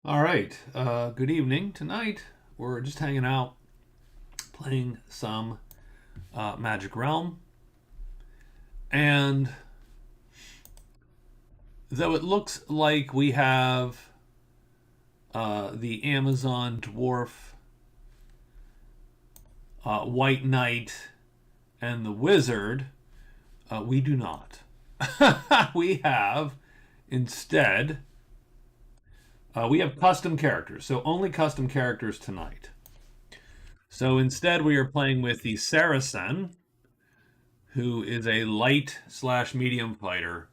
All right. Good evening. Tonight we're just hanging out, playing some Magic Realm, and though it looks like we have the Amazon Dwarf, White Knight, and the Wizard, we do not. We have instead we have custom characters, so only custom characters tonight. So instead, we are playing with the Saracen, who is a light slash medium fighter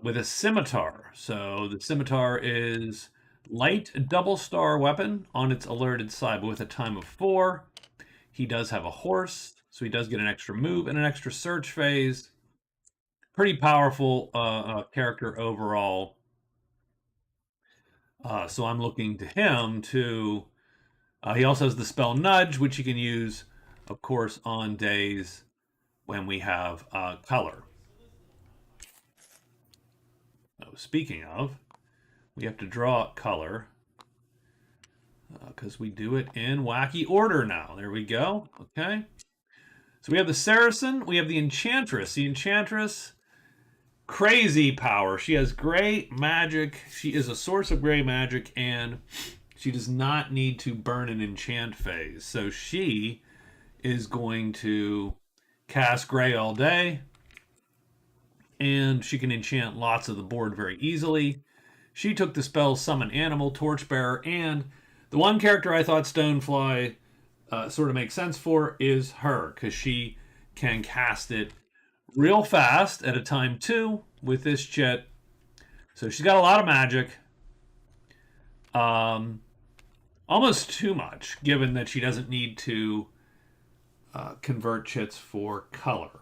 with a scimitar. So the scimitar is light double star weapon on its alerted side, but with a time of 4. He does have a horse, so he does get an extra move and an extra search phase. Pretty powerful character overall. So I'm looking to him to. He also has the spell Nudge, which he can use, of course, on days when we have color. Oh, speaking of, we have to draw color because we do it in wacky order now. There we go. Okay. So we have the Saracen, we have the Enchantress. The Enchantress, crazy power. She has gray magic. She is a source of gray magic, and she does not need to burn an enchant phase. So she is going to cast gray all day, and she can enchant lots of the board very easily. She took the spell Summon Animal, Torchbearer, and the one character I thought Stonefly sort of makes sense for is her, because she can cast it real fast at a time 2 with this chit. So she's got a lot of magic. Almost too much, given that she doesn't need to convert chits for color.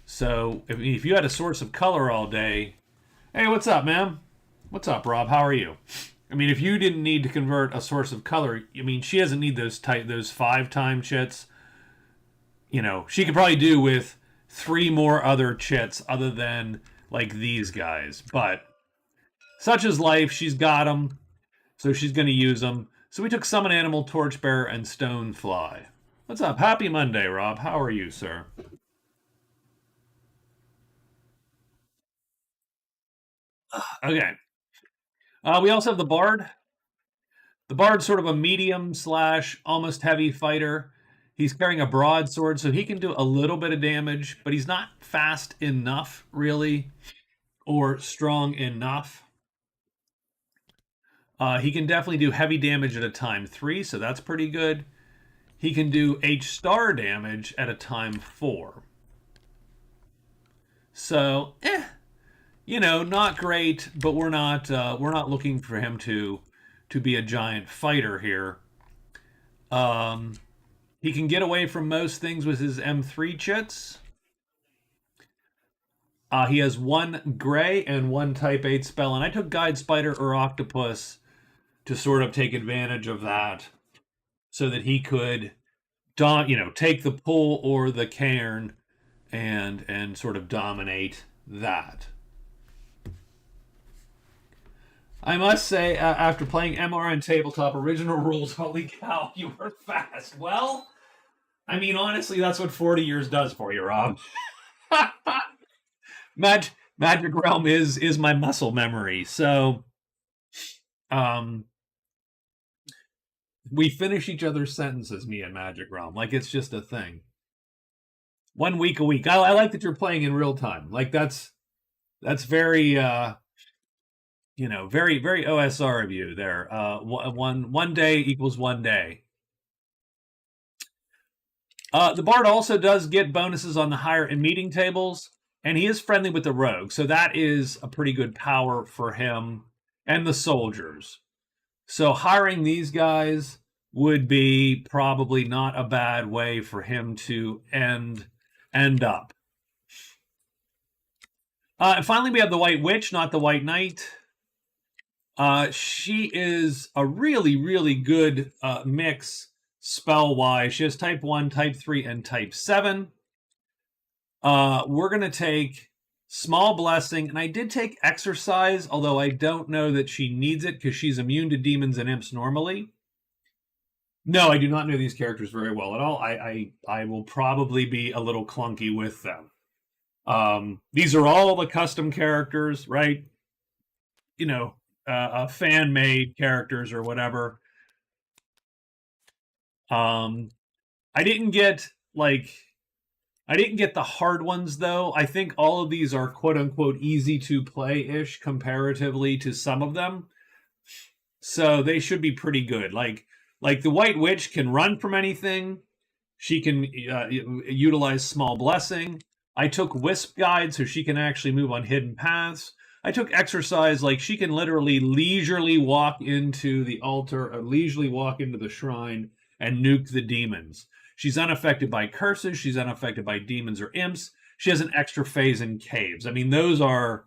So if you had a source of color all day, hey, what's up, man? What's up, Rob? How are you? I mean, if you didn't need to convert a source of color, I mean, she doesn't need those 5-time chits. You know, she could probably do with 3 more other chits other than like these guys. But such is life. She's got them, so she's going to use them. So we took Summon Animal, Torchbearer, and Stonefly. What's up? Happy Monday, Rob. How are you, sir? Okay. We also have the Bard. The Bard's sort of a medium slash almost heavy fighter. He's carrying a broadsword, so he can do a little bit of damage, but he's not fast enough, really, or strong enough. He can definitely do heavy damage at a time 3, so that's pretty good. He can do H star damage at a time 4. So, not great, but we're not looking for him to be a giant fighter here. Um, he can get away from most things with his M3 chits. He has 1 gray and 1 type 8 spell, and I took Guide Spider or Octopus to sort of take advantage of that so that he could take the pull or the cairn and sort of dominate that. I must say, after playing MR and tabletop original rules, holy cow, you were fast. Well, I mean, honestly, that's what 40 years does for you, Rob. Magic Realm is my muscle memory. So, um, we finish each other's sentences, me and Magic Realm, like it's just a thing. 1 week a week. I like that you're playing in real time. Like that's very very very OSR of you there. One day equals 1 day. The Bard also does get bonuses on the higher and meeting tables, and he is friendly with the rogue, so that is a pretty good power for him and the soldiers. So hiring these guys would be probably not a bad way for him to end up. And finally, we have the White Witch, not the White Knight. She is a really, really good mix spell wise. She has type 1, type 3, and type 7. We're going to take Small Blessing, and I did take Exercise, although I don't know that she needs it because she's immune to demons and imps normally. No, I do not know these characters very well at all. I will probably be a little clunky with them. These are all the custom characters, right? You know, fan made characters or whatever. I didn't get the hard ones though. I think all of these are quote unquote easy to play ish comparatively to some of them. So they should be pretty good. Like the White Witch can run from anything. She can utilize Small Blessing. I took Wisp Guide so she can actually move on hidden paths. I took Exercise, like she can literally leisurely walk into the altar, or leisurely walk into the shrine and nuke the demons. She's unaffected by curses. She's unaffected by demons or imps. She has an extra phase in caves. I mean, those are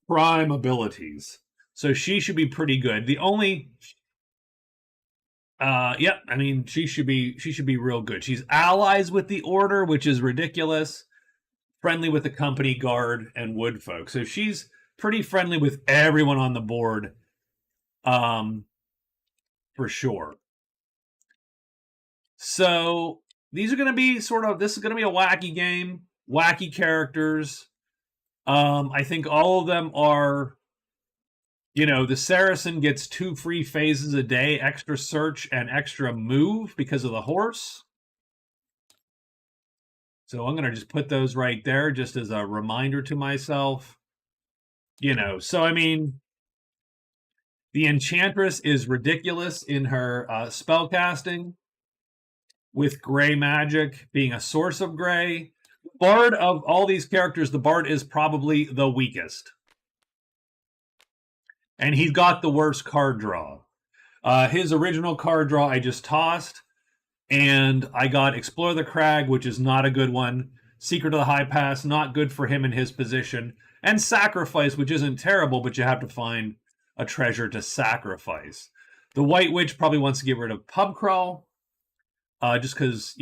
prime abilities. So she should be pretty good. The only yeah, I mean, she should be real good. She's allies with the Order, which is ridiculous. Friendly with the Company, Guard, and Wood Folk. So she's pretty friendly with everyone on the board, for sure. So these are going to be this is going to be a wacky game, wacky characters. I think all of them are, the Saracen gets 2 free phases a day, extra search and extra move because of the horse. So I'm going to just put those right there just as a reminder to myself. So I mean, the Enchantress is ridiculous in her spellcasting, with gray magic being a source of gray. Bard, of all these characters, the Bard is probably the weakest. And he's got the worst card draw. His original card draw I just tossed, and I got Explore the Crag, which is not a good one. Secret of the High Pass, not good for him in his position. And Sacrifice, which isn't terrible, but you have to find a treasure to sacrifice. The White Witch probably wants to get rid of Pub Crawl, just because,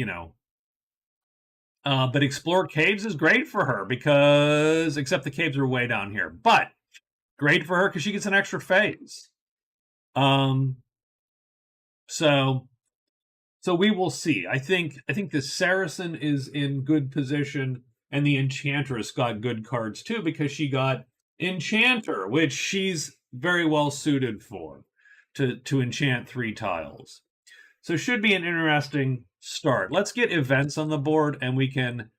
but Explore Caves is great for her because, except the caves are way down here. But great for her because she gets an extra phase. So we will see. I think the Saracen is in good position, and the Enchantress got good cards too because she got Enchanter, which she's very well suited for to enchant 3 tiles. So should be an interesting start. Let's get events on the board, and we can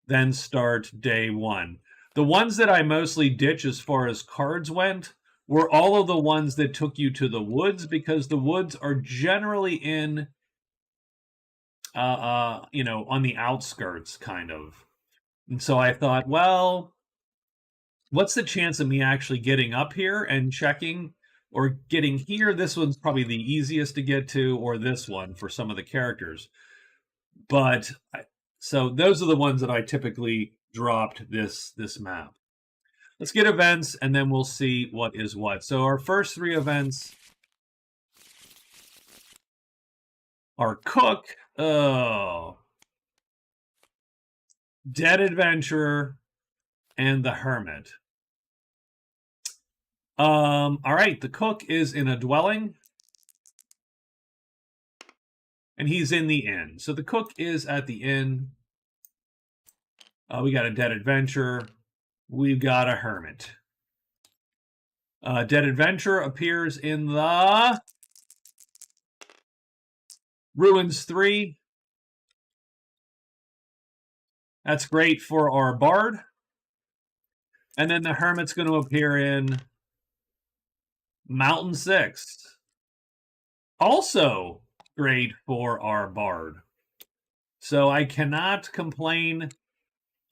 then start day 1. The ones that I mostly ditch as far as cards went were all of the ones that took you to the woods, because the woods are generally in, on the outskirts, kind of. And so I thought, well, what's the chance of me actually getting up here and checking, or getting here? This one's probably the easiest to get to, or this one for some of the characters. But so those are the ones that I typically dropped this map. Let's get events, and then we'll see what is what. So our first 3 events are Cook, Dead Adventurer, and the Hermit. All right, the Cook is in a dwelling, and he's in the inn. So the Cook is at the inn. We got a Dead Adventurer. We've got a Hermit. Dead Adventurer appears in the Ruins 3. That's great for our Bard. And then the Hermit's going to appear in Mountain 6. Also great for our Bard. So I cannot complain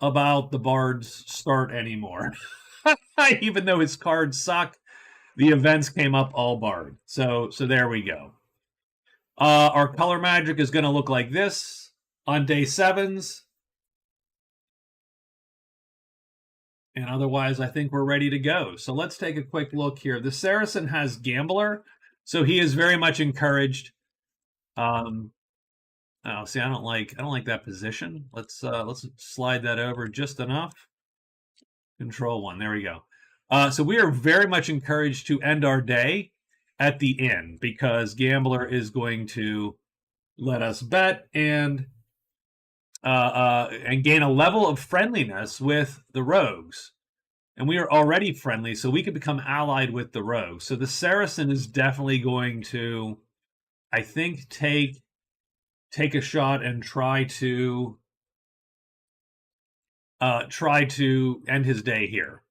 about the Bard's start anymore. Even though his cards suck, the events came up all Bard. So there we go. Our color magic is going to look like this on day 7s. And otherwise, I think we're ready to go. So let's take a quick look here. The Saracen has Gambler, so he is very much encouraged. Oh, see, I don't like that position. Let's slide that over just enough. Control 1. There we go. So we are very much encouraged to end our day at the inn because Gambler is going to let us bet and gain a level of friendliness with the rogues. And we are already friendly, so we could become allied with the rogues. So the Saracen is definitely going to, I think, take a shot and try to end his day here.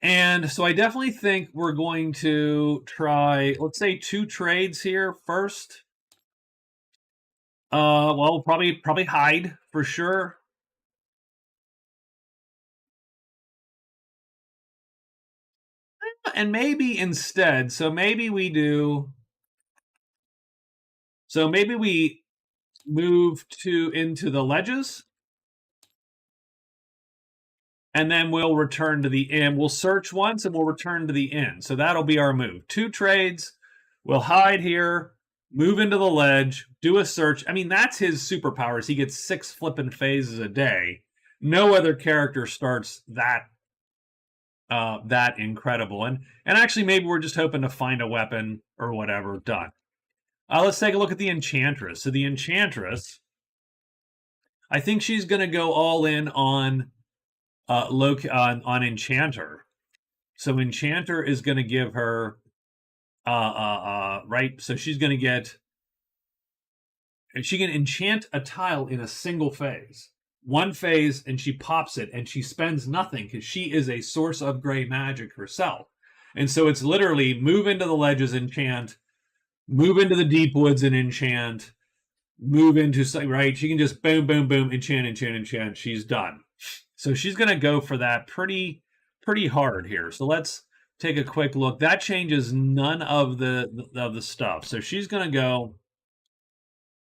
And so I definitely think we're going to try, let's say, 2 trades here first. Well, probably hide for sure. And maybe instead, so maybe we move into the ledges. And then we'll return to the inn. We'll search once and we'll return to the inn. So that'll be our move. 2 trades. We'll hide here, move into the ledge, do a search. I mean, that's his superpowers. He gets 6 flipping phases a day. No other character starts that incredible. And actually, maybe we're just hoping to find a weapon or whatever. Done. Let's take a look at the Enchantress. So the Enchantress, I think she's going to go all in on Enchanter. So Enchanter is going to give her right. So she's going to get, she can enchant a tile in a single phase. 1 phase, and she pops it, and she spends nothing because she is a source of gray magic herself. And so it's literally move into the ledges, enchant, move into the deep woods and enchant, move into, right? She can just boom, boom, boom, enchant. She's done. So she's going to go for that pretty hard here. So let's take a quick look. That changes none of the stuff. So she's going to go,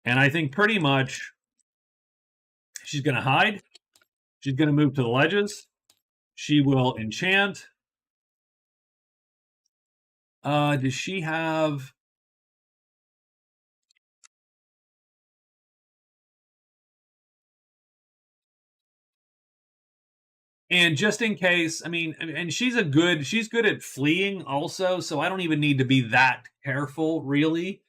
and I think pretty much she's going to hide. She's going to move to the ledges. She will enchant. Does she have... And just in case, I mean, and she's good at fleeing also, so I don't even need to be that careful, really,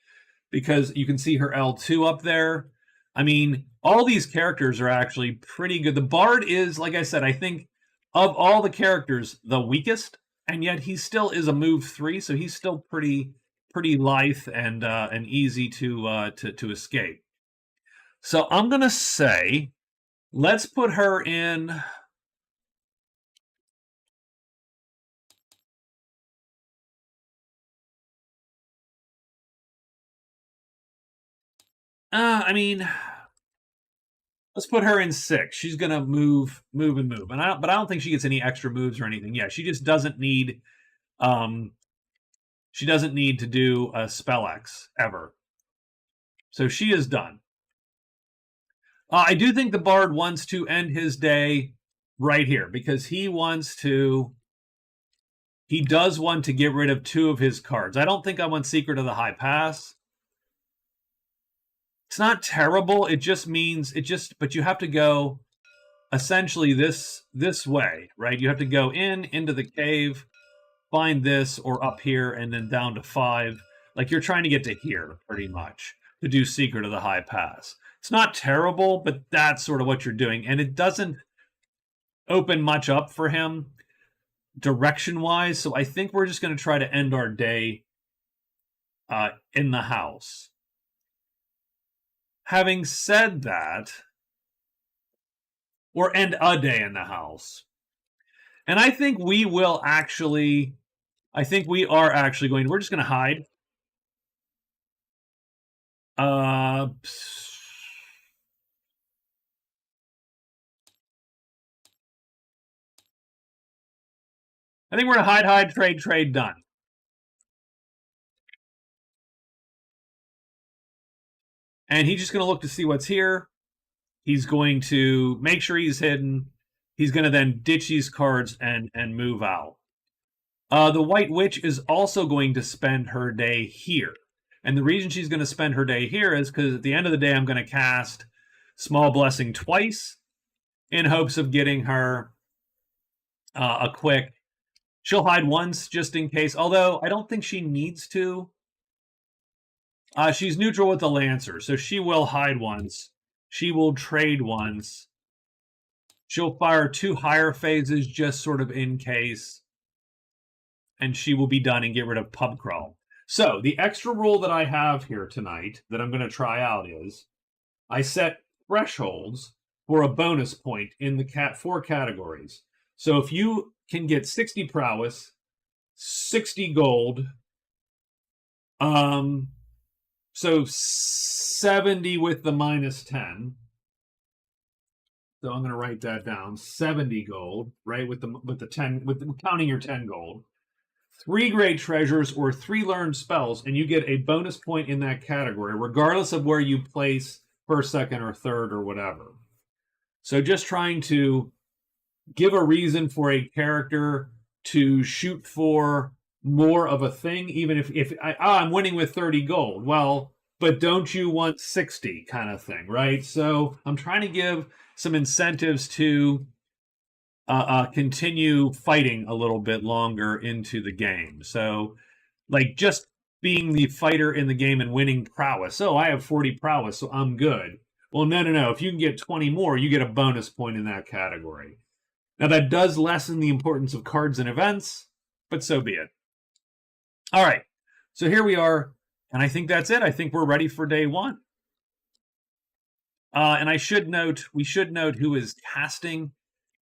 because you can see her L2 up there. I mean, all these characters are actually pretty good. The Bard is, like I said, I think, of all the characters, the weakest, and yet he still is a move 3, so he's still pretty lithe and easy to escape. So I'm going to say, let's put her in... I mean, let's put her in 6. She's gonna move, and I don't think she gets any extra moves or anything. Yeah, she just doesn't need, she doesn't need to do a spell X ever. So she is done. I do think the Bard wants to end his day right here because he does want to get rid of 2 of his cards. I don't think I want Secret of the High Pass. It's not terrible. It just means but you have to go essentially this way, right? You have to go into the cave, find this, or up here, and then down to 5. Like you're trying to get to here pretty much to do Secret of the High Pass. It's not terrible, but that's sort of what you're doing. And it doesn't open much up for him direction-wise. So I think we're just going to try to end our day in the house. Having said that, or end a day in the house. And I think we are actually going, we're just going to hide. I think we're going to hide, trade, done. And he's just going to look to see what's here. He's going to make sure he's hidden. He's going to then ditch these cards and move out. The White Witch is also going to spend her day here. And the reason she's going to spend her day here is because at the end of the day, I'm going to cast Small Blessing twice. in hopes of getting her a quick. She'll hide once just in case, although I don't think she needs to. She's neutral with the Lancer, so she will hide once. She will trade once. She'll fire 2 higher phases just sort of in case. And she will be done and get rid of pub crawl. So the extra rule that I have here tonight that I'm going to try out is I set thresholds for a bonus point in the 4 categories. So if you can get 60 prowess, 60 gold, so 70 with the -10. So I'm going to write that down. 70 gold, right? With the 10, counting your 10 gold. 3 great treasures or 3 learned spells, and you get a bonus point in that category, regardless of where you place first, second, or third, or whatever. So just trying to give a reason for a character to shoot for more of a thing, even if I'm winning with 30 gold. Well, but don't you want 60 kind of thing, right? So I'm trying to give some incentives to continue fighting a little bit longer into the game. So, like, just being the fighter in the game and winning prowess. So I have 40 prowess, so I'm good. Well, no. If you can get 20 more, you get a bonus point in that category. Now, that does lessen the importance of cards and events, but so be it. All right, so here we are, and I think that's it. I think we're ready for day 1. And we should note who is casting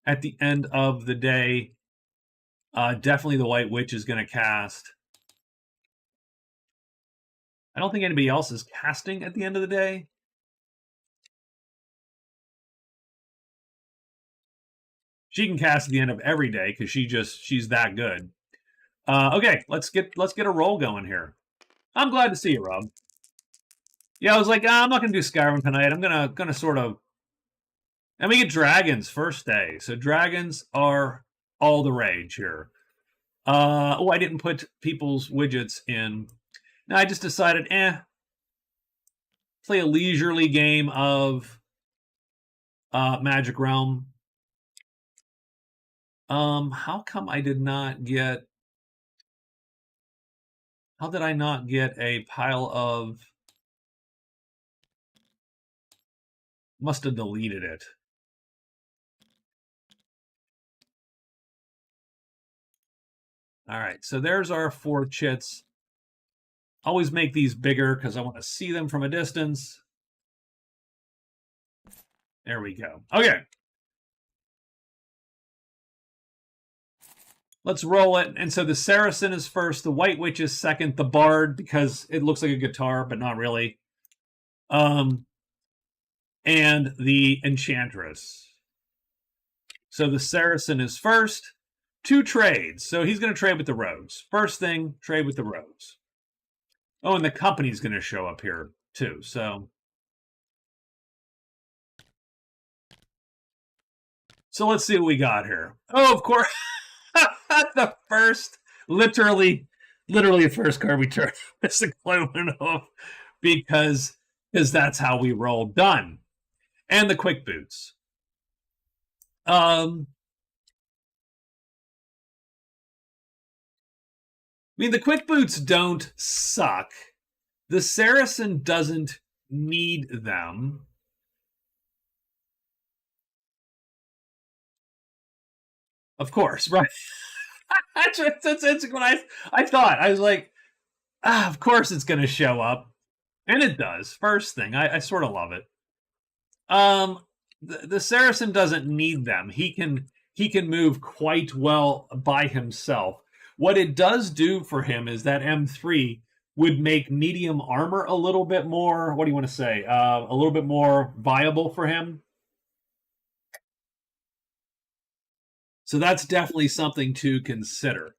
at the end of the day. Definitely the White Witch is going to cast. I don't think anybody else is casting at the end of the day. She can cast at the end of every day because she's that good. Okay, let's get a roll going here. I'm glad to see you, Rob. Yeah, I was like, I'm not gonna do Skyrim tonight. I'm gonna sort of. And we get dragons first day, so dragons are all the rage here. Oh, I didn't put people's widgets in. Now I just decided, play a leisurely game of Magic Realm. How come I did not get? How did I not get a pile of? Must have deleted it. All right, so there's our 4 chits. Always make these bigger because I want to see them from a distance. There we go. Okay. Let's roll it. And so the Saracen is first, the White Witch is second, the Bard, because it looks like a guitar, but not really. And the Enchantress. So the Saracen is first. 2 trades. So he's going to trade with the Rogues. First thing, trade with the Rogues. Oh, and the company's going to show up here too. So let's see what we got here. Oh, of course. The first, literally the first card we turned is the Clovenhoof because that's how we roll. Done. And the Quick Boots. I mean, the Quick Boots don't suck. The Saracen doesn't need them. Of course, right? That's when I thought. I was like, of course it's going to show up. And it does. First thing. I sort of love it. The Saracen doesn't need them. He can move quite well by himself. What it does do for him is that M3 would make medium armor a little bit more, what do you want to say? A little bit more viable for him. So that's definitely something to consider.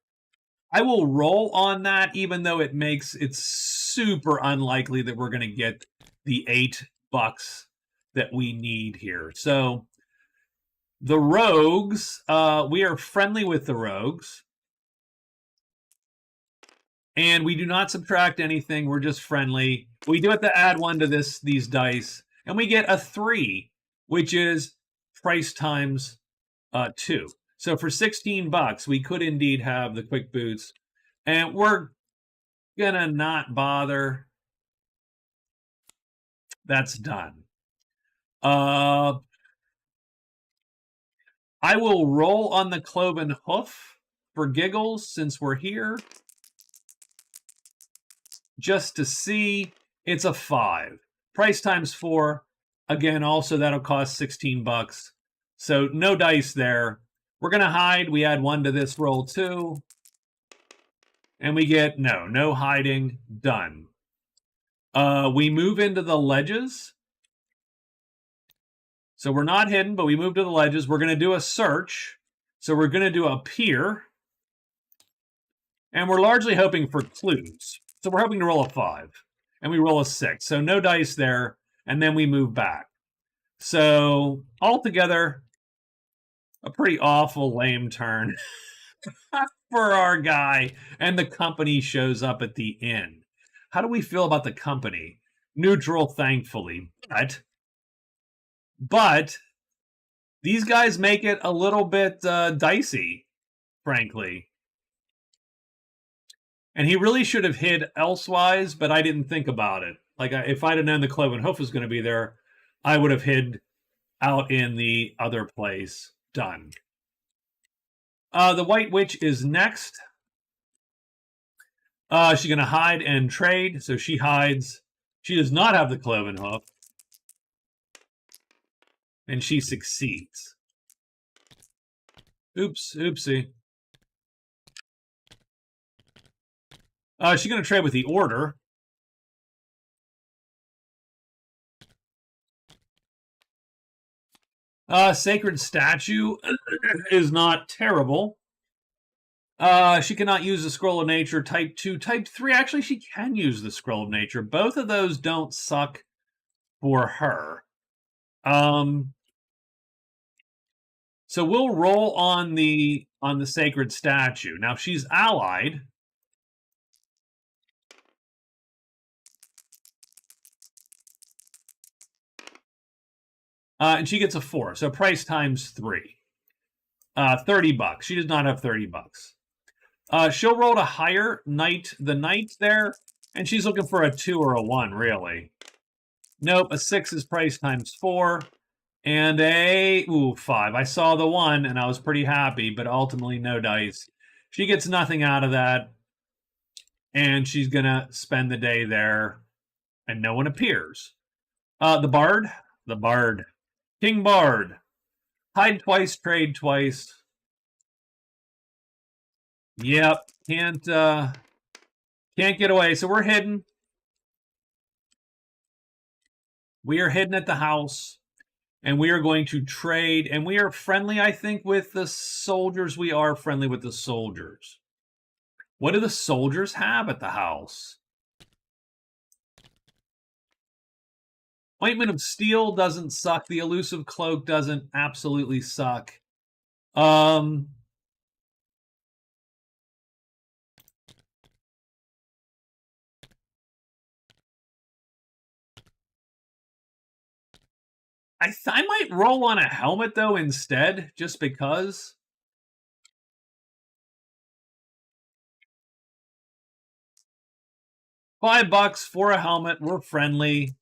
I will roll on that, even though it's super unlikely that we're going to get the $8 that we need here. So the Rogues, we are friendly with the Rogues. And we do not subtract anything. We're just friendly. We do have to add 1 to these dice. And we get a 3, which is price times 2. So for 16 bucks, we could indeed have the quick boots. And we're gonna not bother. That's done. I will roll on the cloven hoof for giggles since we're here. Just to see. It's a 5. Price times 4. Again, also that'll cost 16 bucks. So no dice there. We're going to hide. We add 1 to this roll too. And we get no hiding. Done. We move into the ledges. So we're not hidden, but we move to the ledges. We're going to do a search. So we're going to do a peer. And we're largely hoping for clues. So we're hoping to roll a 5. And we roll a 6. So no dice there. And then we move back. So altogether, a pretty awful lame turn for our guy. And the company shows up at the end. How do we feel about the company? Neutral, thankfully. But these guys make it a little bit dicey, frankly. And he really should have hid elsewise, but I didn't think about it. Like, if I'd have known the cloven hoof was going to be there, I would have hid out in the other place. Done. The White Witch is next. She's going to hide and trade, so she hides. She does not have the cloven hoof. And she succeeds. Oops, oopsie. She's going to trade with the Order. Sacred Statue is not terrible. She cannot use the Scroll of Nature. Type 2. Type 3, actually, she can use the Scroll of Nature. Both of those don't suck for her. So we'll roll on the Sacred Statue. Now, she's allied. And she gets a 4. So price times 3. 30 bucks. She does not have 30 bucks. She'll roll to higher knight. The knight there. And she's looking for a 2 or a 1, really. Nope. A 6 is price times 4. And a 5. I saw the 1 and I was pretty happy, but ultimately no dice. She gets nothing out of that. And she's going to spend the day there. And no one appears. The Bard. The Bard. King Bard. Hide twice, trade twice. Yep. Can't get away. So we're hidden. We are hidden at the house. And we are going to trade. And we are friendly, I think, with the soldiers. We are friendly with the soldiers. What do the soldiers have at the house? Ointment of Steel doesn't suck. The Elusive Cloak doesn't absolutely suck. I might roll on a helmet, though, instead, just because. $5 for a helmet. We're friendly.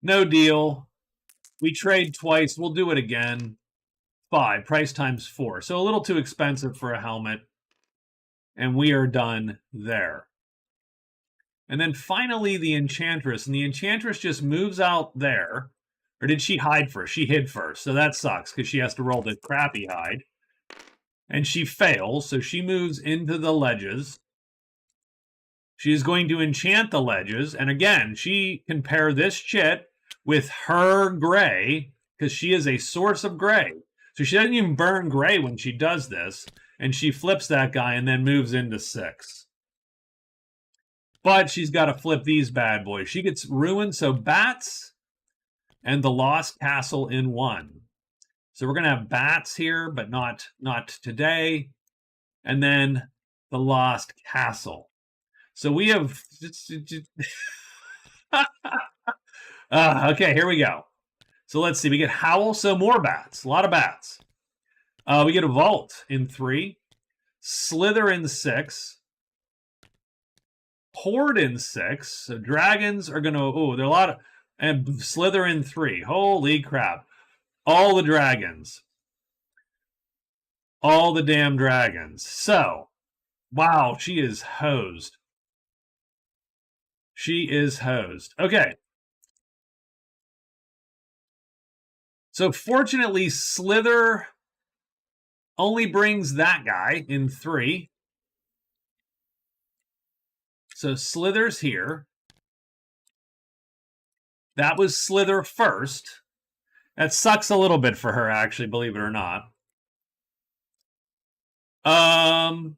No deal. We trade twice. We'll do it again. 5. Price times 4. So a little too expensive for a helmet. And we are done there. And then finally the Enchantress. And the Enchantress just moves out there. Or did she hide first? She hid first. So that sucks because she has to roll the crappy hide. And she fails. So she moves into the ledges. She is going to enchant the ledges. And again, she can pair this chit with her gray, because she is a source of gray. So she doesn't even burn gray when she does this. And she flips that guy and then moves into 6. But she's got to flip these bad boys. She gets ruined. So bats and the Lost Castle in 1. So we're going to have bats here, but not today. And then the Lost Castle. So we have... okay, here we go. So let's see. We get Howl, so more bats. A lot of bats. We get a Vault in 3. Slither in 6. Horde in 6. So dragons are going to... Oh, there are a lot of... And Slither in 3. Holy crap. All the dragons. All the damn dragons. So, wow, she is hosed. She is hosed. Okay. So fortunately, Slither only brings that guy in 3. So Slither's here. That was Slither first. That sucks a little bit for her, actually, believe it or not. And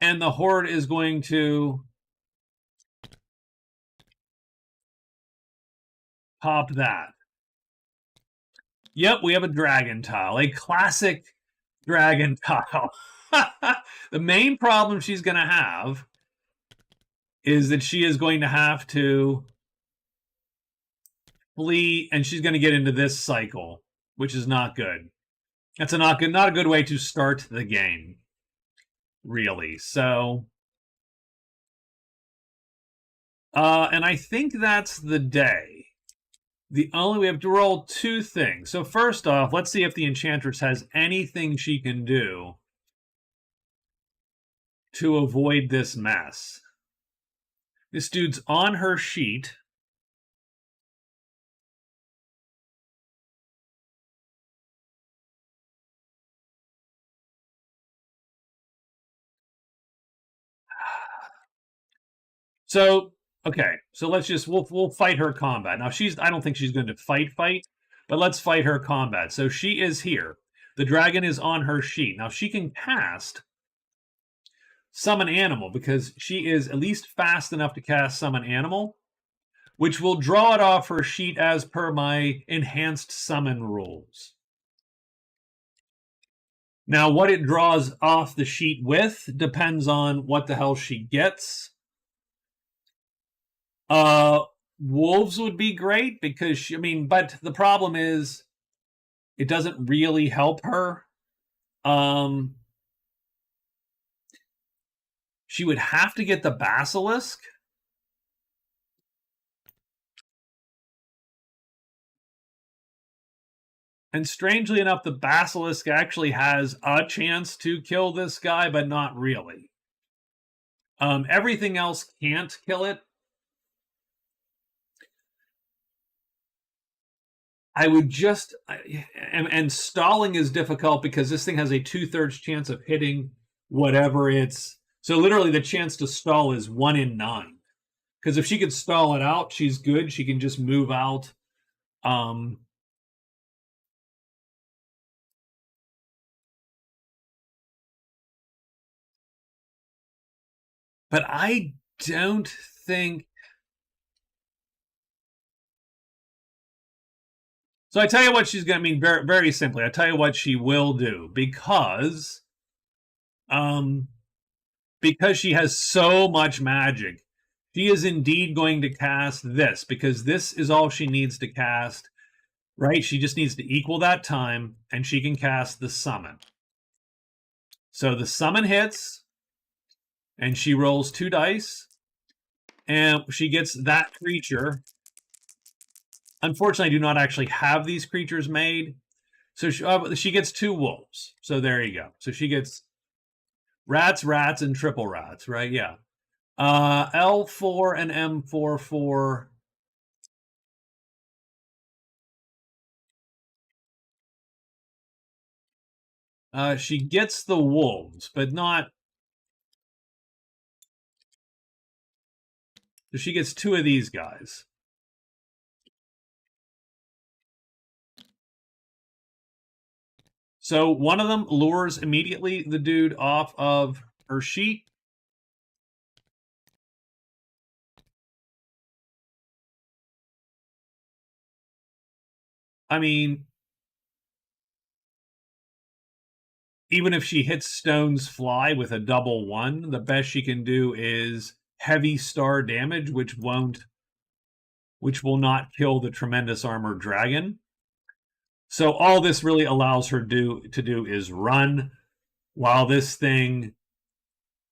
the Horde is going to pop that. Yep, we have a dragon tile. A classic dragon tile. The main problem she's going to have is that she is going to have to flee, and she's going to get into this cycle, which is not good. That's not a good way to start the game, really. So, and I think that's the day. We have to roll 2 things. So first off, let's see if the Enchantress has anything she can do to avoid this mess. This dude's on her sheet. So, okay. So let's just we'll fight her combat. Now I don't think she's going to fight, but let's fight her combat. So she is here. The dragon is on her sheet. Now she can cast Summon Animal because she is at least fast enough to cast Summon Animal, which will draw it off her sheet as per my enhanced summon rules. Now, what it draws off the sheet with depends on what the hell she gets. Wolves would be great because but the problem is it doesn't really help her. She would have to get the Basilisk. And strangely enough, the Basilisk actually has a chance to kill this guy, but not really. Everything else can't kill it. I would just... And stalling is difficult because this thing has a 2/3 chance of hitting whatever it's... So literally the chance to stall is 1 in 9. Because if she could stall it out, she's good. She can just move out. But I don't think... So I tell you what she's going to... very, very simply, I tell you what she will do. Because she has so much magic, she is indeed going to cast this. Because this is all she needs to cast. Right? She just needs to equal that time. And she can cast the summon. So the summon hits... And she rolls 2 dice. And she gets that creature. Unfortunately, I do not actually have these creatures made. So she gets 2 wolves. So there you go. So she gets rats, and triple rats, right? Yeah. L4 and M4 for... she gets the wolves, but not... So she gets 2 of these guys. So one of them lures immediately the dude off of her sheet. I mean, even if she hits Stone's Fly with a double 1, the best she can do is heavy star damage, which won't which will not kill the tremendous armored dragon. So all this really allows her to do is run while this thing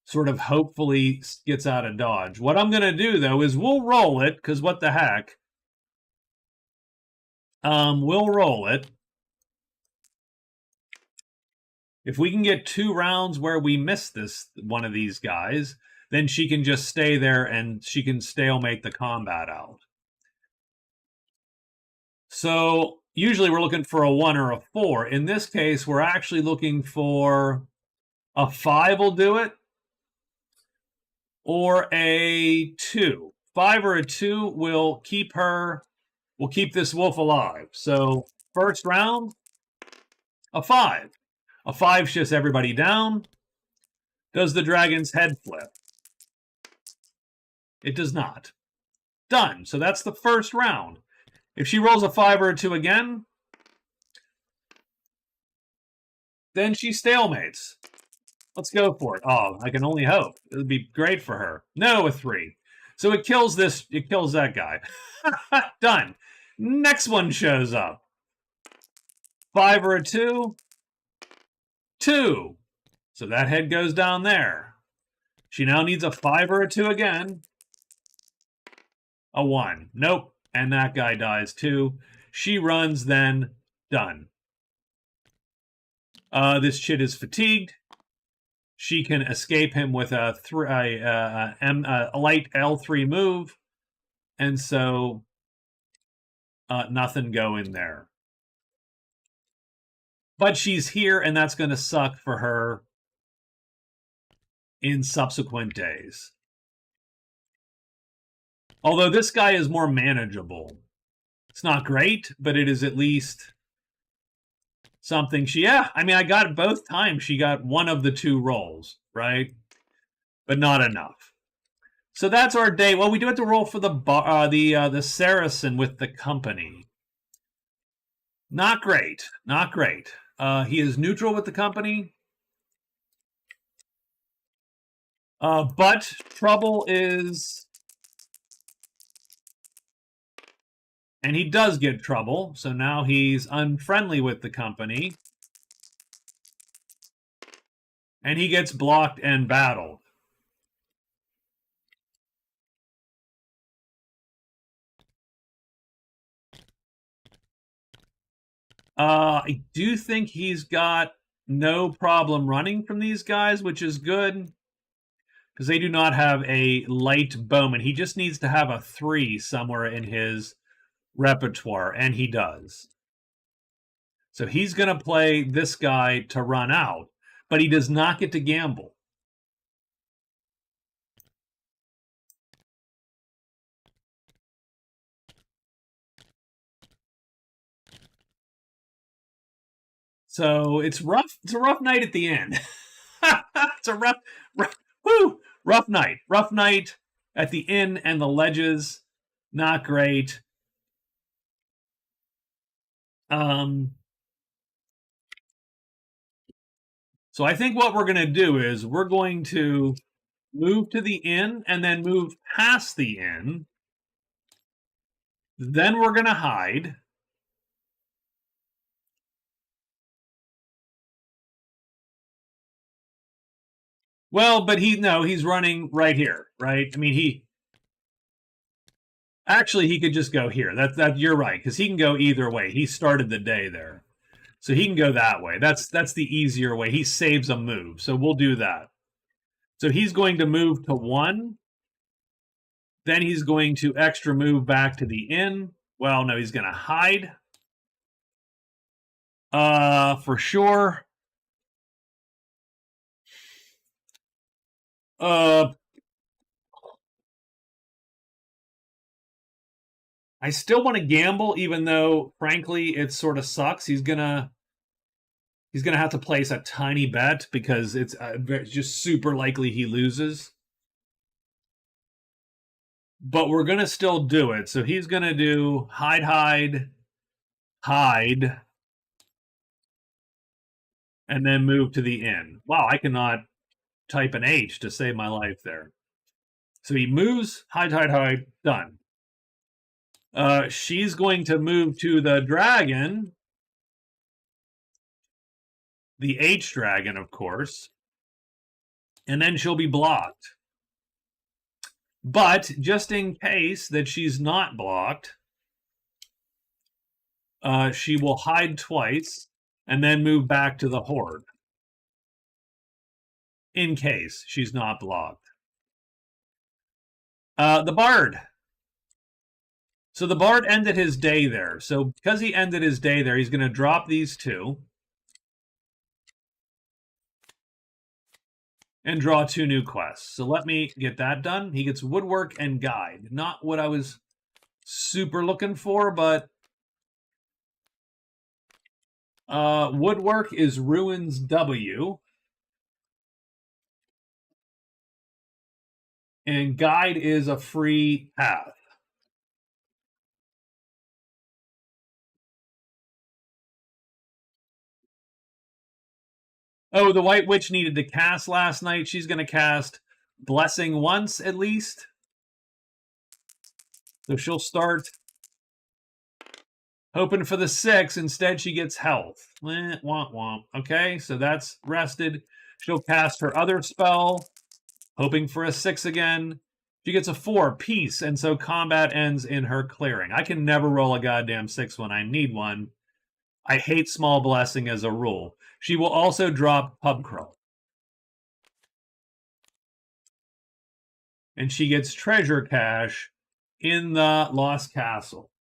sort of hopefully gets out of dodge. What I'm going to do, though, is we'll roll it, because what the heck. We'll roll it. If we can get 2 rounds where we miss one of these guys, then she can just stay there and she can stalemate the combat out. So usually we're looking for a 1 or a 4. In this case, we're actually looking for a 5 will do it, or a 2. 5 or a 2 will keep this wolf alive. So first round, a 5. A 5 shifts everybody down. Does the dragon's head flip? It does not. Done. So that's the first round. If she rolls a 5 or a 2 again, then she stalemates. Let's go for it. Oh, I can only hope. It would be great for her. No, a 3. So it kills that guy. Done. Next one shows up. 5 or a 2. 2. So that head goes down there. She now needs a 5 or a 2 again. A 1. Nope. And that guy dies too. She runs then. Done. This chit is fatigued. She can escape him with a light L3 move. And so nothing going there. But she's here, and that's going to suck for her in subsequent days. Although this guy is more manageable. It's not great, but it is at least something I got it both times. She got one of the 2 rolls, right? But not enough. So that's our day. Well, we do have to roll for the Saracen with the company. Not great. Not great. He is neutral with the company. But trouble is... And he does get trouble, so now he's unfriendly with the company. And he gets blocked and battled. I do think he's got no problem running from these guys, which is good. Because they do not have a light bowman. He just needs to have a 3 somewhere in his repertoire, and he does. So he's going to play this guy to run out, but he does not get to gamble. So it's rough. It's a rough night at the end. It's a rough night. Rough night at the inn and the ledges. Not great. So I think what we're going to do is we're going to move to the inn and then move past the inn. Then we're going to hide. Well, but he's running right here, right? I mean, actually, he could just go here. That you're right, because he can go either way. He started the day there. So he can go that way. That's the easier way. He saves a move. So we'll do that. So he's going to move to 1. Then he's going to extra move back to the inn. Well, no, he's going to hide. For sure. I still want to gamble, even though, frankly, it sort of sucks. He's gonna have to place a tiny bet because it's just super likely he loses. But we're gonna still do it. So he's gonna do hide, and then move to the inn. Wow, I cannot type an H to save my life there. So he moves, hide, done. She's going to move to the dragon. The H dragon, of course. And then she'll be blocked. But just in case that she's not blocked, she will hide twice and then move back to the horde. In case she's not blocked. The Bard. So the Bard ended his day there. So because he ended his day there, he's going to drop these two. And draw 2 new quests. So let me get that done. He gets Woodwork and Guide. Not what I was super looking for, but Woodwork is Ruins W. And Guide is a free path. Oh, the White Witch needed to cast last night. She's going to cast Blessing once at least. So she'll start hoping for the 6. Instead, she gets health. Womp womp. Okay, so that's rested. She'll cast her other spell, hoping for a 6 again. She gets a 4, peace, and so combat ends in her clearing. I can never roll a goddamn 6 when I need one. I hate small blessing as a rule. She will also drop Pub Crawl. And she gets treasure cache in the Lost Castle.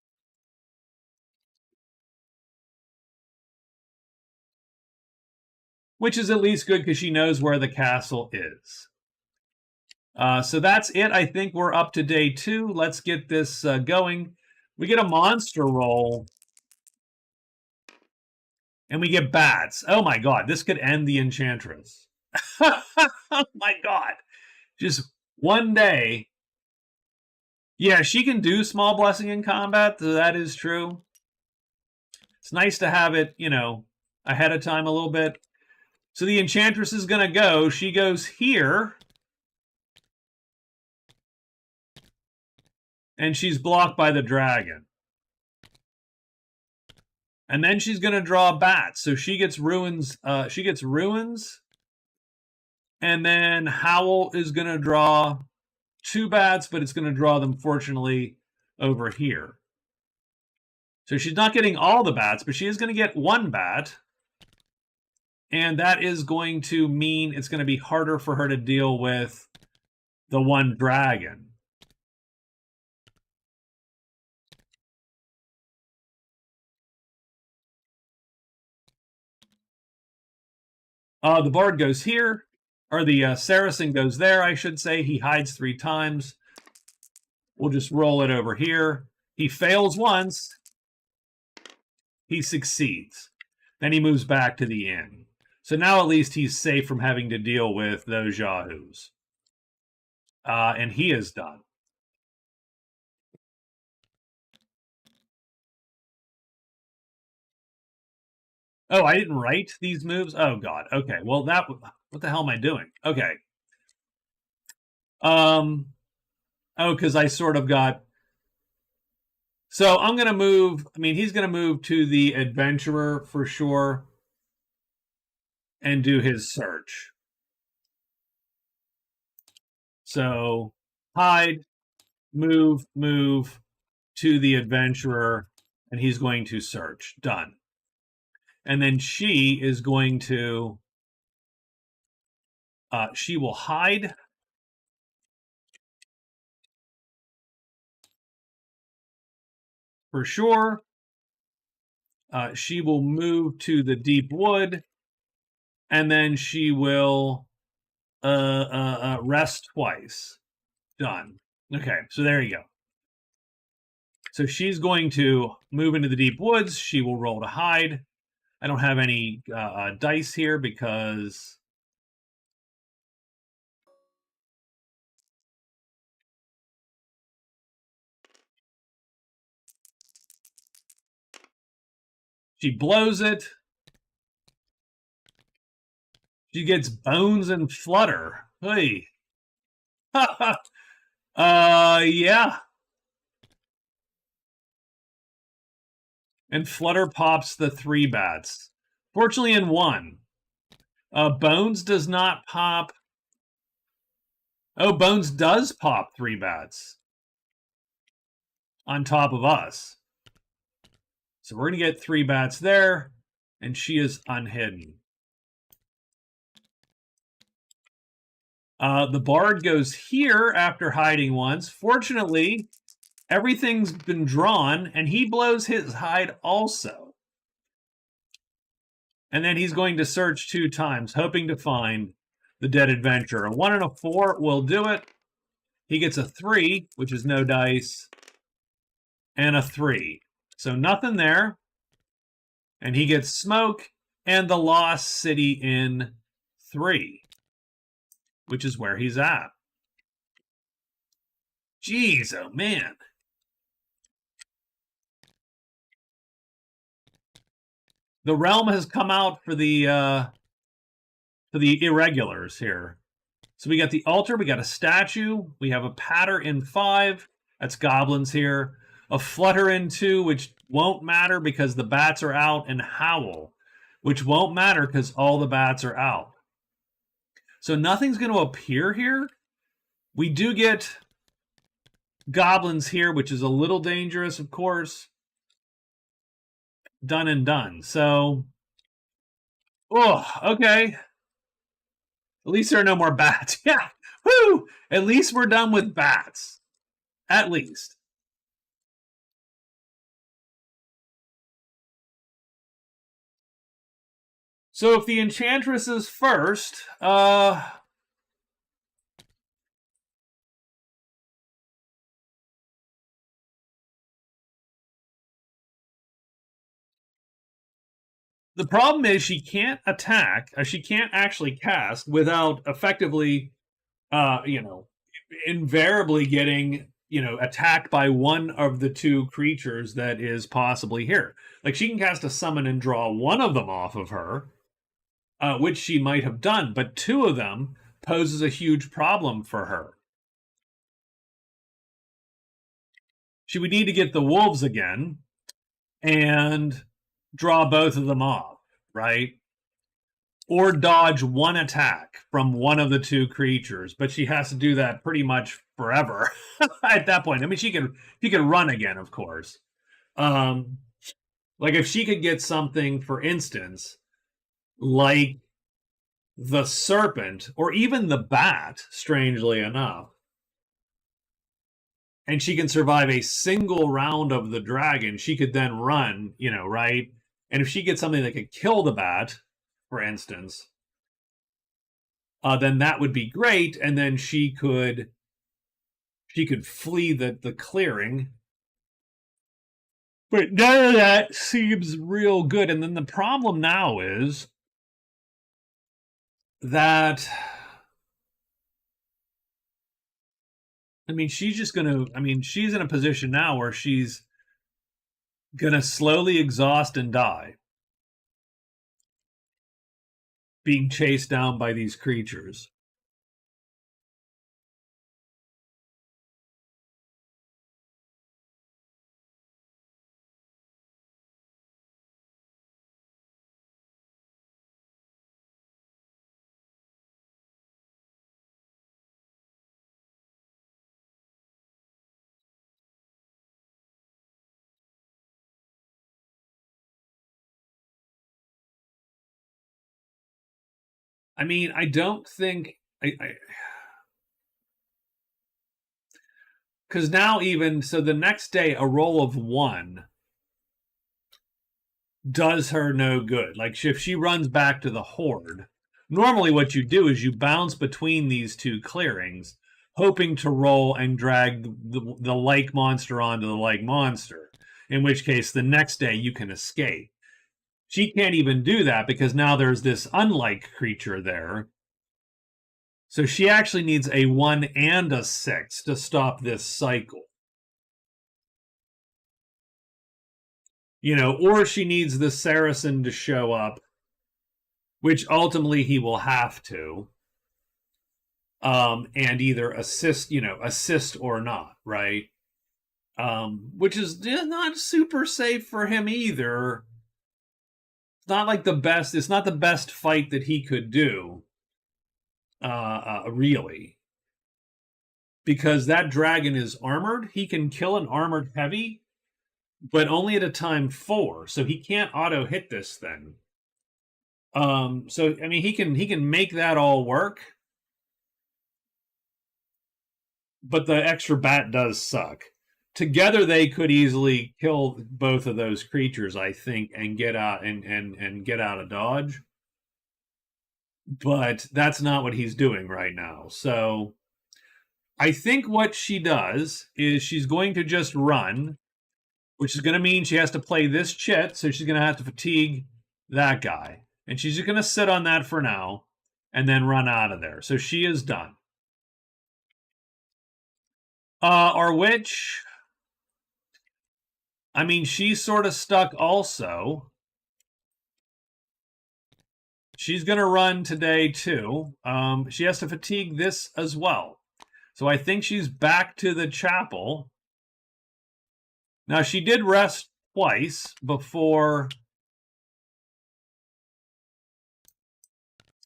Which is at least good because she knows where the castle is. So that's it. I think we're up to day 2. Let's get this going. We get a monster roll. And we get bats. Oh my god, this could end the Enchantress. Oh my god. Just one day. Yeah, she can do small blessing in combat. So that is true. It's nice to have it, you know, ahead of time a little bit. So the Enchantress is going to go. She goes here. And she's blocked by the dragon. And then she's going to draw bats. So she gets ruins. And then Howl is going to draw 2 bats, but it's going to draw them, fortunately, over here. So she's not getting all the bats, but she is going to get 1 bat. And that is going to mean it's going to be harder for her to deal with the 1 dragon. The Bard goes here, or the Saracen goes there, I should say. He hides 3 times. We'll just roll it over here. He fails once. He succeeds. Then he moves back to the inn. So now at least he's safe from having to deal with those yahoos. And he is done. Oh, I didn't write these moves? Oh, God. Okay. Well, what the hell am I doing? Okay. Oh, because I sort of got... So I'm going to move... I mean, he's going to move to the Adventurer for sure. And do his search. So, hide, move to the Adventurer, and he's going to search. Done. And then she is going to... she will hide. For sure. She will move to the Deep Wood. And then she will rest twice. Done. Okay, so there you go. So she's going to move into the Deep Woods. She will roll to hide. I don't have any dice here because... She blows it. She gets Bones and Flutter. Hey. Yeah. And Flutter pops the 3 bats. Fortunately, in 1. Bones does not pop. Oh, Bones does pop 3 bats on top of us. So we're going to get 3 bats there, and she is unhidden. The Bard goes here after hiding once. Fortunately, everything's been drawn, and he blows his hide also. And then he's going to search 2 times, hoping to find the dead adventurer. A 1 and a 4 will do it. He gets a 3, which is no dice, and a 3. So nothing there. And he gets smoke and the Lost City in 3, which is where he's at. Jeez, oh man. The realm has come out for the irregulars here. So we got the altar, we got a statue, we have a patter in 5. That's goblins here. A flutter in 2, which won't matter because the bats are out, and howl, which won't matter because all the bats are out. So nothing's going to appear here. We do get goblins here, which is a little dangerous, of course. Done and done. So, oh, okay. At least there are no more bats. Yeah, whoo! At least we're done with bats. At least. So if the Enchantress is first, the problem is she can't attack, she can't actually cast without effectively, invariably getting, attacked by one of the 2 creatures that is possibly here. Like, she can cast a summon and draw one of them off of her, which she might have done, but 2 of them poses a huge problem for her. She would need to get the wolves again and draw both of them off, right? Or dodge one attack from one of the 2 creatures, but she has to do that pretty much forever at that point. I mean, she could run again, of course. Like if she could get something, for instance, like the serpent or even the bat, strangely enough, and she can survive a single round of the dragon, she could then run, right? And if she gets something that could kill the bat, for instance, then that would be great, and then she could flee the clearing. But none of that seems real good. And then the problem now is that, I mean, she's in a position now where she's gonna slowly exhaust and die, being chased down by these creatures. I mean, I don't think because now even so the next day a roll of 1 does her no good. Like if she runs back to the horde, normally what you do is you bounce between these 2 clearings, hoping to roll and drag the like monster onto the like monster, in which case the next day you can escape. She can't even do that because now there's this unlike creature there. So she actually needs a 1 and a 6 to stop this cycle. Or she needs the Saracen to show up, which ultimately he will have to, and either assist or not, right? which is not super safe for him either. It's not like the best. It's not the best fight that he could do, really, because that dragon is armored. He can kill an armored heavy, but only at a time 4, so he can't auto hit this thing. So I mean, he can make that all work, but the extra bat does suck. Together, they could easily kill both of those creatures, I think, and get out and get out of dodge. But that's not what he's doing right now. So I think what she does is she's going to just run, which is going to mean she has to play this chit, so she's going to have to fatigue that guy. And she's just going to sit on that for now and then run out of there. So she is done. Our witch, I mean, she's sort of stuck also. She's going to run today too. She has to fatigue this as well. So I think she's back to the chapel. Now, she did rest twice before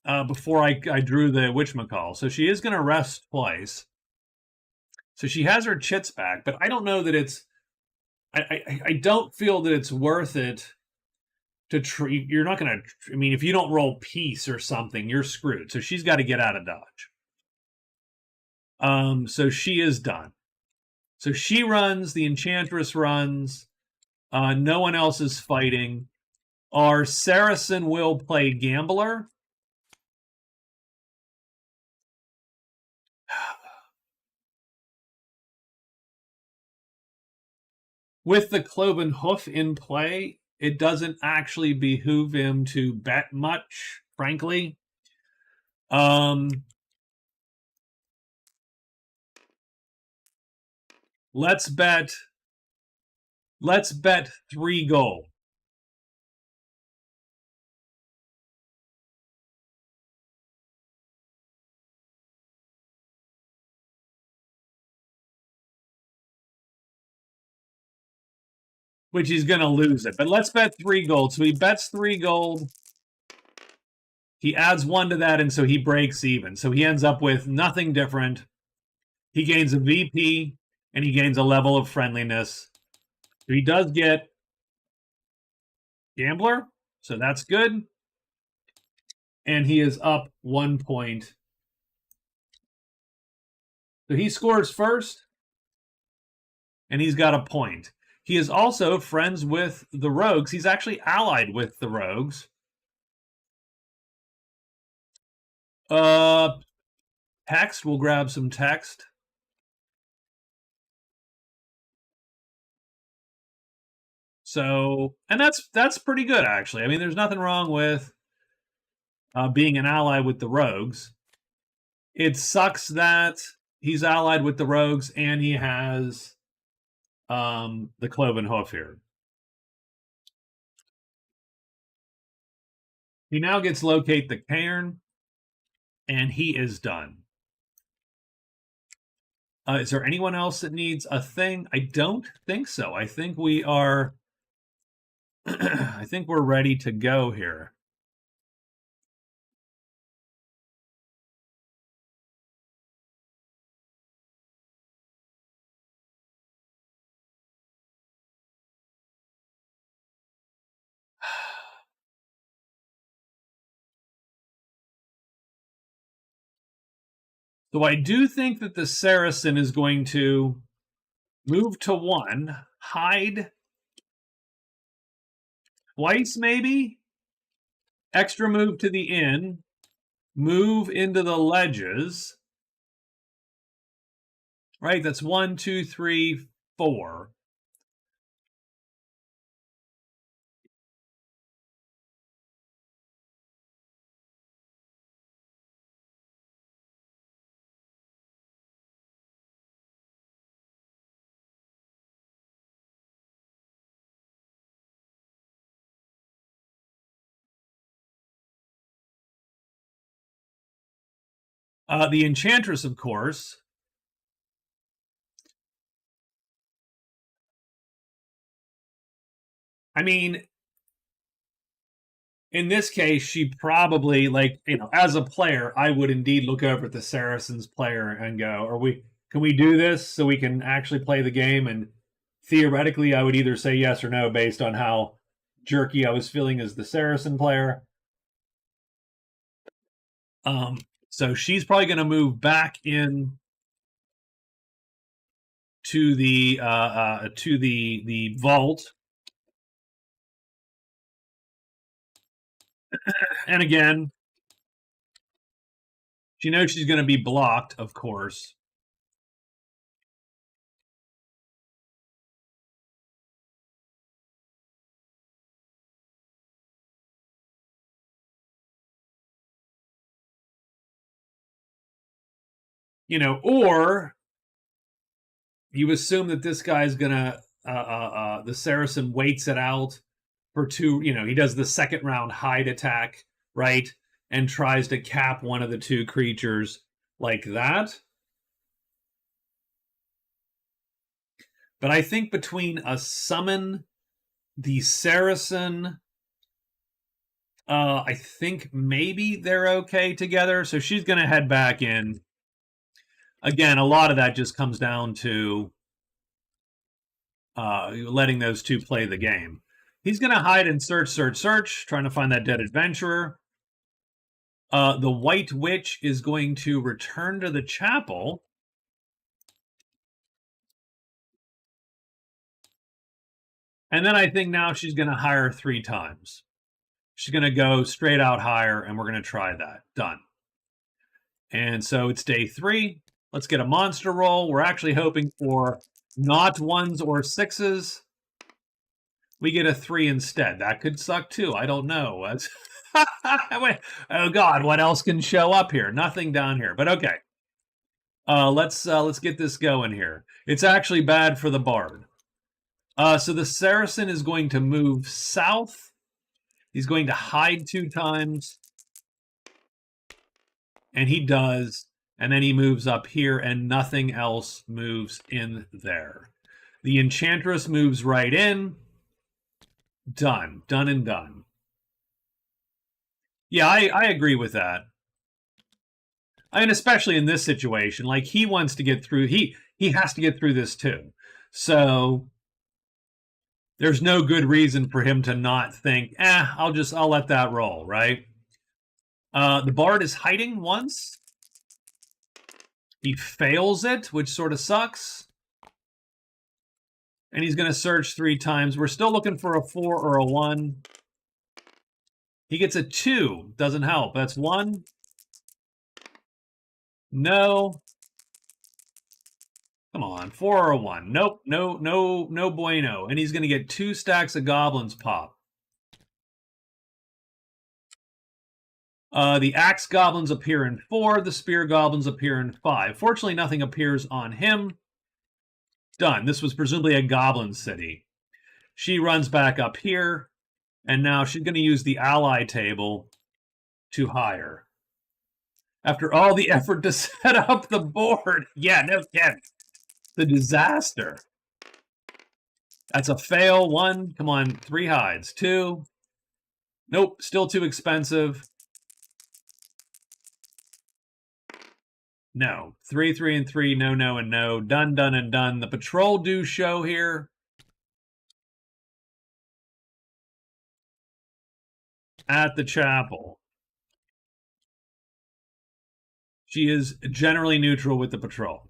I drew the witchmacall. So she is going to rest twice. So she has her chits back, but I don't know that it's... I don't feel that it's worth it to treat. You're not going to... I mean, if you don't roll peace or something, you're screwed. So she's got to get out of dodge. So she is done. So she runs, the Enchantress runs, no one else is fighting. Our Saracen will play Gambler. With the Cloven Hoof in play, it doesn't actually behoove him to bet much, frankly. Let's bet 3 gold. Which he's going to lose it. But let's bet 3 gold. So he bets 3 gold. He adds 1 to that, and so he breaks even. So he ends up with nothing different. He gains a VP, and he gains a level of friendliness. So he does get Gambler, so that's good. And he is up 1 point. So he scores first, and he's got a point. He is also friends with the rogues. He's actually allied with the rogues. Text. We'll grab some text. So, and that's pretty good, actually. I mean, there's nothing wrong with being an ally with the rogues. It sucks that he's allied with the rogues and he has the Cloven Hoof here. He now gets locate the cairn, and he is done. Is there anyone else that needs a thing? I don't think so. I think we are... I think we're ready to go here. So I do think that the Saracen is going to move to 1, hide twice maybe, extra move to the inn, move into the ledges. Right, that's 1, 2, 3, 4. The Enchantress, of course, I mean, in this case, she probably, like, as a player, I would indeed look over at the Saracens player and go, can we do this so we can actually play the game? And theoretically, I would either say yes or no based on how jerky I was feeling as the Saracen player. So she's probably going to move back in to the vault. And again, she knows she's going to be blocked, of course. Or you assume that this guy's gonna the Saracen waits it out for two. He does the second round hide attack, right, and tries to cap one of the two creatures like that. But I think between a summon, the Saracen, I think maybe they're okay together. So she's gonna head back in. Again, a lot of that just comes down to letting those two play the game. He's going to hide and search, trying to find that dead adventurer. The White Witch is going to return to the chapel. And then I think now she's going to hire 3 times. She's going to go straight out hire, and we're going to try that. Done. And so it's day 3. Let's get a monster roll. We're actually hoping for not 1s or 6s. We get a 3 instead. That could suck too. I don't know. Wait, oh God, what else can show up here? Nothing down here, but okay. Let's get this going here. It's actually bad for the Bard. So the Saracen is going to move south. He's going to hide 2 times. And he does. And then he moves up here, and nothing else moves in there. The Enchantress moves right in. Done. Done and done. Yeah, I agree with that. I mean, especially in this situation, like, he wants to get through. He has to get through this too. So there's no good reason for him to not think, I'll let that roll, right? The Bard is hiding once. He fails it, which sort of sucks. And he's going to search 3 times. We're still looking for a 4 or a 1. He gets a 2. Doesn't help. That's 1. No. Come on. 4 or a 1. Nope. No bueno. And he's going to get 2 stacks of goblins pop. The axe goblins appear in 4. The spear goblins appear in 5. Fortunately, nothing appears on him. Done. This was presumably a goblin city. She runs back up here, and now she's going to use the ally table to hire. After all the effort to set up the board. Yeah, no kidding. The disaster. That's a fail. 1. Come on, 3 hides. 2. Nope, still too expensive. No. 3, 3, and 3. No, no, and no. Done, done, and done. The patrol do show here. At the chapel. She is generally neutral with the patrol.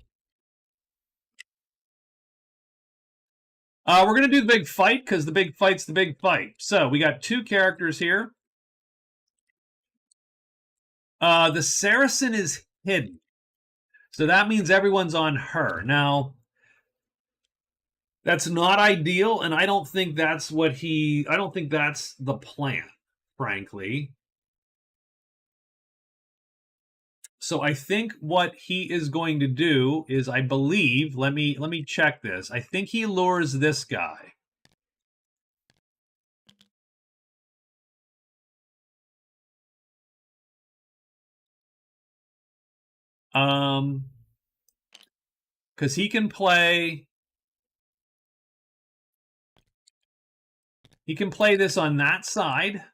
We're going to do the big fight, because the big fight's the big fight. So we got 2 characters here. The Saracen is hidden. So that means everyone's on her. Now, that's not ideal, and I don't think that's the plan, frankly. So I think what he is going to do is, I believe, let me check this. I think he lures this guy. Because he can play He can play this on that side.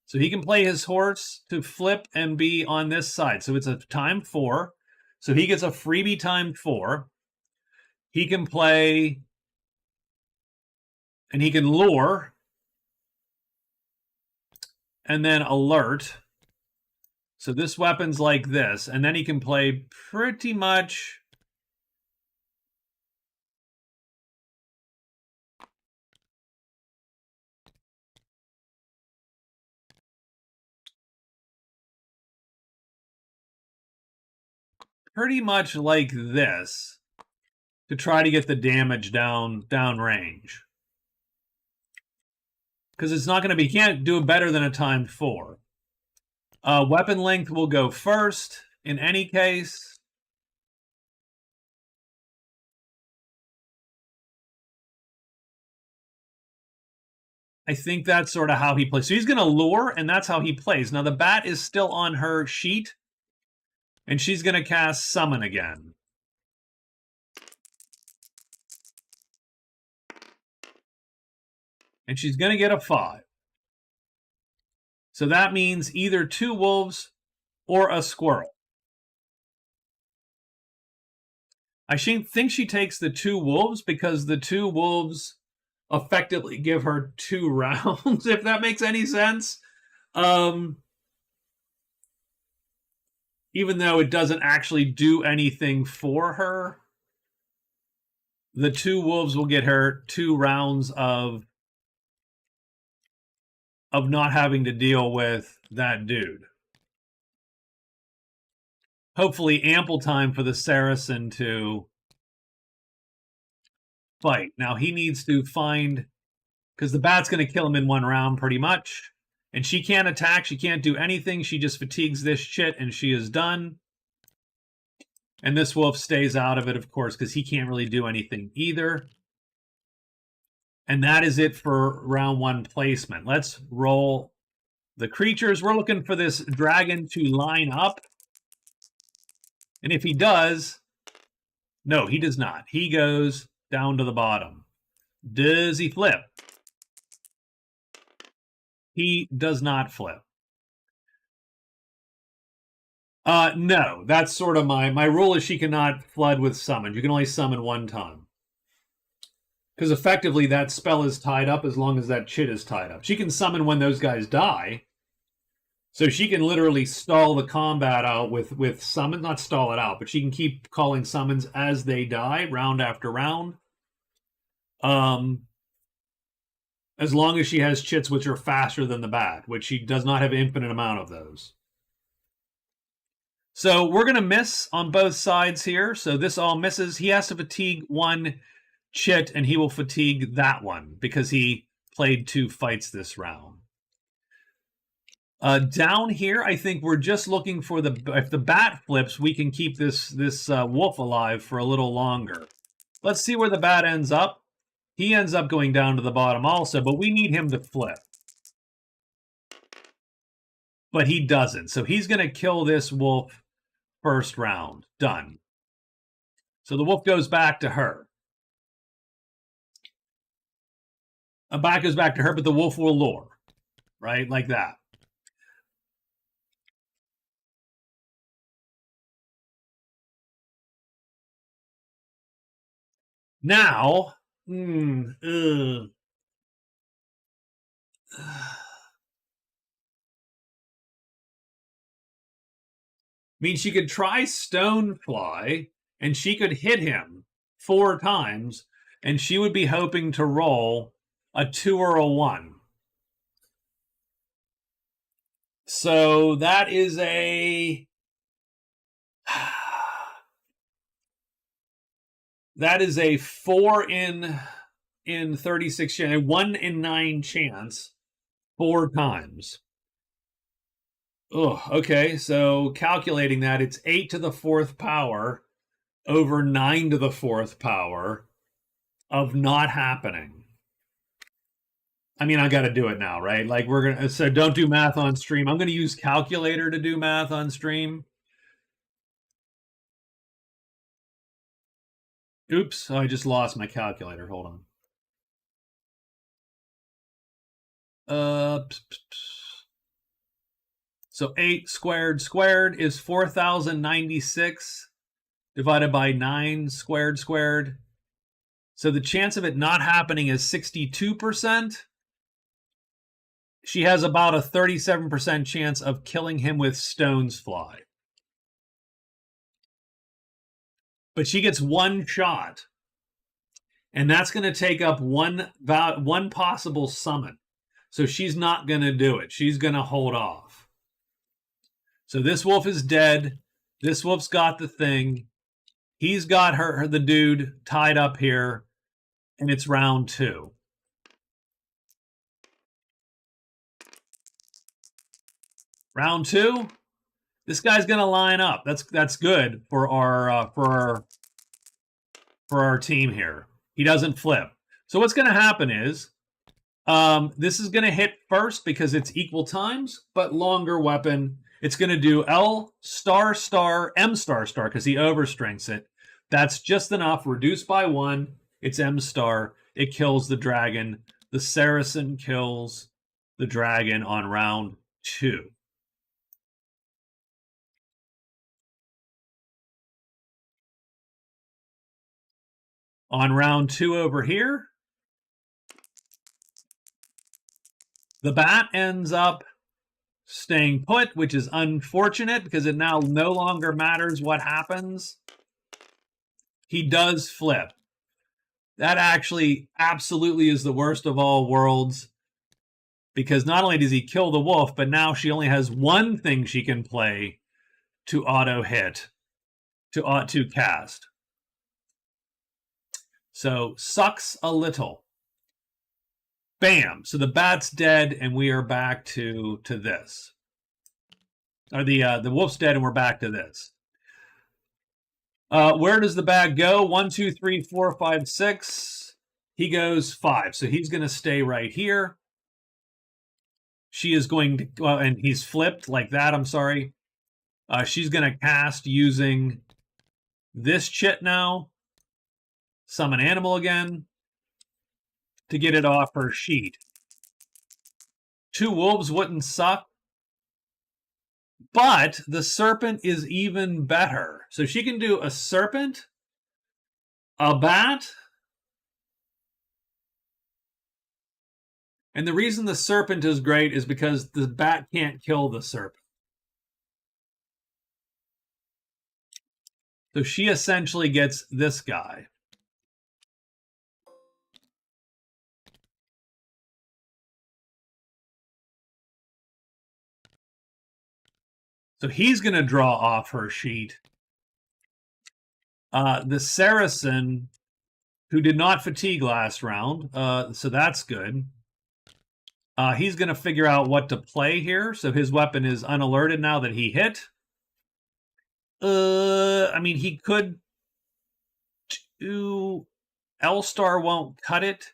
So he can play his horse to flip and be on this side. So it's a timed 4. So he gets a freebie timed 4. He can play and he can lure and then alert. So this weapon's like this. And then he can play pretty much like this to try to get the damage down range. Because it's not going to be, can't do it better than a timed 4. Weapon length will go first in any case. I think that's sort of how he plays. So he's going to lure, and that's how he plays. Now the bat is still on her sheet, and she's going to cast Summon again. And she's going to get a 5. So that means either 2 wolves or a squirrel. I think she takes the 2 wolves because the 2 wolves effectively give her 2 rounds, if that makes any sense. Even though it doesn't actually do anything for her, the 2 wolves will get her 2 rounds of not having to deal with that dude. Hopefully ample time for the Saracen to fight. Now he needs to find, because the bat's going to kill him in 1 round pretty much. And she can't attack. She can't do anything. She just fatigues this shit and she is done. And this wolf stays out of it, of course, because he can't really do anything either. And that is it for round 1 placement. Let's roll the creatures. We're looking for this dragon to line up. And if he does, no, he does not. He goes down to the bottom. Does he flip? He does not flip. No, that's sort of my rule is she cannot flood with summon. You can only summon 1 time. Because effectively that spell is tied up as long as that chit is tied up. She can summon when those guys die. So she can literally stall the combat out with summons. Not stall it out, but she can keep calling summons as they die, round after round. As long as she has chits which are faster than the bat, which she does not have an infinite amount of those. So we're going to miss on both sides here. So this all misses. He has to fatigue 1 chit, and he will fatigue that one because he played 2 fights this round. Down here, I think we're just looking for if the bat flips, we can keep this wolf alive for a little longer. Let's see where the bat ends up. He ends up going down to the bottom also, but we need him to flip. But he doesn't. So he's going to kill this wolf first round. Done. So the wolf goes back to her. A bat goes back to her, but the wolf will lure. Right? Like that. Now, I mean, she could try Stonefly, and she could hit him 4 times, and she would be hoping to roll a 2 or a 1. So that is a... That is a 4 in 36 chance, a 1 in 9 chance 4 times. Oh, okay. So calculating that, it's 8 to the 4th power over 9 to the 4th power of not happening. I mean, I got to do it now, right? Like we're going to, so don't do math on stream. I'm going to use calculator to do math on stream. Oops, I just lost my calculator. Hold on. So 8 squared is 4,096 divided by 9 squared. So the chance of it not happening is 62%. She has about a 37% chance of killing him with stone's fly. But she gets one shot. And that's going to take up one possible summon. So she's not going to do it. She's going to hold off. So this wolf is dead. This wolf's got the thing. He's got the dude tied up here. And it's round 2. Round 2. This guy's going to line up. That's good for our team here. He doesn't flip. So what's going to happen is this is going to hit first because it's equal times, but longer weapon. It's going to do L star star M star star because he overstrengths it. That's just enough. Reduced by 1. It's M star. It kills the dragon. The Saracen kills the dragon on round 2. On round 2 over here, the bat ends up staying put, which is unfortunate because it now no longer matters what happens. He does flip. That actually absolutely is the worst of all worlds because not only does he kill the wolf, but now she only has one thing she can play to auto hit, to cast. So sucks a little. Bam. So the bat's dead, and we are back to this. Or the wolf's dead, and we're back to this. Where does the bag go? 1, 2, 3, 4, 5, 6. He goes 5. So he's going to stay right here. She is going to, well, and he's flipped like that. I'm sorry. She's going to cast using this chit now. Summon animal again to get it off her sheet. 2 wolves wouldn't suck, but the serpent is even better. So she can do a serpent, a bat, and the reason the serpent is great is because the bat can't kill the serpent. So she essentially gets this guy. So he's going to draw off her sheet. The Saracen, who did not fatigue last round, so that's good. He's going to figure out what to play here. So his weapon is unalerted now that he hit. I mean, he could do... L-star won't cut it.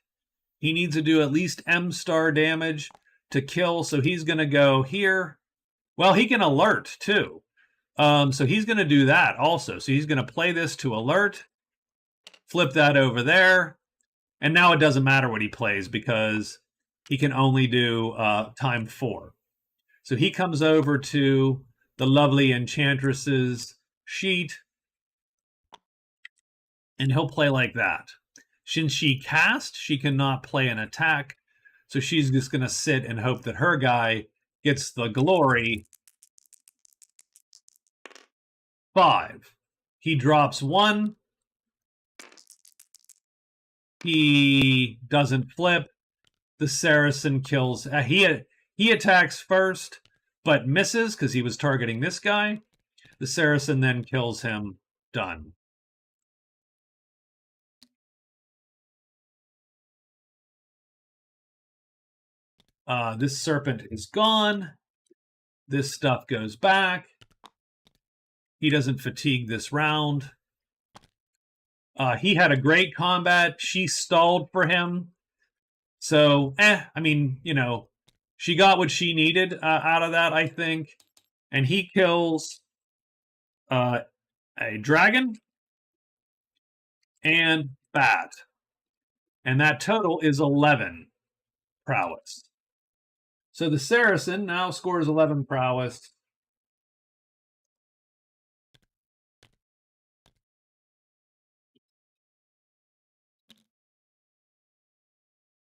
He needs to do at least M-star damage to kill, so he's going to go here. Well, he can alert, too. So he's going to do that also. So he's going to play this to alert, flip that over there, and now it doesn't matter what he plays because he can only do time 4. So he comes over to the lovely Enchantress's sheet, and he'll play like that. Since she cast, she cannot play an attack, so she's just going to sit and hope that her guy gets the glory. 5. He drops 1. He doesn't flip. The Saracen kills. He attacks first, but misses because he was targeting this guy. The Saracen then kills him. Done. This serpent is gone. This stuff goes back. He doesn't fatigue this round. He had a great combat. She stalled for him. So, I mean, you know, she got what she needed out of that, I think. And he kills a dragon and bat. And that total is 11 prowess. So the Saracen now scores 11 prowess.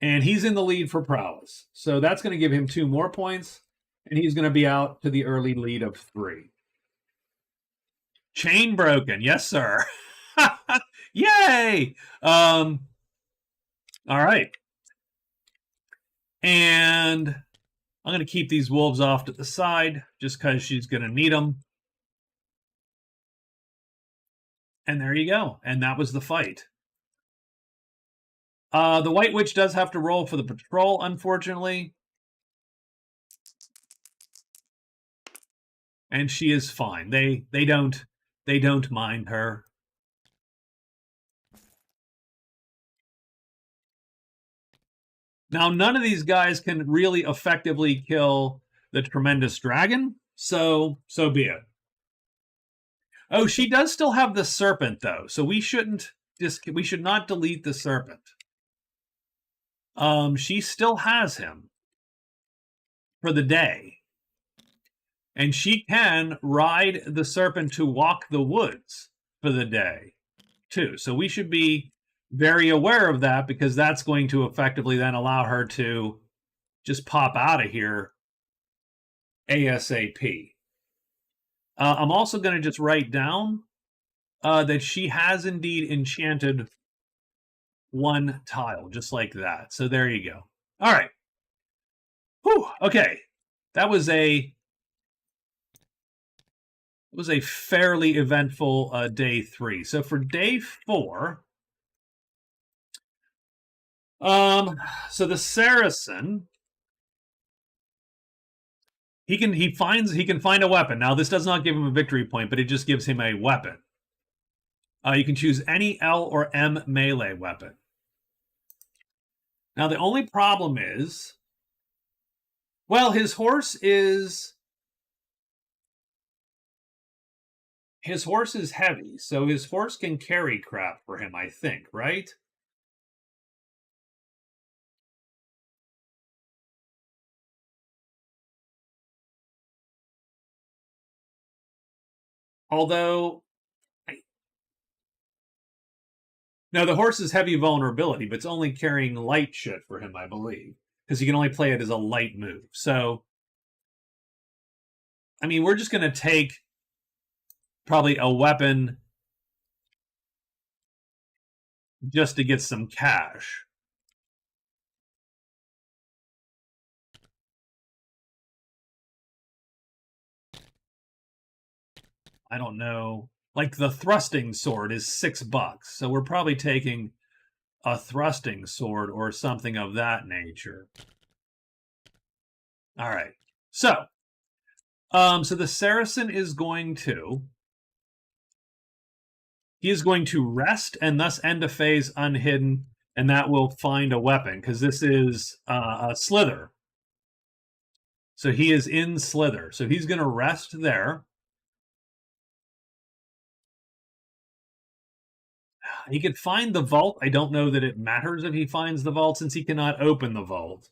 And he's in the lead for prowess. So that's going to give him 2 more points. And he's going to be out to the early lead of 3. Chain broken. Yes, sir. Yay! All right. And I'm going to keep these wolves off to the side just because she's going to need them. And there you go. And that was the fight. The White Witch does have to roll for the patrol, unfortunately. And she is fine. They don't mind her. Now, none of these guys can really effectively kill the Tremendous Dragon, so be it. Oh, she does still have the Serpent, though, so we should not delete the Serpent. She still has him for the day. And she can ride the Serpent to walk the woods for the day, too. So we should be very aware of that because that's going to effectively then allow her to just pop out of here ASAP. I'm also going to just write down that she has indeed enchanted 1 tile, just like that. So there you go. All right. Whew, okay. That was a fairly eventful day 3. So for day 4, so the Saracen, he can find a weapon. Now this does not give him a victory point, but it just gives him a weapon. You can choose any L or M melee weapon. Now the only problem is, well, his horse is heavy, so his horse can carry crap for him, I think, right? Although, no, the horse is heavy vulnerability, but it's only carrying light shit for him, I believe, because he can only play it as a light move. So, I mean, we're just going to take probably a weapon just to get some cash. I don't know. Like the thrusting sword is $6, so we're probably taking a thrusting sword or something of that nature. All right. So the Saracen is going to rest and thus end a phase unhidden, and that will find a weapon because this is a slither. So he is in slither. So he's going to rest there. He could find the vault. I don't know that it matters if he finds the vault since he cannot open the vault.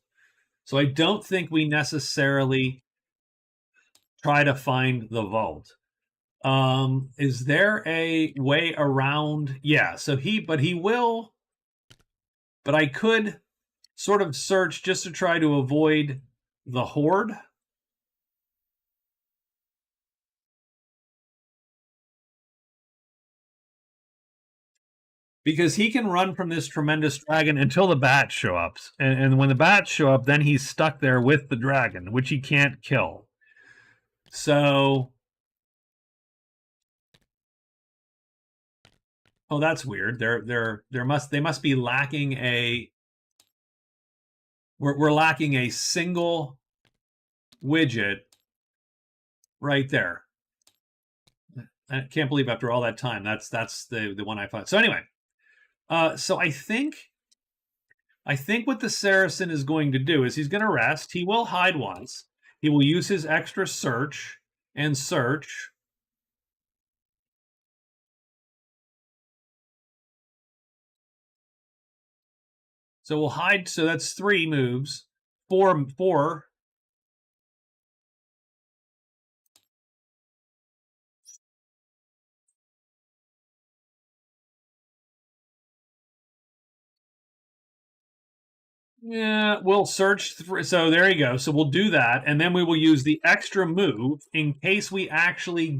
So I don't think we necessarily try to find the vault. Is there a way around? Yeah, so he will, but I could sort of search just to try to avoid the horde. Because he can run from this tremendous dragon until the bats show up. And when the bats show up, then he's stuck there with the dragon, which he can't kill. So, oh, that's weird. They must be lacking a. We're lacking a single widget right there. I can't believe after all that time that's the one I found. So anyway, so I think what the Saracen is going to do is he's going to rest. He will hide once. He will use his extra search and search. So we'll hide. So that's 3 moves. 4 Yeah, we'll search through. So there you go. So we'll do that, and then we will use the extra move in case we actually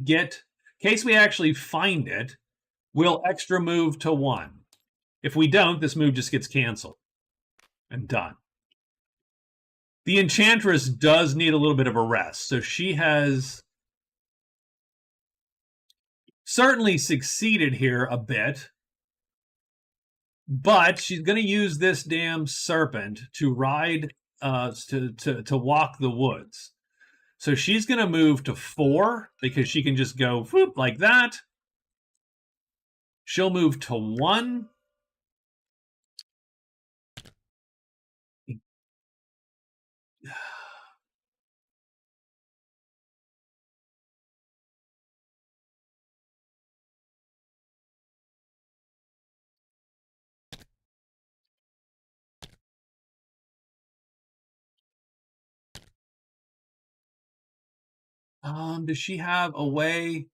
find it. We'll extra move to 1. If we don't, this move just gets canceled and done. The Enchantress does need a little bit of a rest, so she has certainly succeeded here a bit. But she's going to use this damn serpent to ride, to walk the woods. So she's going to move to 4 because she can just go whoop, like that. She'll move to 1. Does she have a way?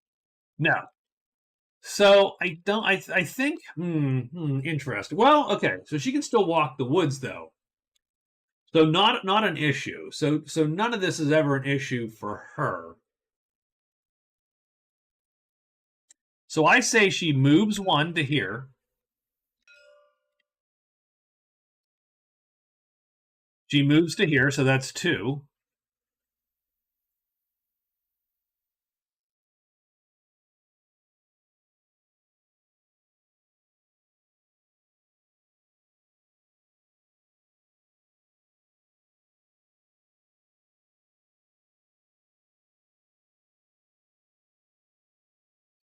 No. So I don't. I think. Interesting. Well, okay. So she can still walk the woods though. So not an issue. So none of this is ever an issue for her. So I say she moves 1 to here. She moves to here, so that's 2.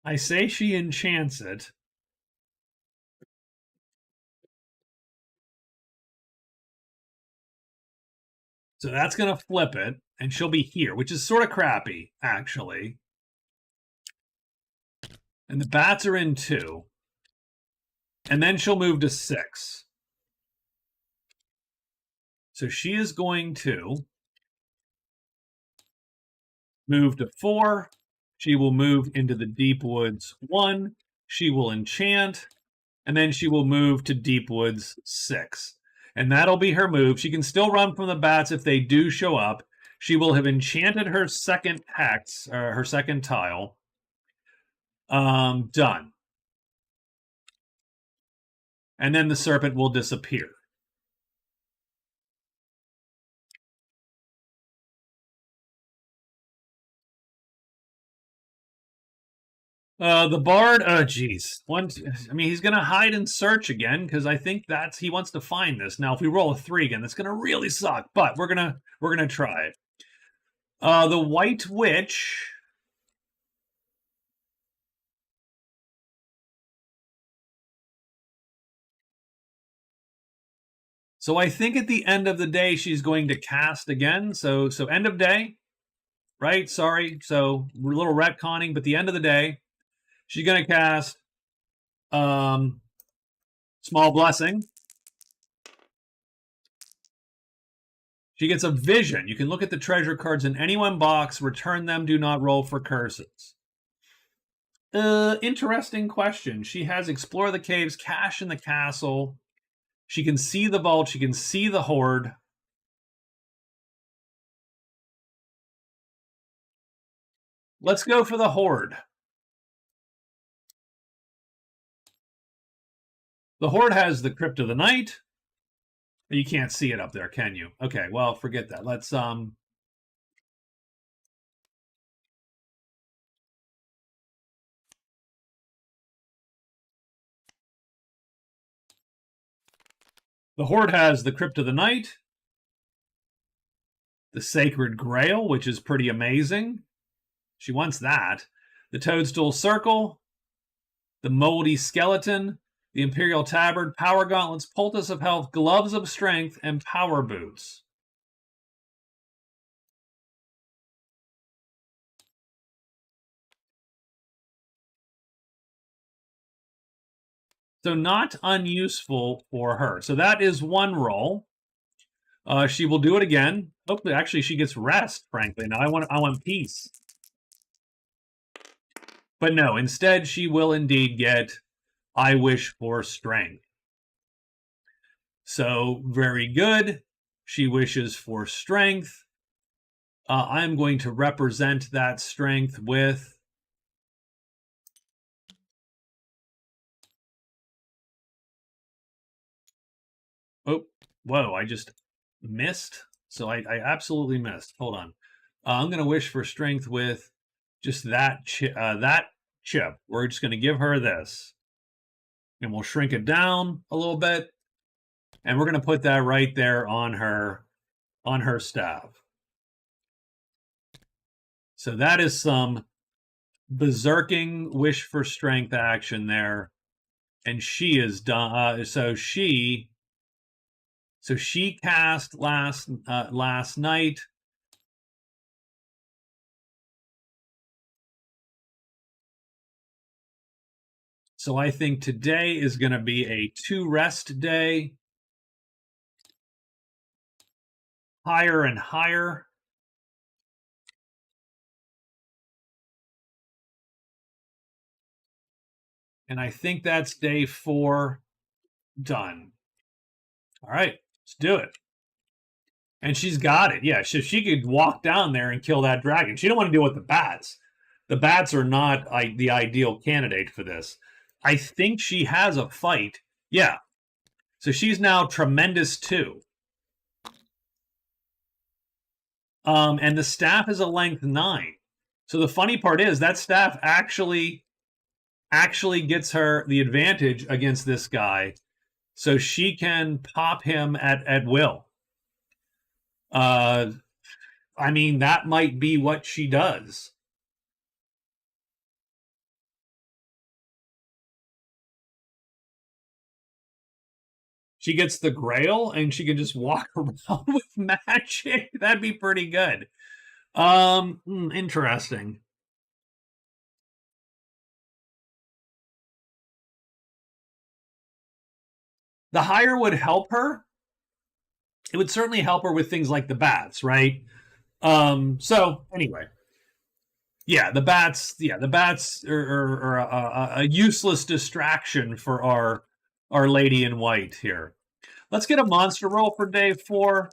I say she enchants it. So that's going to flip it, and she'll be here, which is sort of crappy, actually. And the bats are in 2. And then she'll move to 6. So she is going to move to 4. She will move into the Deep Woods 1. She will enchant, and then she will move to Deep Woods 6. And that'll be her move. She can still run from the bats if they do show up. She will have enchanted her second hex, or her second tile. Done. And then the serpent will disappear. The bard, oh geez. He's gonna hide and search again because I think he wants to find this. Now, if we roll a 3 again, that's gonna really suck. But we're gonna try it. The White Witch. So I think at the end of the day she's going to cast again. So end of day, right? Sorry. So a little retconning, but the end of the day, she's gonna cast Small Blessing. She gets a vision. You can look at the treasure cards in any one box, return them, do not roll for curses. Interesting question. She has Explore the Caves, Cash in the Castle. She can see the vault. She can see the hoard. Let's go for the hoard. The hoard has the Crypt of the Night. You can't see it up there, can you? Okay, well, forget that. Let's The hoard has the Crypt of the Night, the Sacred Grail, which is pretty amazing. She wants that. The Toadstool Circle, the Moldy Skeleton, the Imperial Tabard, Power Gauntlets, Poultice of Health, Gloves of Strength, and Power Boots. So not unuseful for her. So that is 1 roll. She will do it again. Oh, actually, she gets rest, frankly. Now I want peace. But no, instead she will indeed get I Wish for Strength. So very good. She wishes for strength. I'm going to represent that strength with oh, whoa, I just missed. So I absolutely missed. Hold on. I'm going to wish for strength with just that chip. We're just going to give her this. And we'll shrink it down a little bit. And we're going to put that right there on her staff. So that is some berserking wish for strength action there. And she is done. So she cast last night. So I think today is going to be a 2 rest day. Higher and higher. And I think that's day 4 done. All right, let's do it. And she's got it. Yeah, she could walk down there and kill that dragon. She don't want to deal with the bats. The bats are not the ideal candidate for this. I think she has a fight. Yeah. So she's now tremendous 2. And the staff is a length 9. So the funny part is that staff actually gets her the advantage against this guy. So she can pop him at will. I mean, that might be what she does. She gets the Grail and she can just walk around with magic. That'd be pretty good. Interesting. The higher would help her. It would certainly help her with things like the bats, right? So anyway, yeah, the bats are a useless distraction for our lady in white here. Let's get a monster roll for day 4.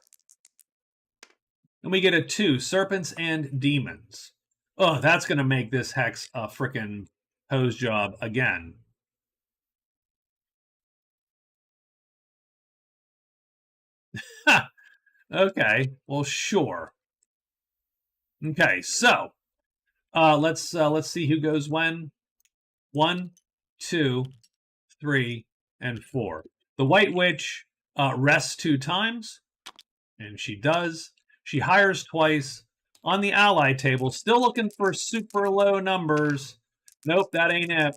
And we get a 2, serpents and demons. Oh, that's going to make this hex a frickin' hose job again. Okay, well, sure. Okay, so let's see who goes when. 1, 2, 3, and 4. The White Witch rests 2 times, and she does. She hires twice on the ally table, still looking for super low numbers. Nope, that ain't it.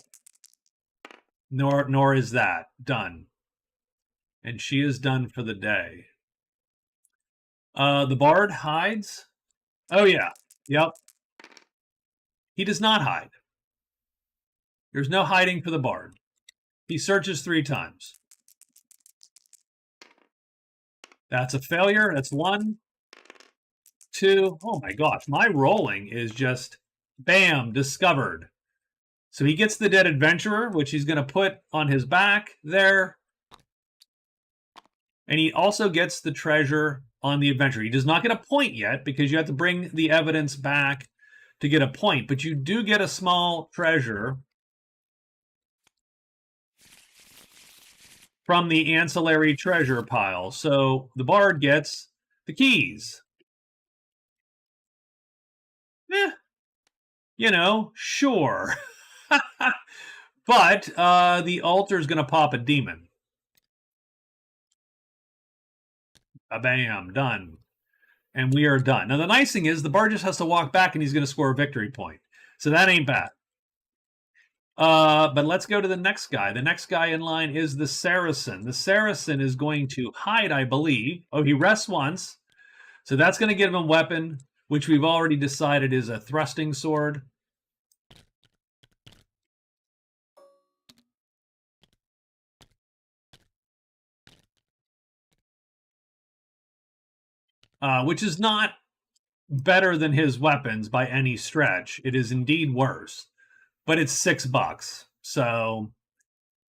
Nor is that done. And she is done for the day. The Bard hides. Oh yeah, yep. He does not hide. There's no hiding for the Bard. He searches 3 times. That's a failure. That's 1, 2. Oh my gosh, my rolling is just bam, discovered. So he gets the Dead Adventurer, which he's going to put on his back there. And he also gets the treasure on the adventure. He does not get a point yet because you have to bring the evidence back to get a point, but you do get a small treasure from the ancillary treasure pile. So the Bard gets the keys. You know, sure. But the altar is going to pop a demon. Bam, done. And we are done. Now, the nice thing is the Bard just has to walk back and he's going to score a victory point. So that ain't bad. But let's go to the next guy. The next guy in line is the Saracen. The Saracen is going to hide, I believe. Oh, he rests once. So that's going to give him a weapon, which we've already decided is a thrusting sword. Which is not better than his weapons by any stretch. It is indeed worse. But it's $6. So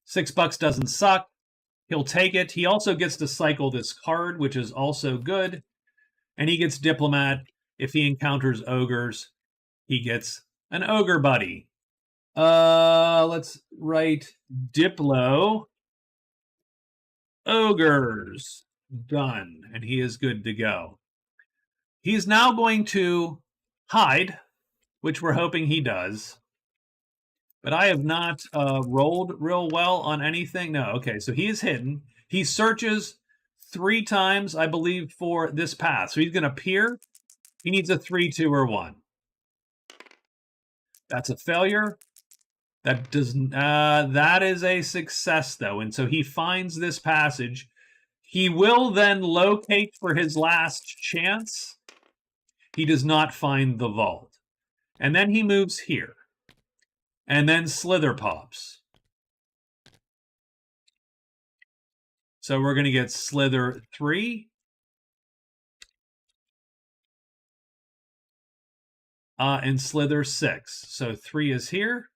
$6 doesn't suck. He'll take it. He also gets to cycle this card, which is also good. And he gets Diplomat. If he encounters ogres, he gets an ogre buddy. Let's write Diplo ogres. Done. And he is good to go. He's now going to hide, which we're hoping he does. But I have not rolled real well on anything. No, okay, so he is hidden. He searches 3 times, I believe, for this path. So he's going to peer. He needs a 3, 2, or 1. That's a failure. That is a success, though. And so he finds this passage. He will then locate for his last chance. He does not find the vault. And then he moves here. And then Slither pops. So we're going to get Slither 3. And Slither 6. So 3 is here.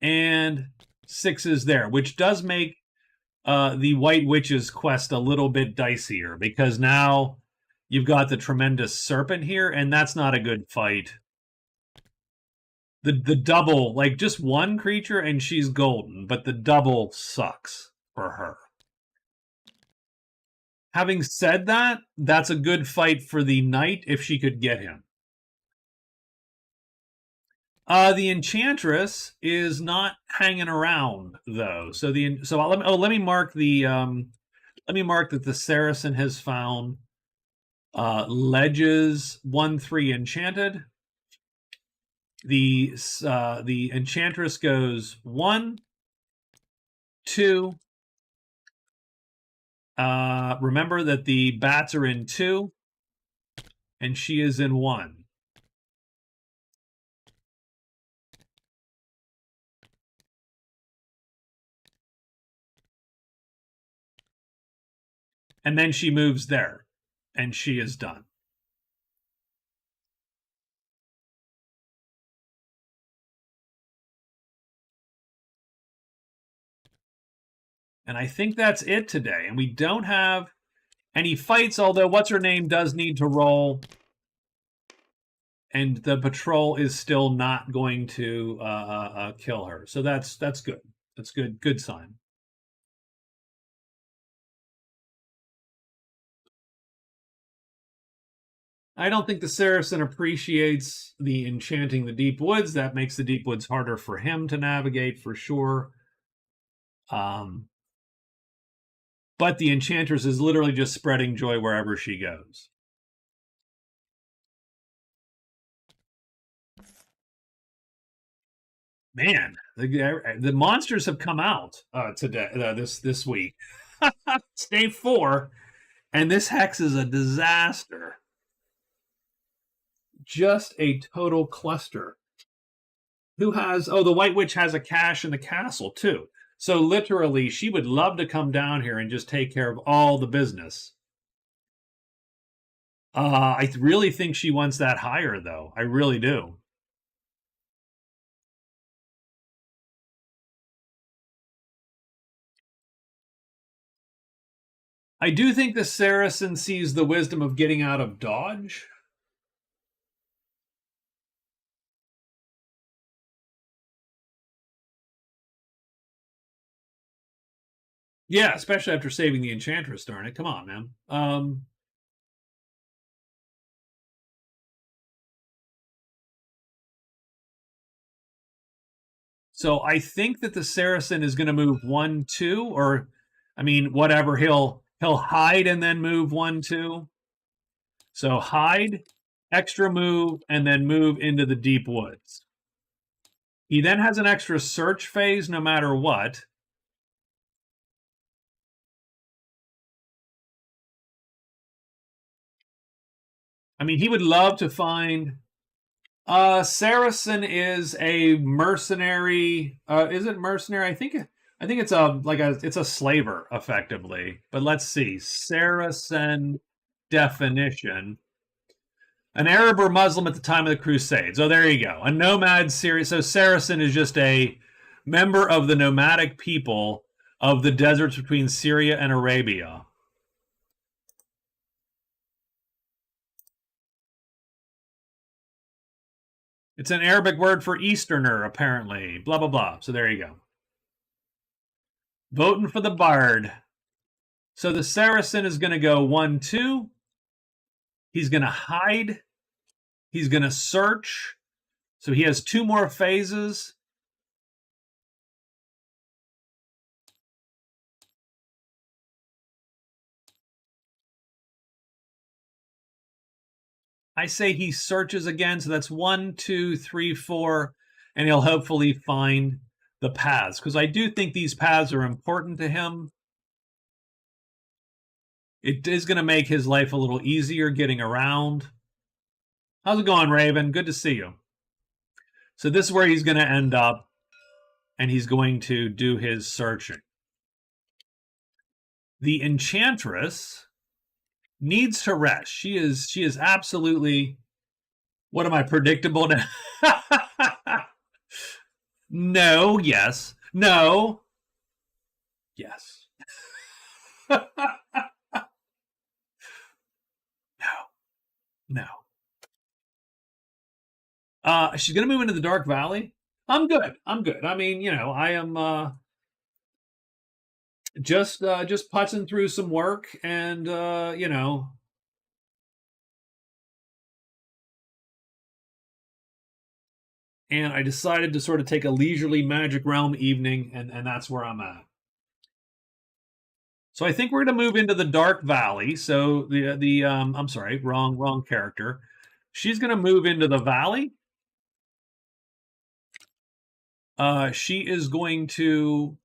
And 6 is there, which does make the White Witch's quest a little bit dicier, because now you've got the Tremendous Serpent here, and that's not a good fight. The double, like just one creature and she's golden, but the double sucks for her. Having said that, that's a good fight for the knight if she could get him. The Enchantress is not hanging around though. Let me mark that the Saracen has found ledges 1, 3 enchanted. The Enchantress goes 1, 2. Remember that the bats are in 2, and she is in 1. And then she moves there, and she is done. And I think that's it today. And we don't have any fights, although what's-her-name does need to roll. And the patrol is still not going to kill her. So that's good. That's good. Good sign. I don't think the Saracen appreciates the enchanting the deep woods. That makes the deep woods harder for him to navigate for sure. But the Enchantress is literally just spreading joy wherever she goes. Man, the monsters have come out today. This week. It's day 4, and this hex is a disaster. Just a total cluster. Who has? Oh, the White Witch has a cache in the castle too. So literally, she would love to come down here and just take care of all the business. I really think she wants that higher, though. I really do. I do think the Saracen sees the wisdom of getting out of dodge. Yeah, especially after saving the Enchantress, darn it. Come on, man. So I think that the Saracen is going to move 1, 2, or I mean, whatever. He'll hide and then move 1, 2. So hide, extra move, and then move into the deep woods. He then has an extra search phase no matter what. I mean, he would love to find. Saracen is a mercenary. Is it mercenary? I think it's it's a slaver effectively. But let's see. Saracen definition. An Arab or Muslim at the time of the Crusades. Oh, there you go. A nomad Syrian. So Saracen is just a member of the nomadic people of the deserts between Syria and Arabia. It's an Arabic word for Easterner, apparently. Blah, blah, blah. So there you go. Voting for the Bard. So the Saracen is going to go 1-2. He's going to hide. He's going to search. So he has 2 more phases. I say he searches again. So that's 1, 2, 3, 4. And he'll hopefully find the paths. Because I do think these paths are important to him. It is going to make his life a little easier getting around. How's it going, Raven? Good to see you. So this is where he's going to end up. And he's going to do his searching. The Enchantress needs to rest. She is absolutely, what am I, predictable now? No, yes. No. Yes. No. No. She's gonna move into the Dark Valley. I'm good. I'm good. I mean, you know, I am just putzing through some work and you know, and I decided to sort of take a leisurely Magic Realm evening, and that's where I'm at. So I think we're going to move into the Dark Valley. So the I'm sorry, wrong character. She's going to move into the valley. She is going to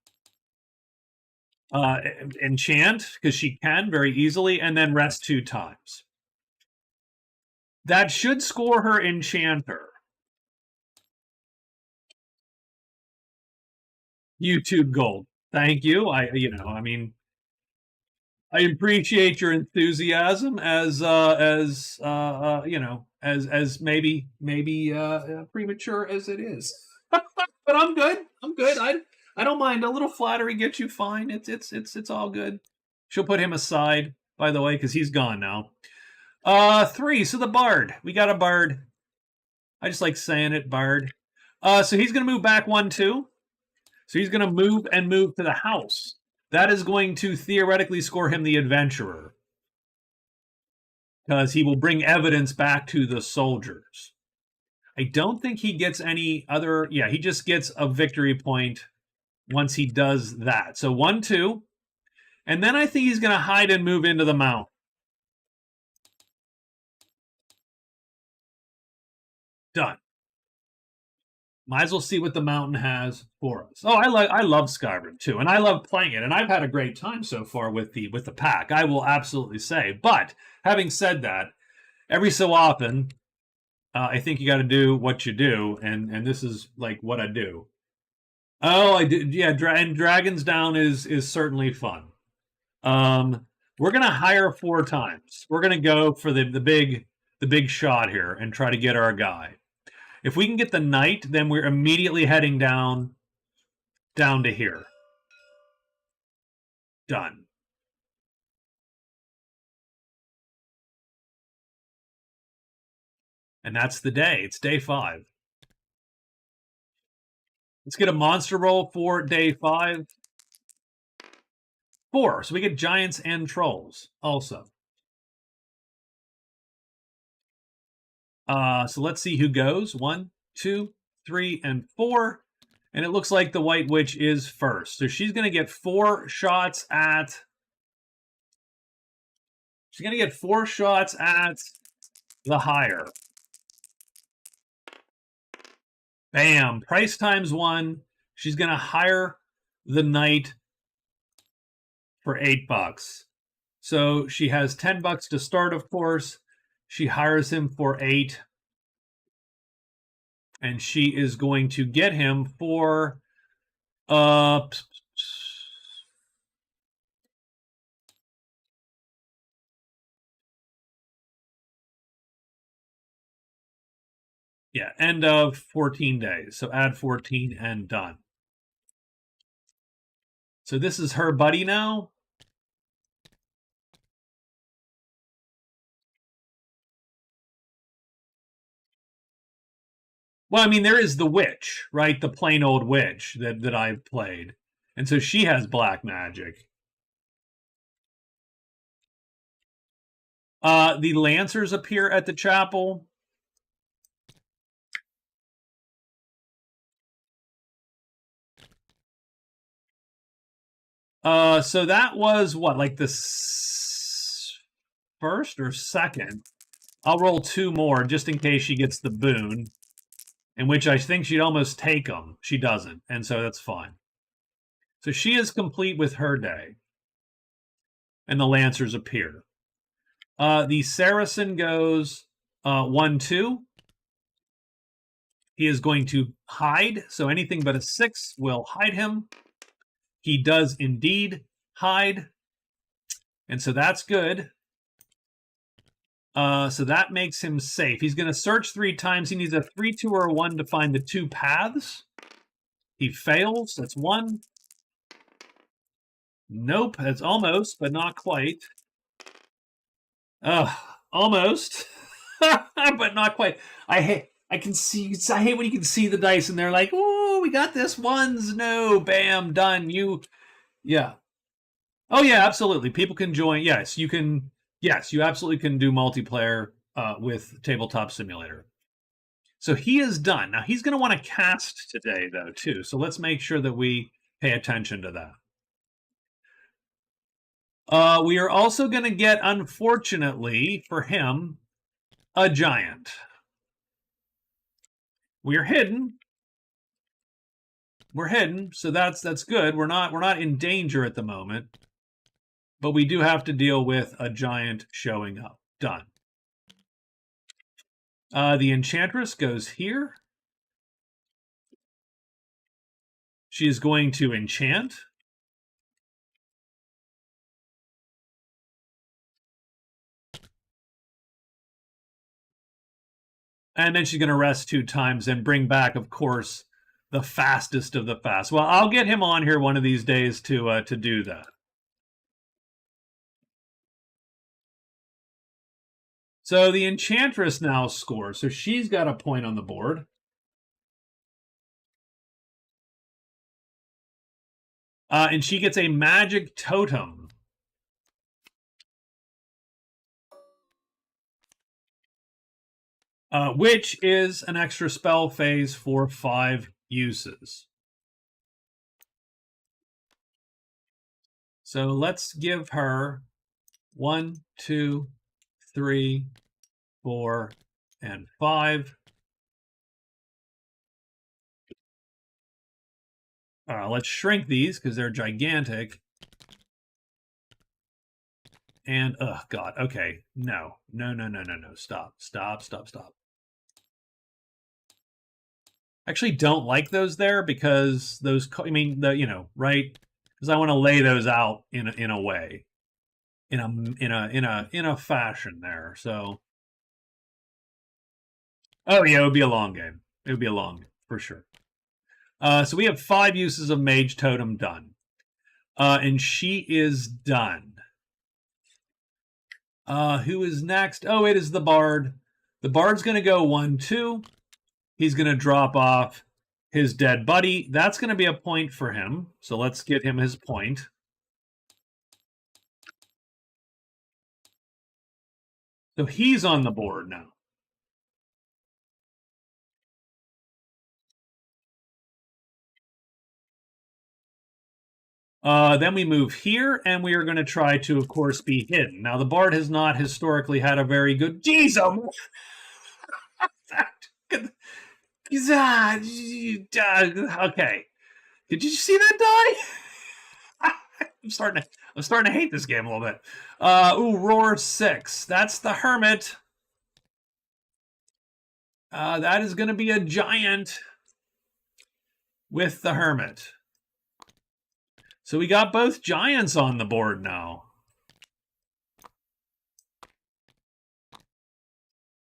enchant because she can very easily, and then rest 2 times. That should score her enchanter. YouTube gold. Thank you. I mean, I appreciate your enthusiasm as you know, as maybe premature as it is. But I'm good. I'm good. I don't mind. A little flattery gets you fine. It's all good. She'll put him aside, by the way, because he's gone now. 3. So the Bard. We got a Bard. I just like saying it, Bard. So he's gonna move back 1-2. So he's gonna move to the house. That is going to theoretically score him the Adventurer. Because he will bring evidence back to the soldiers. I don't think he gets any other. Yeah, he just gets a victory point once he does that. So 1-2. And then I think he's going to hide and move into the mount. Done. Might as well see what the mountain has for us. Oh, I love Skyrim too, and I love playing it, and I've had a great time so far with the pack. I will absolutely say. But having said that, every so often, I think you got to do what you do, and this is like what I do. Oh, I did. Yeah, and Dragons Down is certainly fun. We're gonna hire 4 times. We're gonna go for the big shot here and try to get our guy. If we can get the knight, then we're immediately heading down to here. Done. And that's the day. It's day 5. Let's get a monster roll for day 5. 4. So we get giants and trolls also. So let's see who goes. 1, 2, 3, and 4. And it looks like the White Witch is first. So she's going to get 4 shots at... She's going to get 4 shots at the higher. Bam. Price times 1. She's going to hire the knight for $8. So she has $10 to start, of course. She hires him for 8. And she is going to get him for yeah, end of 14 days. So add 14 and done. So this is her buddy now. Well, I mean, there is the witch, right? The plain old witch that I've played. And so she has black magic. The Lancers appear at the chapel. So that was what, like the first or second? I'll roll 2 more just in case she gets the boon, in which I think she'd almost take them. She doesn't, and so that's fine. So she is complete with her day, and the Lancers appear. The Saracen goes 1-2. He is going to hide, so anything but a 6 will hide him. He does indeed hide, and so that's good. So that makes him safe. He's going to search 3 times. He needs a 3, 2, or a 1 to find the 2 paths. He fails. That's 1. Nope. That's almost, but not quite. Almost, but not quite. I hate when you can see the dice and they're like, "Oh, we got this. Ones, no, bam, done." Yeah. Oh yeah, absolutely. People can join. Yes, you can. Yes, you absolutely can do multiplayer with Tabletop Simulator. So he is done. Now he's going to want to cast today, though, too. So let's make sure that we pay attention to that. We are also going to get, unfortunately for him, a giant. We're hidden. We're hidden, so that's good. We're not in danger at the moment, but we do have to deal with a giant showing up. Done. The Enchantress goes here. She is going to enchant. And then she's going to rest 2 times and bring back, of course, the fastest of the fast. Well, I'll get him on here one of these days to do that. So the Enchantress now scores. So she's got a point on the board. And she gets a magic totem. Which is an extra spell phase for 5 uses. So let's give her 1, 2, 3, 4, and 5. Let's shrink these because they're gigantic. And, oh, God, okay. No. Stop. Actually don't like those there because those, right? Because I want to lay those out in a way, in a fashion there. So, oh yeah, it would be a long game. It would be a long game for sure. So we have 5 uses of Mage Totem done, and she is done. Who is next? Oh, it is the Bard. The Bard's going to go 1-2. He's going to drop off his dead buddy. That's going to be a point for him. So let's get him his point. So he's on the board now. Then we move here, and we are going to try to, of course, be hidden. Now, the Bard has not historically had a very good... Jeez, okay. Did you see that die? I'm starting to hate this game a little bit. Roar 6. That's the Hermit. That is going to be a giant with the Hermit. So we got both giants on the board now.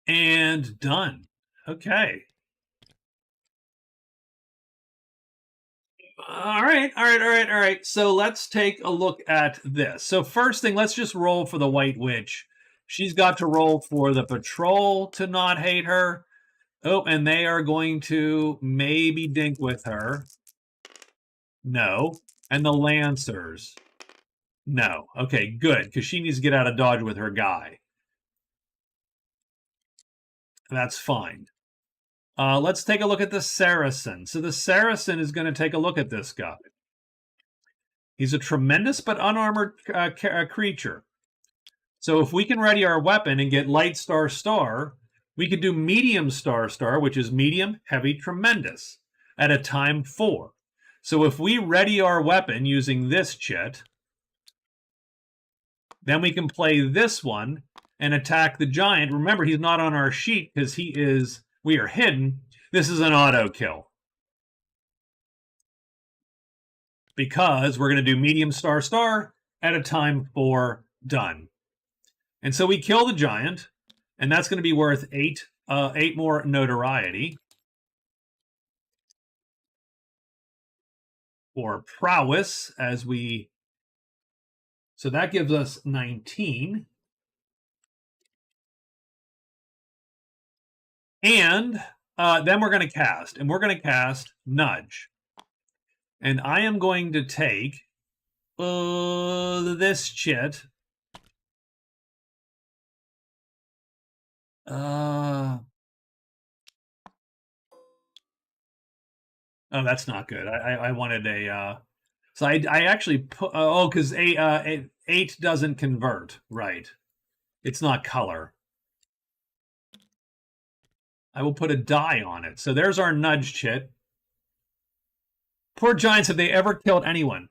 And done. Okay. All right. So let's take a look at this. So first thing, let's just roll for the White Witch. She's got to roll for the patrol to not hate her. Oh, and they are going to maybe dink with her. No. And the Lancers. No. Okay, good, because she needs to get out of dodge with her guy. That's fine. Let's take a look at the Saracen. So the Saracen is going to take a look at this guy. He's a tremendous but unarmored creature. So if we can ready our weapon and get light star star, we could do medium star star, which is medium, heavy, tremendous, at a time 4. So if we ready our weapon using this chit, then we can play this one and attack the giant. Remember, he's not on our sheet because we are hidden. This is an auto kill. Because we're going to do medium star star at a time 4, done. And so we kill the giant, and that's going to be worth 8 more notoriety. Or prowess, as we... So that gives us 19. And then we're going to cast, and we're going to cast Nudge. And I am going to take this chit. Oh, that's not good. I wanted a... So I actually put... oh, because 8 doesn't convert. Right. It's not color. I will put a die on it. So there's our Nudge chit. Poor giants, have they ever killed anyone?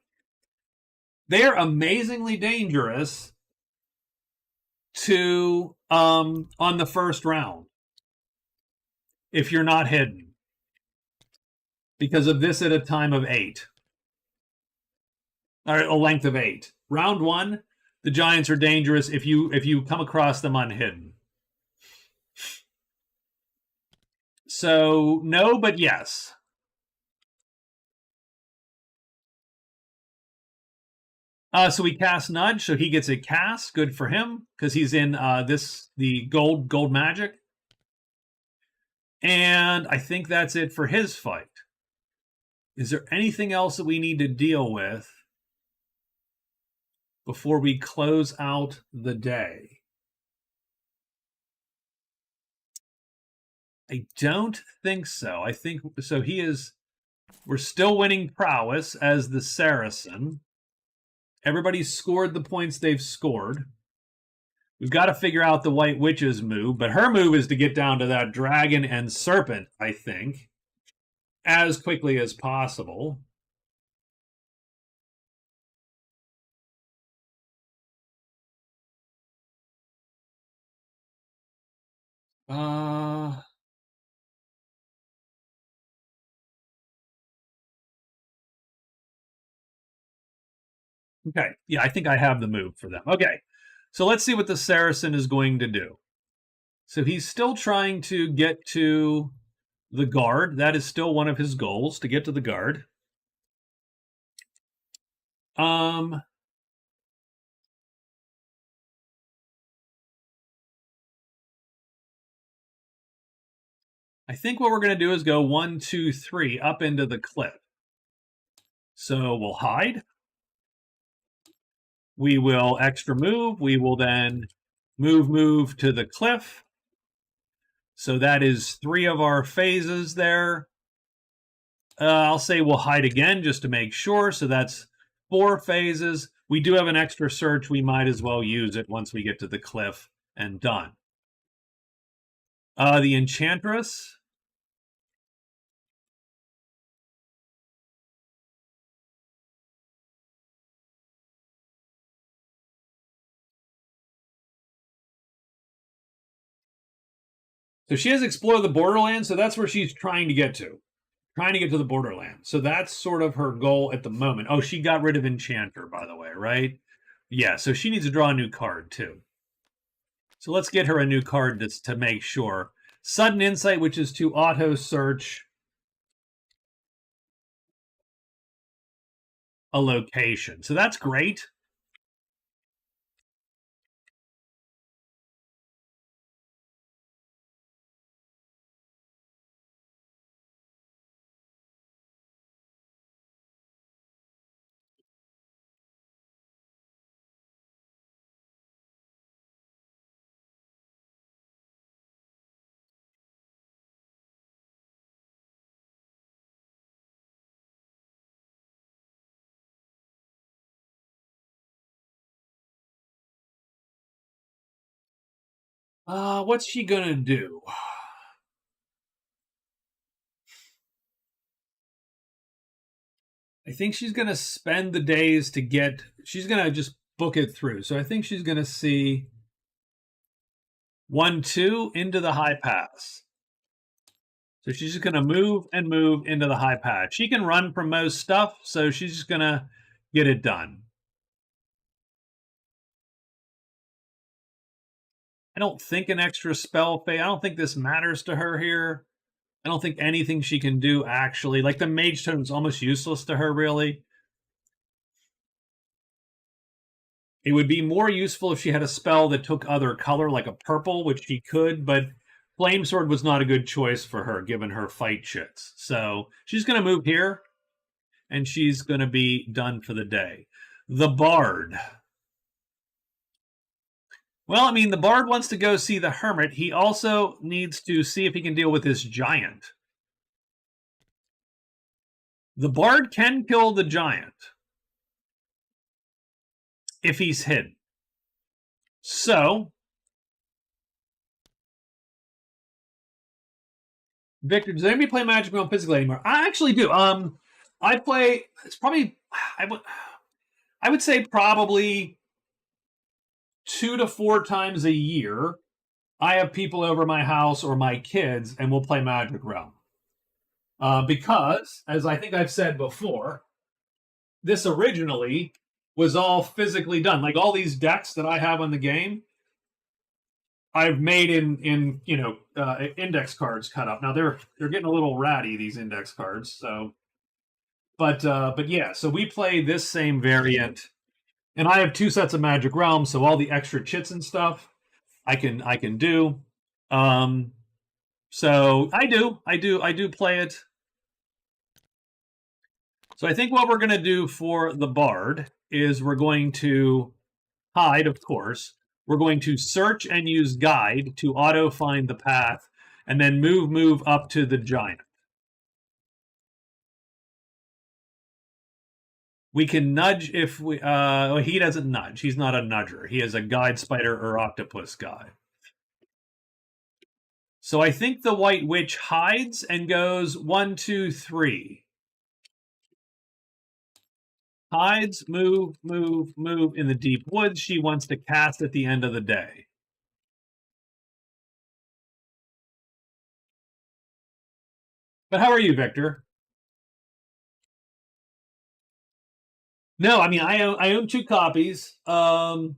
They are amazingly dangerous to on the first round if you're not hidden because of this at a time of 8 or a length of 8. Round 1, the giants are dangerous if you come across them unhidden. So no, but yes. So we cast Nudge, so he gets a cast. Good for him, because he's in the gold magic. And I think that's it for his fight. Is there anything else that we need to deal with before we close out the day? I don't think so. I think so. We're still winning prowess as the Saracen. Everybody's scored the points they've scored. We've got to figure out the White Witch's move, but her move is to get down to that dragon and serpent, I think, as quickly as possible. Okay, yeah, I think I have the move for them. Okay, so let's see what the Saracen is going to do. So he's still trying to get to the guard. That is still one of his goals, to get to the guard. I think what we're going to do is go 1, 2, 3 up into the cliff. So we'll hide. We will extra move. We will then move to the cliff. So that is 3 of our phases there. I'll say we'll hide again just to make sure. So that's 4 phases. We do have an extra search. We might as well use it once we get to the cliff and done. The Enchantress. So she has explored the borderlands, so that's where she's trying to get to. Trying to get to the borderlands. So that's sort of her goal at the moment. Oh, she got rid of Enchanter, by the way, right? Yeah, so she needs to draw a new card, too. So let's get her a new card to make sure. Sudden Insight, which is to auto-search a location. So that's great. What's she gonna do? I think she's gonna spend the days to get. She's gonna just book it through. So I think she's gonna see 1-2 into the high pass. So she's just gonna move and move into the high pass. She can run from most stuff, so she's just gonna get it done. I don't think an extra spell phase. I don't think this matters to her here. I don't think anything she can do actually. Like the mage totem is almost useless to her, really. It would be more useful if she had a spell that took other color, like a purple, which she could, but Flame Sword was not a good choice for her, given her fight shits. So she's going to move here, and she's going to be done for the day. The Bard. Well, I mean, the Bard wants to go see the Hermit. He also needs to see if he can deal with this Giant. The Bard can kill the Giant if he's hidden. So, Victor, does anybody play Magic Realm physically anymore? I actually do. I play. It's probably I would say probably 2 to 4 times a year. I have people over my house or my kids, and we'll play Magic Realm. Because, as I think I've said before, this originally was all physically done. Like all these decks that I have on the game, I've made in index cards cut up. Now they're getting a little ratty, these index cards. So, but yeah. So we play this same variant, and I have 2 sets of Magic Realm. So all the extra chits and stuff, I can do. So I do play it. So I think what we're going to do for the Bard is we're going to hide, of course. We're going to search and use guide to auto find the path, and then move up to the Giant. We can nudge if we. He doesn't nudge. He's not a nudger. He is a guide spider or octopus guy. So I think the White Witch hides and goes 1, 2, 3. Hides, move in the deep woods. She wants to cast at the end of the day. But how are you, Victor? No, I mean I own 2 copies. I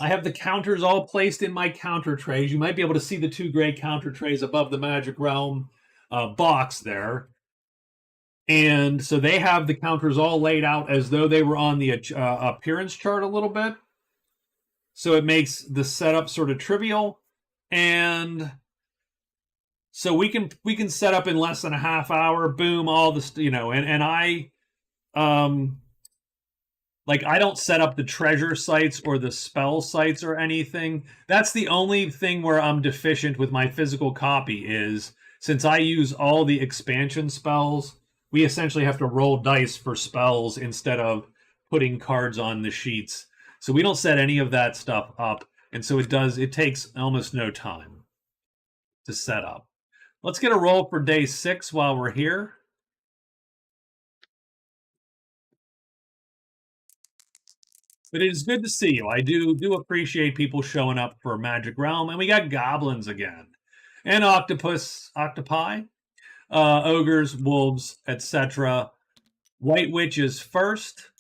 have the counters all placed in my counter trays. You might be able to see the 2 gray counter trays above the Magic Realm box there. And so they have the counters all laid out as though they were on the appearance chart a little bit. So it makes the setup sort of trivial. And so we can set up in less than a half hour, boom, all this, and I I don't set up the treasure sites or the spell sites or anything. That's the only thing where I'm deficient with my physical copy is since I use all the expansion spells, we essentially have to roll dice for spells instead of putting cards on the sheets. So we don't set any of that stuff up. And so it takes almost no time to set up. Let's get a roll for day 6 while we're here. But it is good to see you. I do appreciate people showing up for Magic Realm. And we got goblins again. And octopi, ogres, wolves, etc. White Witch is first.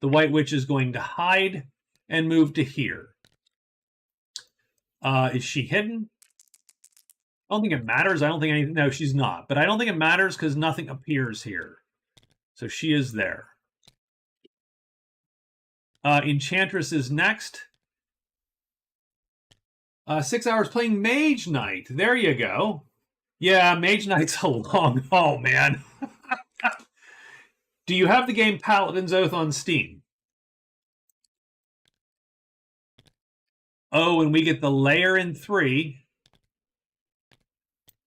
The White Witch is going to hide and move to here. Is she hidden? I don't think it matters. I don't think anything. No, she's not. But I don't think it matters because nothing appears here. So she is there. Enchantress is next. 6 hours playing Mage Knight. There you go. Yeah, Mage Knight's a long haul, man. Do you have the game Paladin's Oath on Steam? Oh, and we get the Layer in 3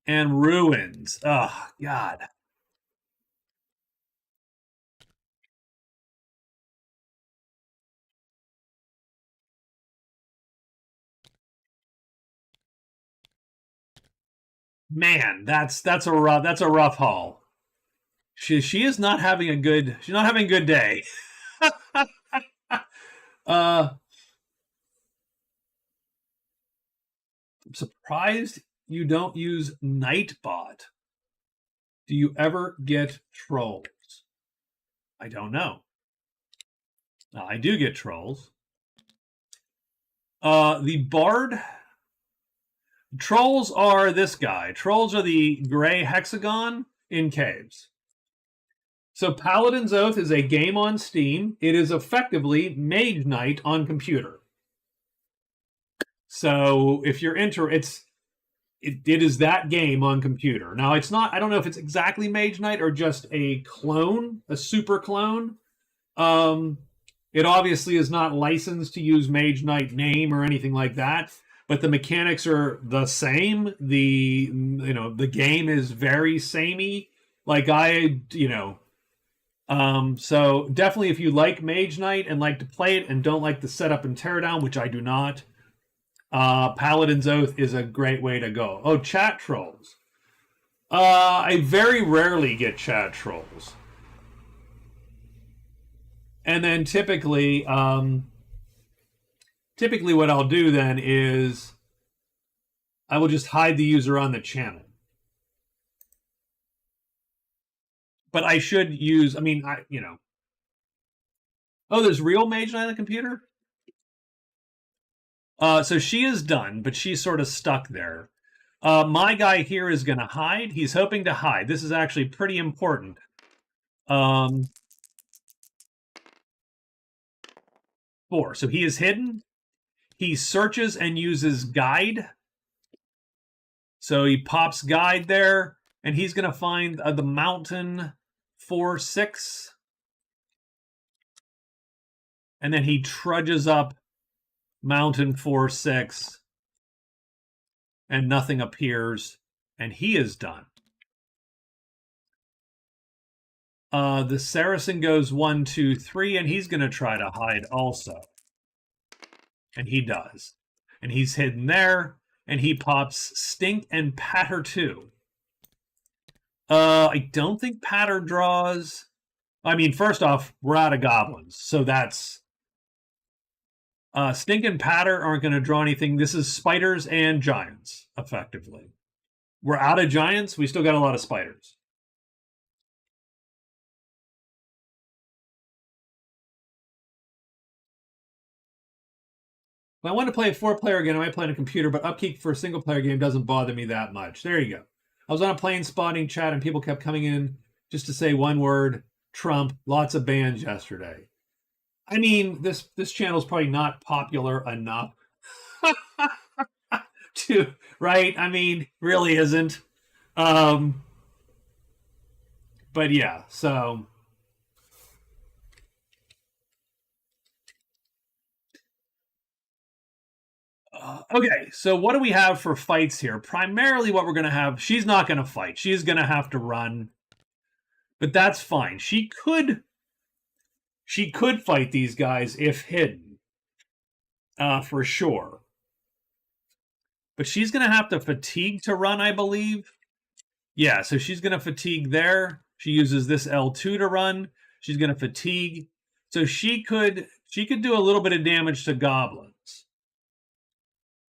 and Ruins. Oh, God. Man, that's a rough haul. She is not having a good day. I'm surprised you don't use Nightbot. Do you ever get trolls? I don't know. I do get trolls. The Bard. Trolls are this guy. Trolls are the gray hexagon in caves. So Paladin's Oath is a game on Steam. It is effectively Mage Knight on computer. So if you're it is that game on computer. Now it's not, I don't know if it's exactly Mage Knight or just a clone, a super clone. It obviously is not licensed to use Mage Knight name or anything like that, but the mechanics are the same. The game is very samey. Like so definitely if you like Mage Knight and like to play it and don't like the setup and teardown, which I do not, Paladin's Oath is a great way to go. Oh, chat trolls. I very rarely get chat trolls. And then typically what I'll do then is I will just hide the user on the channel. But I should use, Oh, there's real Mage Knight on the computer? So she is done, but she's sort of stuck there. My guy here is going to hide. He's hoping to hide. This is actually pretty important. 4. So he is hidden. He searches and uses guide. So he pops guide there, and he's going to find the mountain 4-6. And then he trudges up mountain 4-6, and nothing appears, and he is done. The Saracen goes 1, 2, 3, and he's going to try to hide also. And he does. And he's hidden there, and he pops Stink and Patter 2. I don't think Patter draws. First off, we're out of goblins, so that's... Stink and Patter aren't going to draw anything. This is spiders and giants, effectively. We're out of giants. We still got a lot of spiders. If I want to play a 4-player game, I might play on a computer, but upkeep for a single-player game doesn't bother me that much. There you go. I was on a plane spotting chat, and people kept coming in just to say one word, Trump, lots of bans yesterday. This channel is probably not popular enough to, right? Really isn't. But yeah, so. Okay, so what do we have for fights here? Primarily what we're going to have, she's not going to fight. She's going to have to run. But that's fine. She could fight these guys if hidden, for sure. But she's going to have to fatigue to run, I believe. Yeah, so she's going to fatigue there. She uses this L2 to run. She's going to fatigue. So she could do a little bit of damage to goblins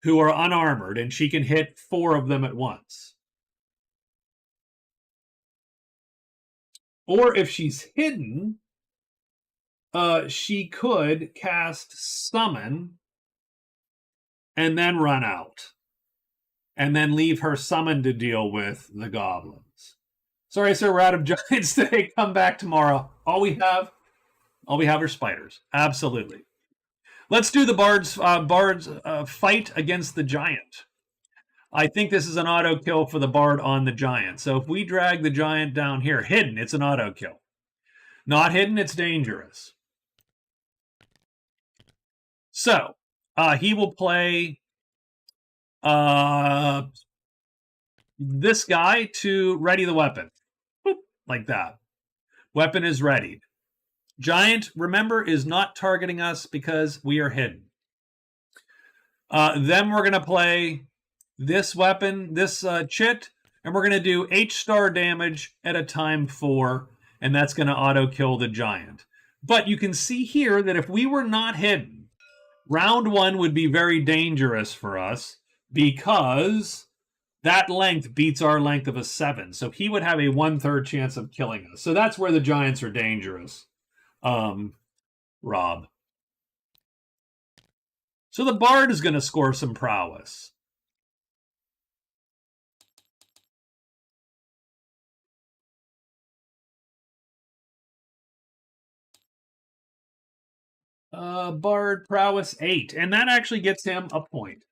who are unarmored, and she can hit 4 of them at once. Or if she's hidden, she could cast Summon and then run out. And then leave her Summon to deal with the goblins. Sorry, sir, we're out of giants today. Come back tomorrow. All we have are spiders. Absolutely. Let's do the Bard's fight against the Giant. I think this is an auto kill for the Bard on the Giant. So if we drag the Giant down here, hidden, it's an auto kill. Not hidden, it's dangerous. So he will play this guy to ready the weapon. Boop, like that. Weapon is readied. Giant, remember, is not targeting us because we are hidden. Then we're going to play this weapon, this chit, and we're going to do H-star damage at a time 4, and that's going to auto-kill the Giant. But you can see here that if we were not hidden, round 1 would be very dangerous for us because that length beats our length of a 7. So he would have a 1/3 chance of killing us. So that's where the Giants are dangerous, Rob. So the Bard is going to score some prowess. Bard prowess 8, and that actually gets him a point.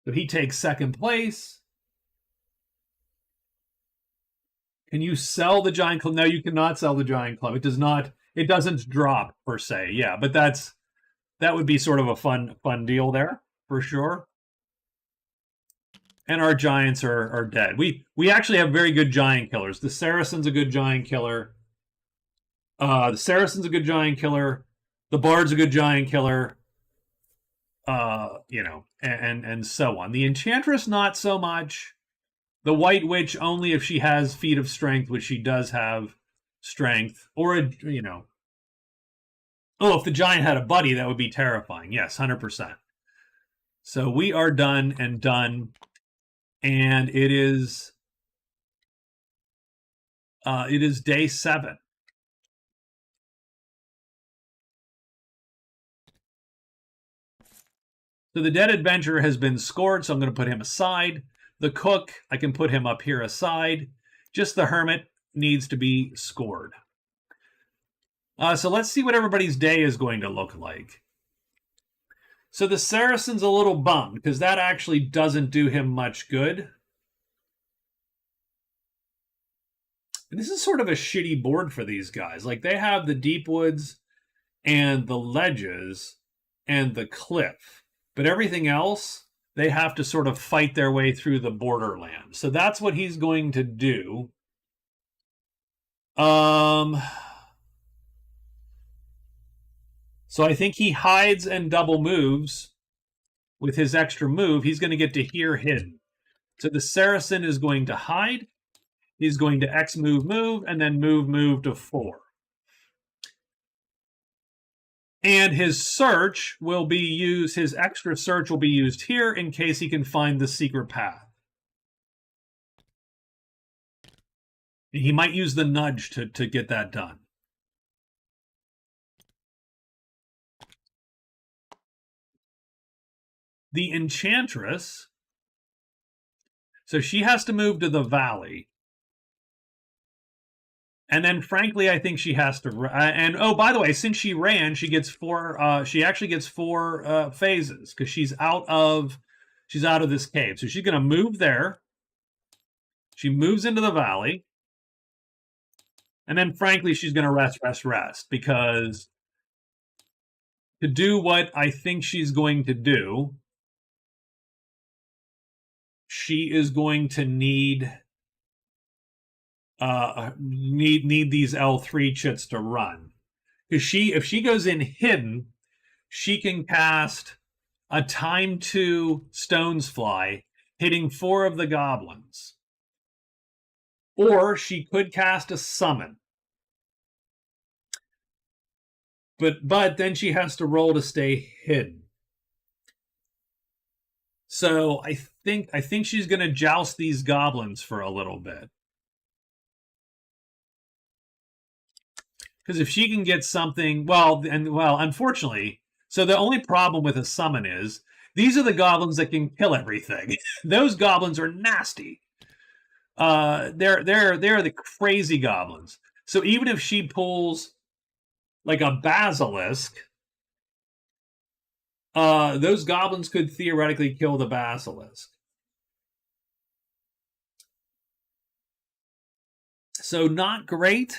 So he takes 2nd place. Can you sell the Giant Club? No, you cannot sell the Giant Club. It does not. It doesn't drop per se. Yeah, but that would be sort of a fun deal there for sure. And our Giants are dead. We actually have very good Giant killers. The Saracen's a good Giant killer. The Saracen's a good Giant killer. The Bard's a good Giant killer. You know, and so on. The Enchantress, not so much. The White Witch, only if she has Feat of Strength, which she does have strength. Or, you know. Oh, if the Giant had a buddy, that would be terrifying. Yes, 100%. So we are done and done. And it is day 7. So the Dead Adventurer has been scored, so I'm going to put him aside. The Cook, I can put him up here aside. Just the Hermit needs to be scored. So let's see what everybody's day is going to look like. So the Saracen's a little bummed because that actually doesn't do him much good. And this is sort of a shitty board for these guys. Like, they have the Deep Woods and the Ledges and the Cliff. But everything else, they have to sort of fight their way through the borderland. So that's what he's going to do. So I think he hides and double moves with his extra move. He's going to get to here hidden. So the Saracen is going to hide. He's going to X move, and then move to 4. And his search will be used, his extra search will be used here in case he can find the secret path. He might use the nudge to get that done. The Enchantress, so she has to move to the valley. And then, frankly, I think she has to. And oh, by the way, since she ran, she gets 4. She actually gets 4 phases because she's out of this cave. So she's going to move there. She moves into the valley, and then, frankly, she's going to rest because to do what I think she's going to do, she is going to need these L3 chits to run. Because if she goes in hidden, she can cast a time 2 Stones Fly, hitting 4 of the goblins. Or she could cast a summon. But then she has to roll to stay hidden. So I think she's going to joust these goblins for a little bit. Because if she can get something, well, unfortunately, so the only problem with a summon is these are the goblins that can kill everything. Those goblins are nasty. They're the crazy goblins. So even if she pulls like a basilisk, those goblins could theoretically kill the basilisk. So not great.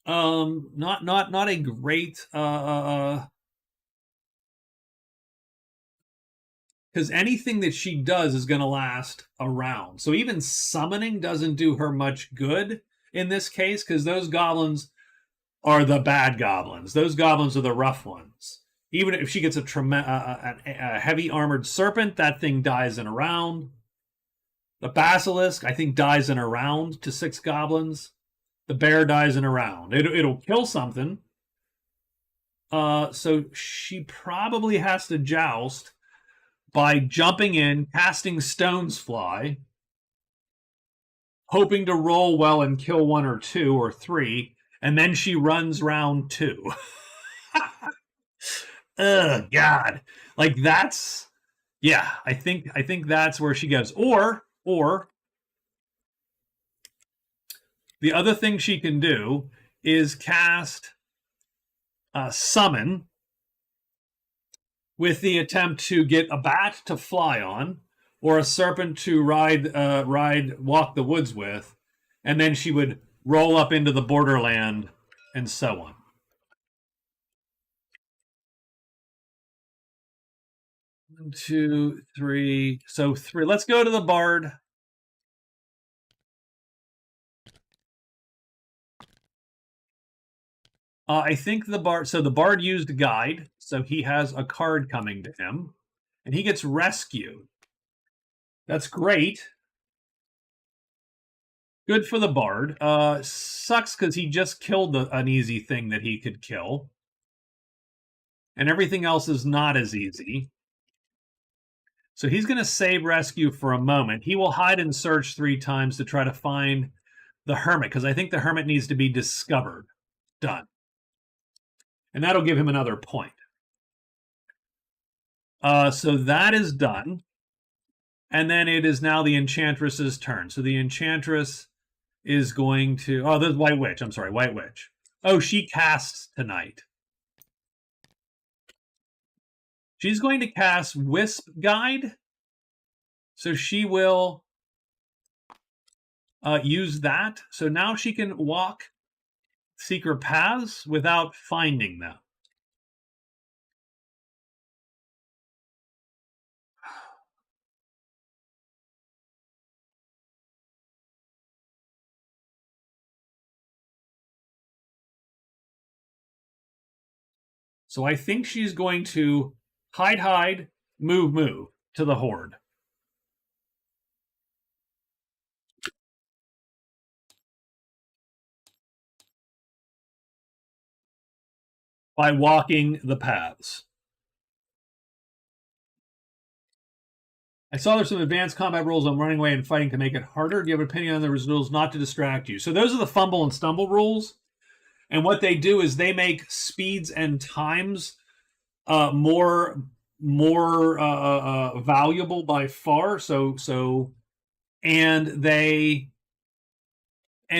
Not a great because anything that she does is going to last a round. So even summoning doesn't do her much good in this case because those goblins are the bad goblins. Those goblins are the rough ones. Even if she gets a heavy armored serpent, that thing dies in a round. The basilisk, I think, dies in a round to 6 goblins. The bear dies in a round. It'll kill something. So she probably has to joust by jumping in, casting Stone's Fly, hoping to roll well and kill 1 or 2 or 3, and then she runs round 2. Oh God. Like that's I think that's where she goes. Or the other thing she can do is cast Summon with the attempt to get a bat to fly on or a serpent to walk the woods with, and then she would roll up into the borderland and so on. 1, 2, 3. So 3. Let's go to the bard. I think the bard. So the bard used guide, so he has a card coming to him, and he gets rescued. That's great. Good for the bard. Sucks because he just killed an easy thing that he could kill, and everything else is not as easy. So he's going to save rescue for a moment. He will hide and search 3 times to try to find the hermit, because I think the hermit needs to be discovered. Done. And that'll give him another point. So that is done. And then it is now the enchantress's turn. So the enchantress is going to... Oh, there's White Witch. I'm sorry, White Witch. Oh, she casts tonight. She's going to cast Wisp Guide. So she will use that. So now she can walk secret paths without finding them. So I think she's going to hide, move to the horde. By walking the paths. I saw there's some advanced combat rules on running away and fighting to make it harder. Do you have an opinion on the rules not to distract you? So those are the fumble and stumble rules. And what they do is they make speeds and times more valuable by far. So it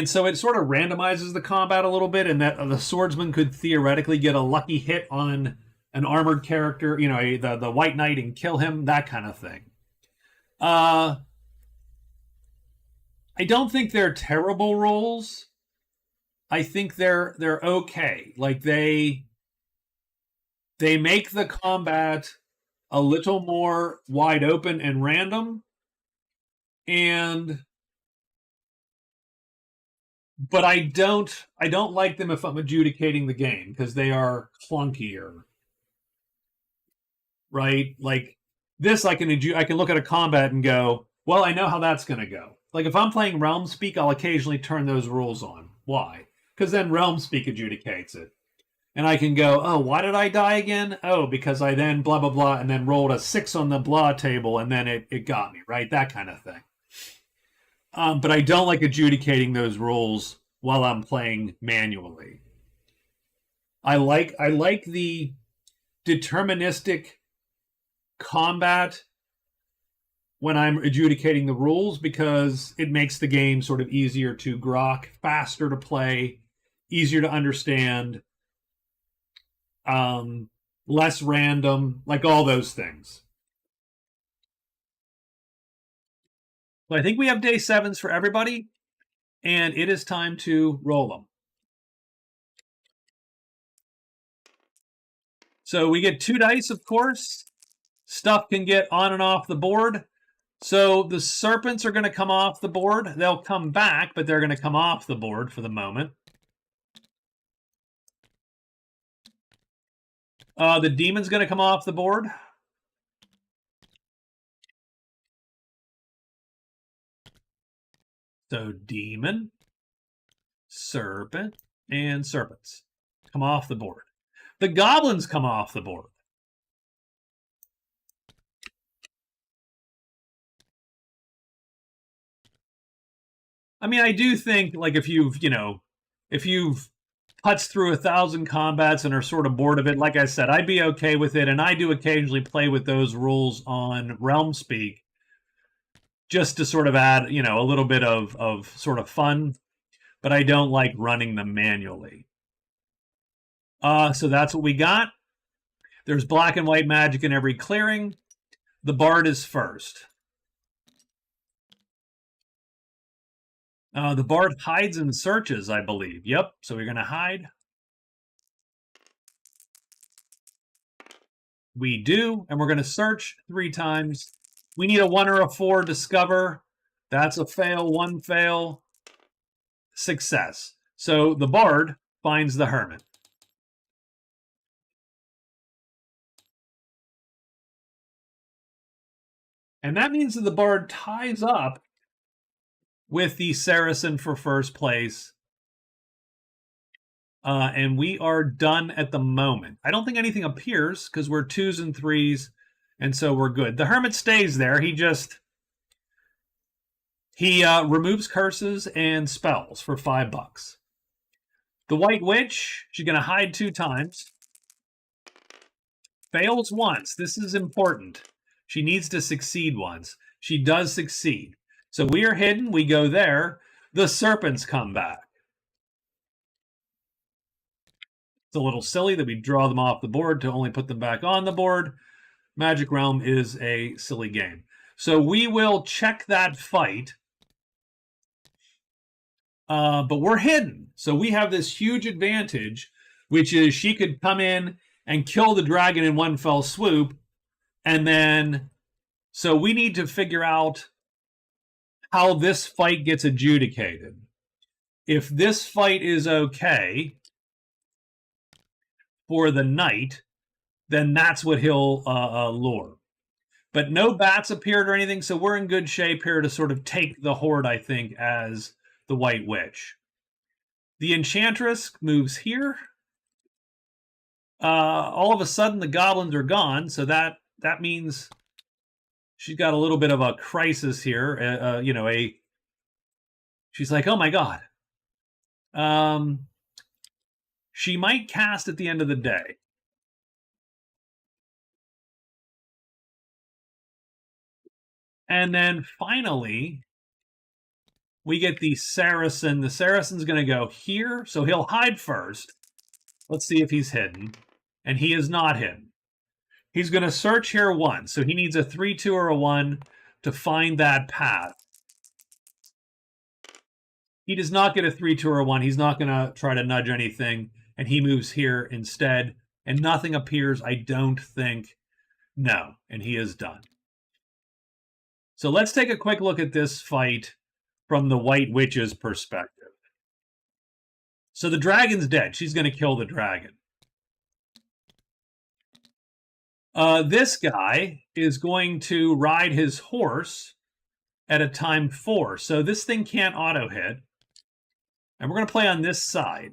sort of randomizes the combat a little bit, and that the swordsman could theoretically get a lucky hit on an armored character, the White Knight, and kill him, that kind of thing. I don't think they're terrible rules. I think they're okay. Like they make the combat a little more wide open and random, but I don't like them if I'm adjudicating the game, because they are clunkier. Right? Like this, I can look at a combat and go, well, I know how that's going to go. Like if I'm playing Realmspeak, I'll occasionally turn those rules on. Why? Because then Realmspeak adjudicates it. And I can go, oh, why did I die again? Oh, because I then blah, blah, blah, and then rolled a 6 on the blah table, and then it got me, right? That kind of thing. But I don't like adjudicating those rules while I'm playing manually. I like the deterministic combat when I'm adjudicating the rules, because it makes the game sort of easier to grok, faster to play, easier to understand, less random, like all those things. So I think we have day 7s for everybody, and it is time to roll them. So we get 2 dice, of course. Stuff can get on and off the board. So the serpents are going to come off the board. They'll come back, but they're going to come off the board for the moment. The demon's going to come off the board. So demon, serpent, and serpents come off the board. The goblins come off the board. I mean, I do think, like, if you've putzed through 1,000 combats and are sort of bored of it, like I said, I'd be okay with it. And I do occasionally play with those rules on Realmspeak, just to sort of add, a little bit of sort of fun, but I don't like running them manually. So that's what we got. There's black and white magic in every clearing. The bard is first. The bard hides and searches, I believe. Yep, so we're going to hide. We do, and we're going to search 3 times. We need a 1 or a 4 discover. That's a fail, 1 fail, success. So the bard finds the hermit. And that means that the bard ties up with the Saracen for first place. And we are done at the moment. I don't think anything appears because we're 2s and 3s, and so we're good. The hermit stays there. He removes curses and spells for $5. The White Witch, she's going to hide 2 times. Fails once. This is important. She needs to succeed once. She does succeed. So we are hidden. We go there. The serpents come back. It's a little silly that we draw them off the board to only put them back on the board. Magic Realm is a silly game. So we will check that fight. But we're hidden. So we have this huge advantage, which is she could come in and kill the dragon in one fell swoop. And then, so we need to figure out how this fight gets adjudicated. If this fight is okay for the knight, then that's what he'll lure. But no bats appeared or anything, so we're in good shape here to sort of take the horde, I think, as the White Witch. The Enchantress moves here. All of a sudden, the goblins are gone, so that means she's got a little bit of a crisis here. She's like, oh my god. She might cast at the end of the day. And then finally, we get the Saracen. The Saracen's going to go here, so he'll hide first. Let's see if he's hidden. And he is not hidden. He's going to search here once, so he needs a 3, 2, or a 1 to find that path. He does not get a 3, 2, or a 1. He's not going to try to nudge anything, and he moves here instead. And nothing appears, I don't think. No, and he is done. So let's take a quick look at this fight from the White Witch's perspective. So the dragon's dead. She's going to kill the dragon. This guy is going to ride his horse at a time 4. So this thing can't auto-hit. And we're going to play on this side.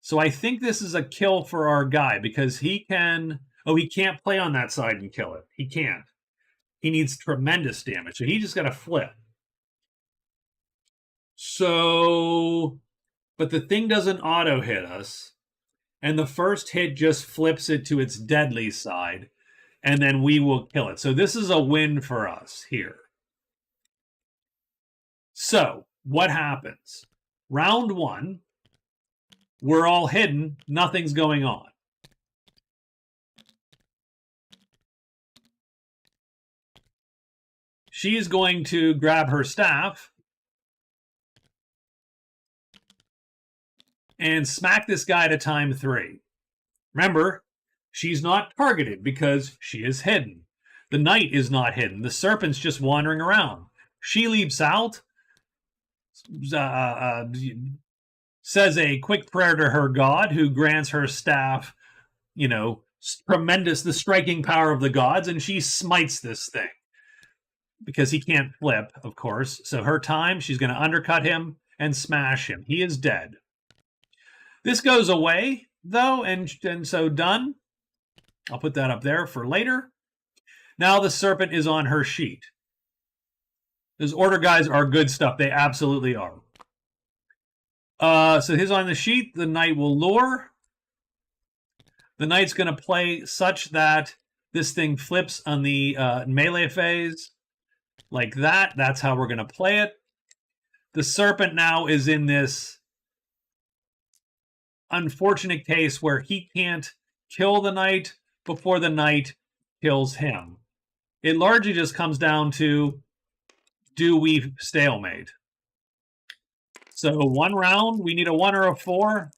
So I think this is a kill for our guy because he can... Oh, he can't play on that side and kill it. He can't. He needs tremendous damage. So he just got to flip. So... But the thing doesn't auto-hit us. And the first hit just flips it to its deadly side. And then we will kill it. So this is a win for us here. So what happens? Round 1, we're all hidden. Nothing's going on. She's going to grab her staff and smack this guy to time 3. Remember, she's not targeted because she is hidden. The knight is not hidden. The serpent's just wandering around. She leaps out, says a quick prayer to her god, who grants her staff, tremendous, the striking power of the gods, and she smites this thing. Because he can't flip, of course. So her time, she's going to undercut him and smash him. He is dead. This goes away, though, and so done. I'll put that up there for later. Now the serpent is on her sheet. Those order guys are good stuff. They absolutely are. So he's on the sheet. The knight will lure. The knight's going to play such that this thing flips on the melee phase. Like that. That's how we're going to play it. The serpent now is in this unfortunate case where he can't kill the knight before the knight kills him. It largely just comes down to, do we stalemate? So 1 round, we need a 1 or a 4.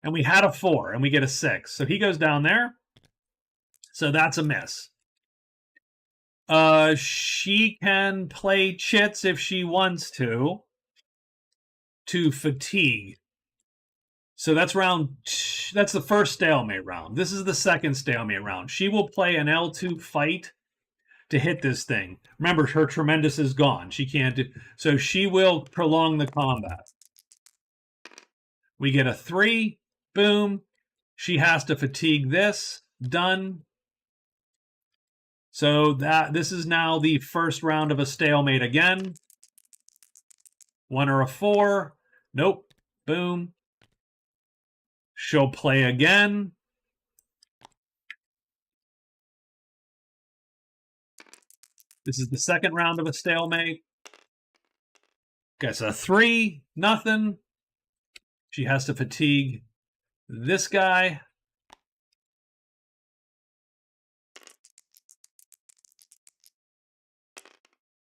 And we had a 4, and we get a 6. So he goes down there. So that's a miss. She can play chits if she wants to fatigue. So that's that's the first stalemate round. This is the second stalemate round. She will play an L2 fight to hit this thing. Remember, her tremendous is gone. She can't do, so she will prolong the combat. We get a 3, boom. She has to fatigue this, done. So this is now the first round of a stalemate again. 1 or a 4. Nope. Boom. She'll play again. This is the second round of a stalemate. Gets a 3. Nothing. She has to fatigue this guy.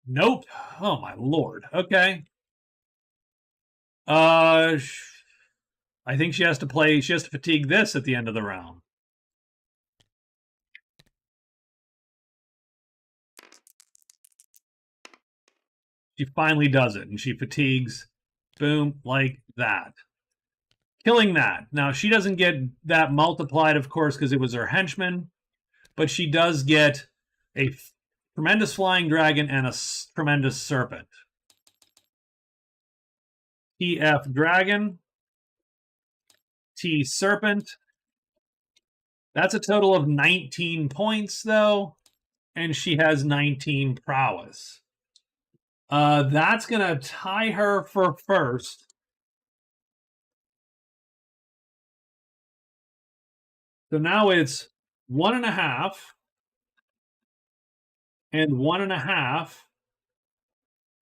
Nope. Oh, my Lord. Okay. I think she has to fatigue this at the end of the round. She finally does it, and she fatigues, boom, like that. Killing that. Now, she doesn't get that multiplied, of course, because it was her henchman, but she does get a tremendous flying dragon and a tremendous serpent. TF dragon. T serpent. That's a total of 19 points, though, and she has 19 prowess. That's going to tie her for first. So now it's 1.5 and 1.5,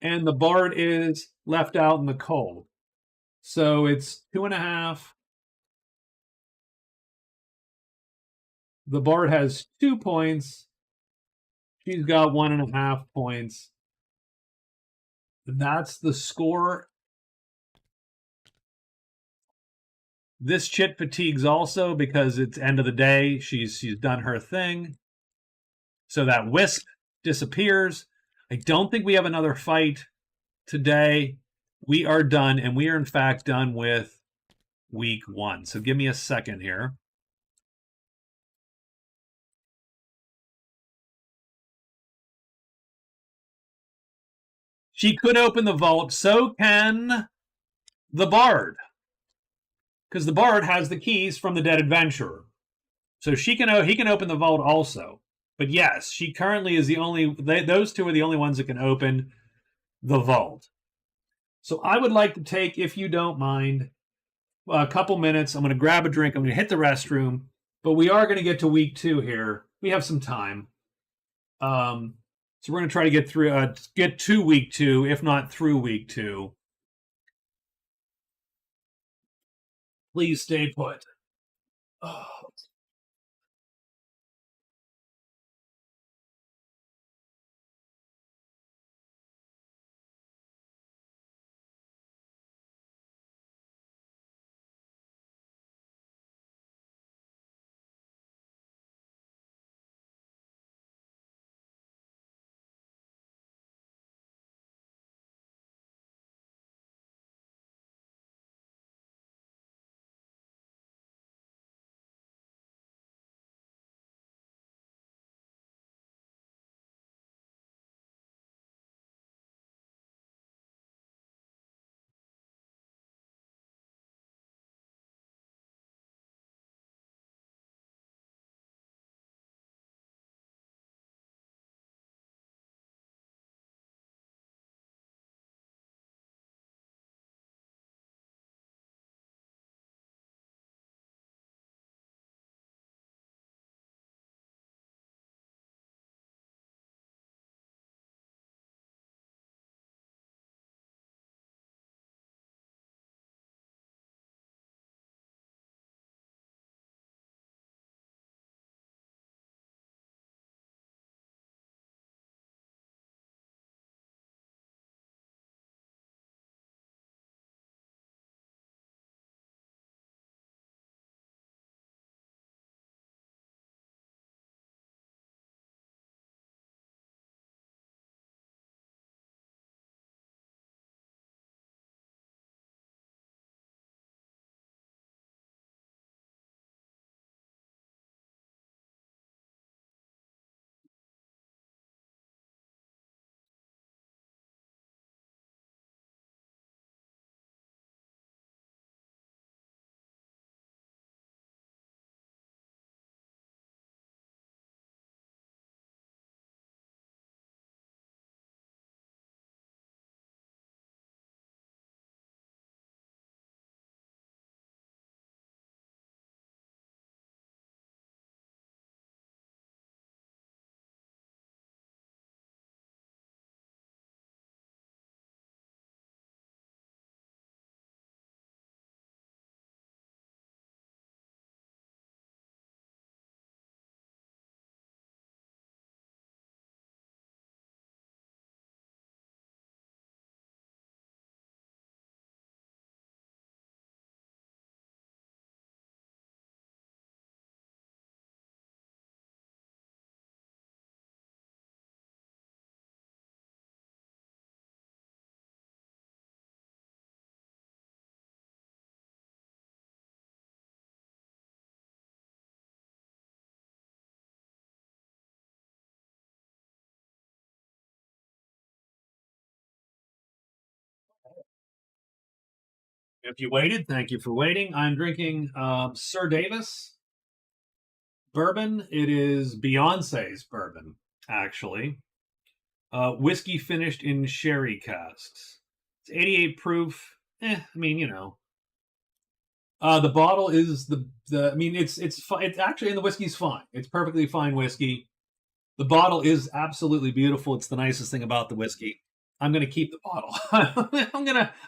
and the bard is left out in the cold. So it's 2.5. The bard has 2 points. She's got 1.5 points. That's the score. This chit fatigues also because it's end of the day. She's done her thing. So that wisp disappears. I don't think we have another fight today. We are done, and we are in fact done with week 1. So give me a second here. She could open the vault. So can the bard, because the bard has the keys from the dead adventurer. So he can open the vault also. But yes, she currently is the only. Those two are the only ones that can open the vault. So I would like to take, if you don't mind, a couple minutes. I'm going to grab a drink. I'm going to hit the restroom. But we are going to get to week 2 here. We have some time. So we're going to try to get to week 2, if not through week 2. Please stay put. Oh. If you waited, thank you for waiting. I'm drinking Sir Davis bourbon. It is Beyonce's bourbon, actually. Whiskey finished in sherry casks. It's 88 proof. I mean, you know. The bottle is the. I mean, it's actually, and the whiskey's fine. It's perfectly fine whiskey. The bottle is absolutely beautiful. It's the nicest thing about the whiskey. I'm gonna keep the bottle.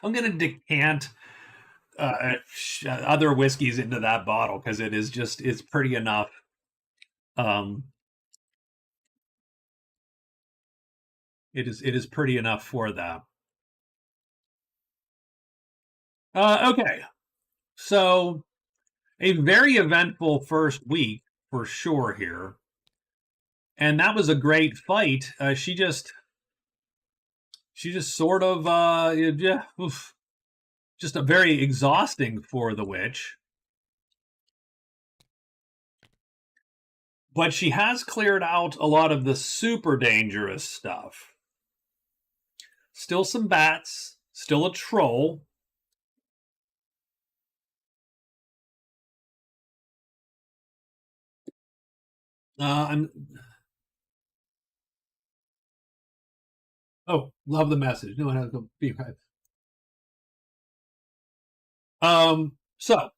I'm gonna decant other whiskeys into that bottle because it's pretty enough. Um, it is pretty enough for that. Okay, so a very eventful first week for sure here, and that was a great fight. She just sort of yeah, oof, just a very exhausting for the witch. But she has cleared out a lot of the super dangerous stuff. Still some bats, still a troll. I'm Oh, love the message. No one has to be right. So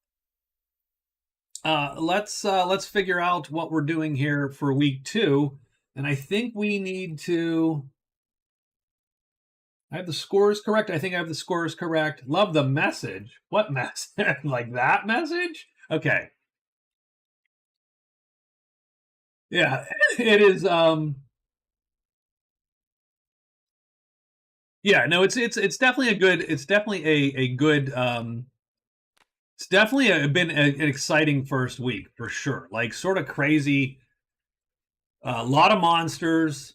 let's figure out what we're doing here for week 2. And I think we need to... I have the scores correct. I think I have the scores correct. Love the message. What message? Like that message? Okay. Yeah, it is. Yeah, no, it's definitely a good. It's definitely a good. It's definitely been an exciting first week for sure. Like sort of crazy. A lot of monsters.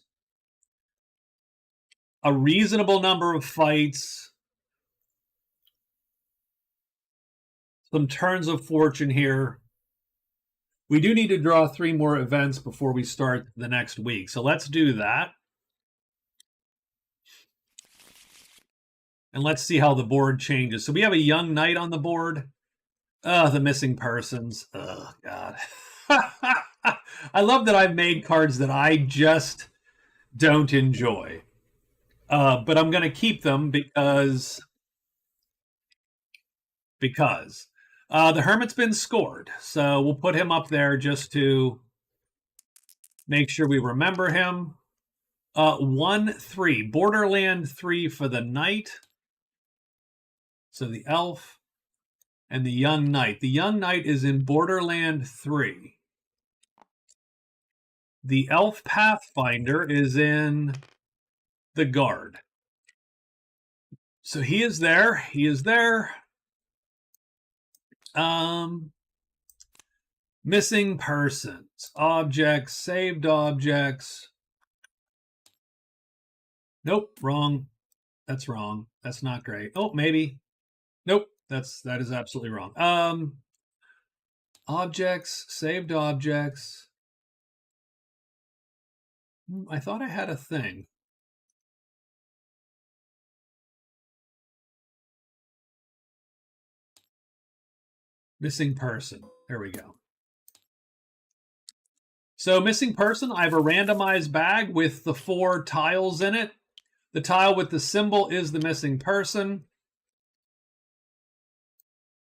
A reasonable number of fights. Some turns of fortune here. We do need to draw 3 more events before we start the next week. So let's do that. And let's see how the board changes. So we have a young knight on the board. The missing persons. Oh, God. I love that I've made cards that I just don't enjoy. But I'm going to keep them because the Hermit's been scored. So we'll put him up there just to make sure we remember him. 1-3. Borderland 3 for the knight. So the elf and the young knight. The young knight is in Borderland 3. The elf pathfinder is in the guard. So he is there. He is there. Missing persons, objects, saved objects. Nope, wrong. That's wrong. That's not great. Oh, maybe. Nope, that is absolutely wrong. Objects, saved objects. I thought I had a thing. Missing person. There we go. So missing person, I have a randomized bag with the 4 tiles in it. The tile with the symbol is the missing person.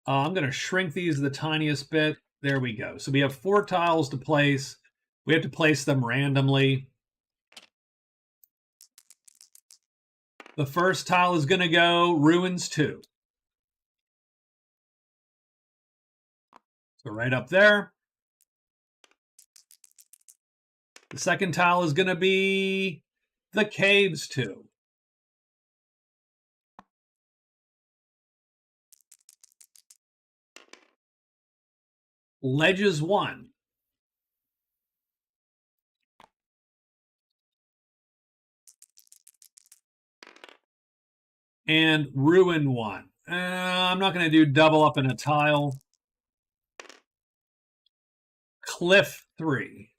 I'm going to shrink these the tiniest bit. There we go. So we have 4 tiles to place. We have to place them randomly. The first tile is going to go Ruins 2. So right up there. The second tile is going to be the Caves 2. Ledges 1. And Ruin 1. I'm not going to do double up in a tile. Cliff 3.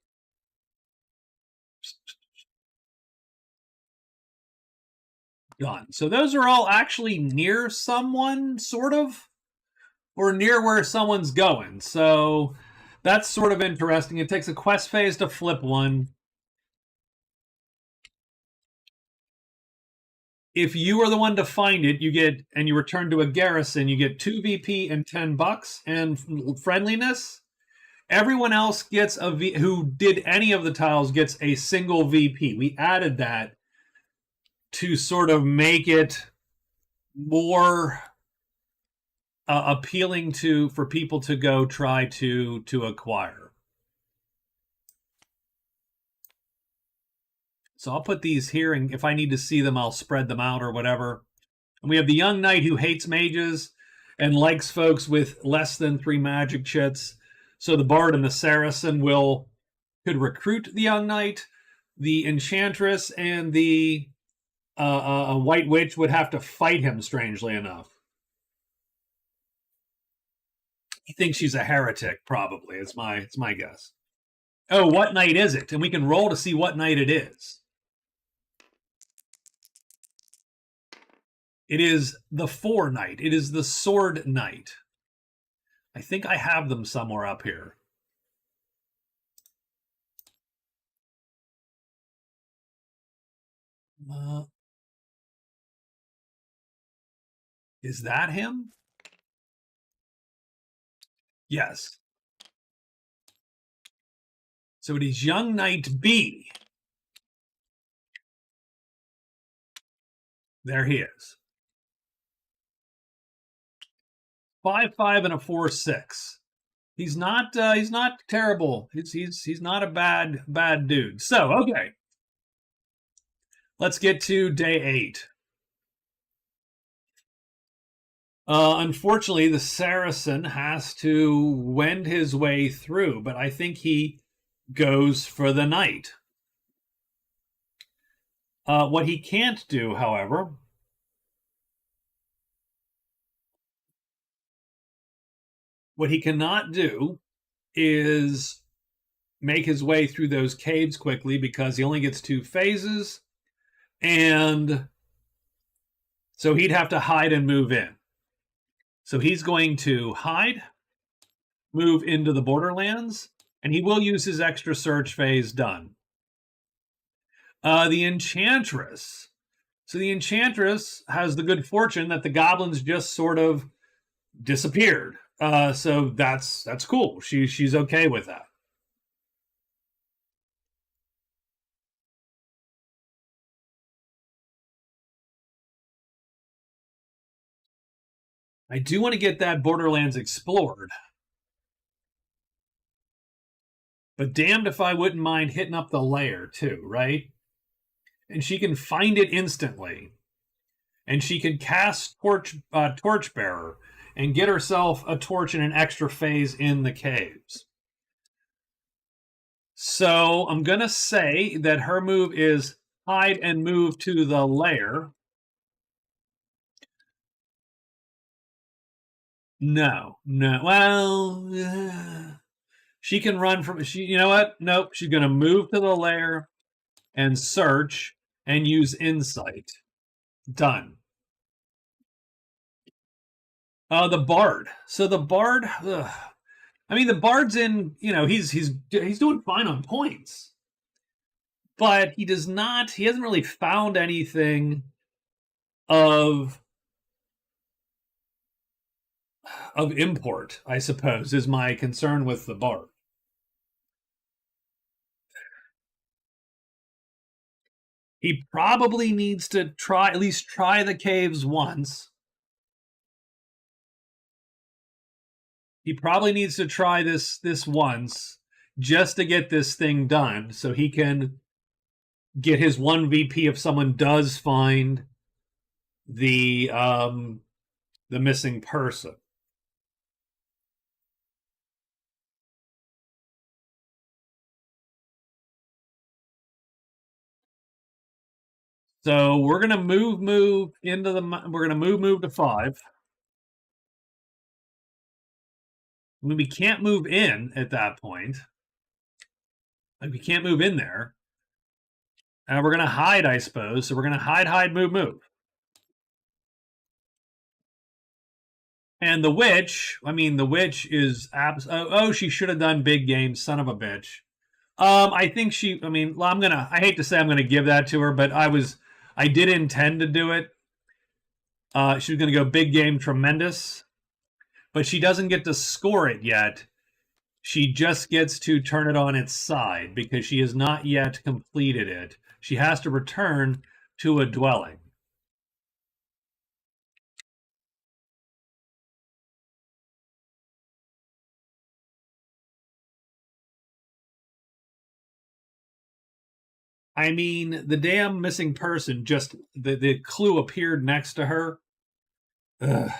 Done. So those are all actually near someone, sort of, or near where someone's going. So that's sort of interesting. It takes a quest phase to flip one. If you are the one to find it, you get, and you return to a garrison, you get 2 VP and $10 and friendliness. Everyone else gets who did any of the tiles gets a single VP. We added that to sort of make it more appealing for people to go try to acquire. So I'll put these here, and if I need to see them, I'll spread them out or whatever. And we have the young knight who hates mages and likes folks with less than 3 magic chits. So the bard and the Saracen could recruit the young knight. The enchantress and the white witch would have to fight him, strangely enough. He thinks she's a heretic, probably. It's my guess. Oh, what knight is it? And we can roll to see what knight it is. It is the 4 knight. It is the sword knight. I think I have them somewhere up here. Is that him? Yes. So it is young knight B. There he is. 5-5 and a 4-6. He's not terrible. He's not a bad dude. So, okay. Let's get to day 8. Unfortunately, the Saracen has to wend his way through, but I think he goes for the knight. What he can't do, however, what he cannot do is make his way through those caves quickly because he only gets 2 phases, and so he'd have to hide and move in. So he's going to hide, move into the borderlands, and he will use his extra search phase. Done. The Enchantress. So the Enchantress has the good fortune that the goblins just sort of disappeared. So that's cool. She's okay with that. I do want to get that Borderlands explored. But damned if I wouldn't mind hitting up the lair too, right? And she can find it instantly. And she can cast Torchbearer and get herself a torch and an extra phase in the caves. So I'm going to say that her move is hide and move to the lair. No. Well, she can run from. You know what? Nope. She's going to move to the lair and search and use insight. Done. The Bard. So the Bard. I mean, the Bard's in. He's doing fine on points, but he does not. He hasn't really found anything of import, I suppose, is my concern with the Bard. He probably needs to at least try the caves once. He probably needs to try this once just to get this thing done so he can get his 1 VP if someone does find the missing person. So we're gonna move into the. We're gonna move to 5. I mean, we can't move in at that point. Like, we can't move in there. And we're gonna hide, I suppose. So we're gonna hide, move. And the witch. I mean, the witch is she should have done big game, son of a bitch. I think she. I mean, I hate to say I'm gonna give that to her, but I did intend to do it. She was going to go big game, tremendous, but she doesn't get to score it yet. She just gets to turn it on its side because she has not yet completed it. She has to return to a dwelling. I mean, the damn missing person just the clue appeared next to her. Ugh.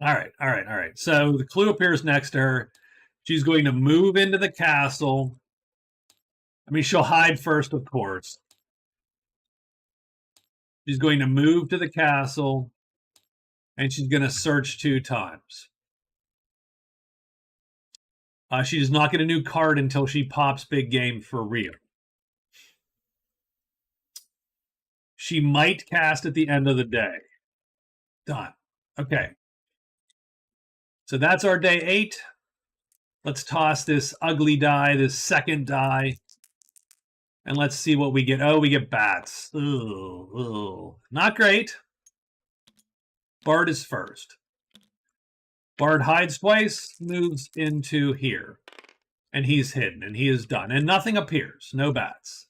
All right. So the clue appears next to her. She's going to move into the castle. I mean, she'll hide first, of course. She's going to move to the castle, and she's going to search 2 times. She does not get a new card until she pops big game for real. She might cast at the end of the day. Done. Okay. So that's our day 8. Let's toss this ugly die, this second die, and let's see what we get. Oh, we get bats. Ooh. Not great. Bard is first. Bard hides twice, moves into here. And he's hidden, and he is done. And nothing appears. No bats.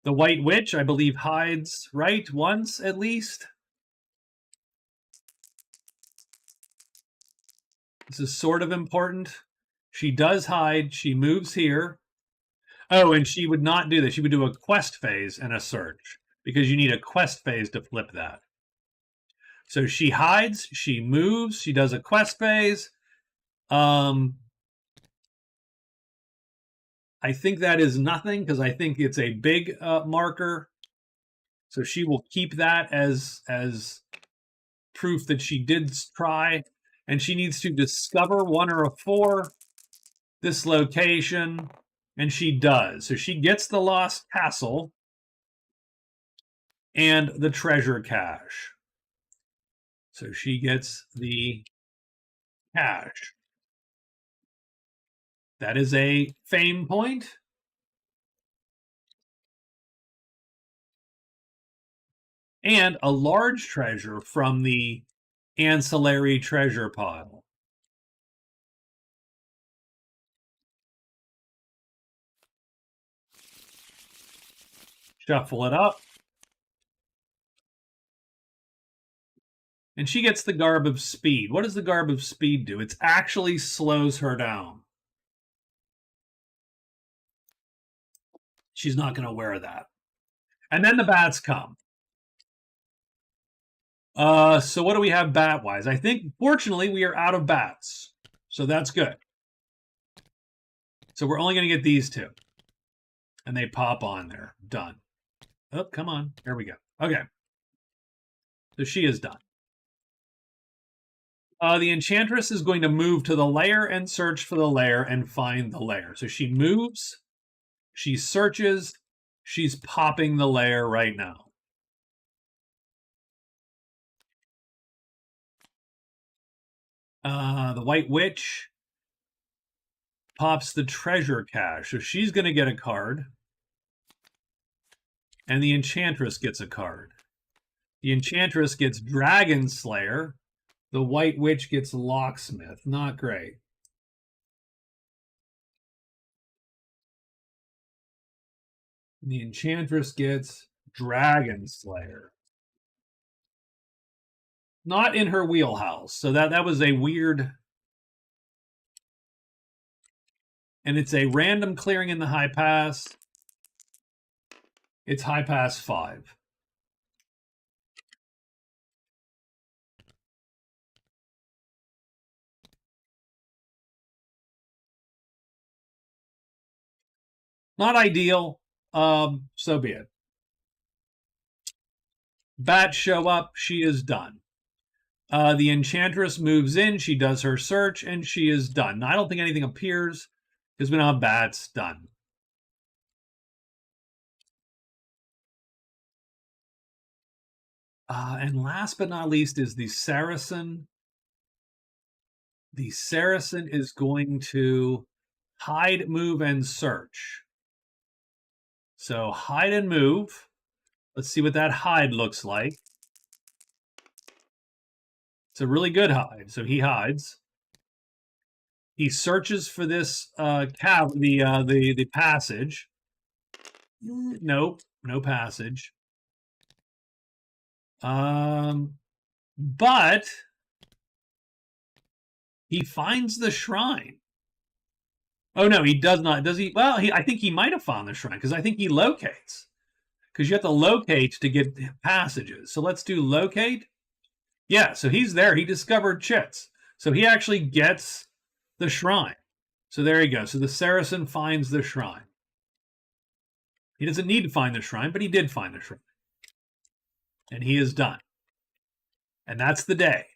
The White Witch, I believe, hides, right? Once, at least. This is sort of important. She does hide. She moves here. Oh, and she would not do this. She would do a quest phase and a search, because you need a quest phase to flip that. So she hides. She moves. She does a quest phase. I think that is nothing, because I think it's a big marker. So she will keep that as proof that she did try. And she needs to discover 1 or a 4 this location, and she does. So she gets the Lost Castle and the treasure cache. So she gets the cache. That is a fame point. And a large treasure from the ancillary treasure pile. Shuffle it up. And she gets the Garb of Speed. What does the Garb of Speed do? It actually slows her down. She's not going to wear that. And then the bats come. So what do we have bat-wise? I think, fortunately, we are out of bats. So that's good. So we're only going to get these 2. And they pop on there. Done. Oh, come on. There we go. Okay. So she is done. The Enchantress is going to move to the lair and search for the lair and find the lair. So she moves. She searches. She's popping the lair right now. The White Witch pops the treasure cache. So she's going to get a card. And the Enchantress gets a card. The Enchantress gets Dragon Slayer. The White Witch gets Locksmith. Not great. The Enchantress gets Dragon Slayer. Not in her wheelhouse. So that was a weird... And it's a random clearing in the high pass. It's high pass 5. Not ideal. So be it. Bats show up. She is done. The Enchantress moves in. She does her search, and she is done. Now, I don't think anything appears because we don't have bats. Done. And last but not least is the Saracen. The Saracen is going to hide, move, and search. So hide and move. Let's see what that hide looks like. It's a really good hide. So he hides. He searches for this the passage. Nope, no passage. But he finds the shrine. Oh no, he does not. Does he? Well, I think he might have found the shrine because I think he locates. Because you have to locate to get passages. So let's do locate. Yeah, so he's there. He discovered chits. So he actually gets the shrine. So there you go. So the Saracen finds the shrine. He doesn't need to find the shrine, but he did find the shrine. And he is done. And that's the day.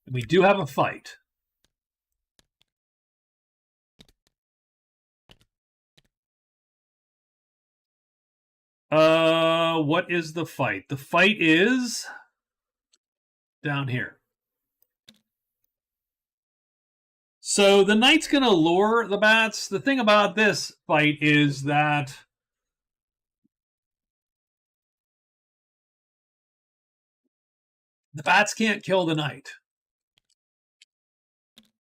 And we do have a fight. What is the fight? The fight is down here. So the knight's going to lure the bats. The thing about this fight is that the bats can't kill the knight.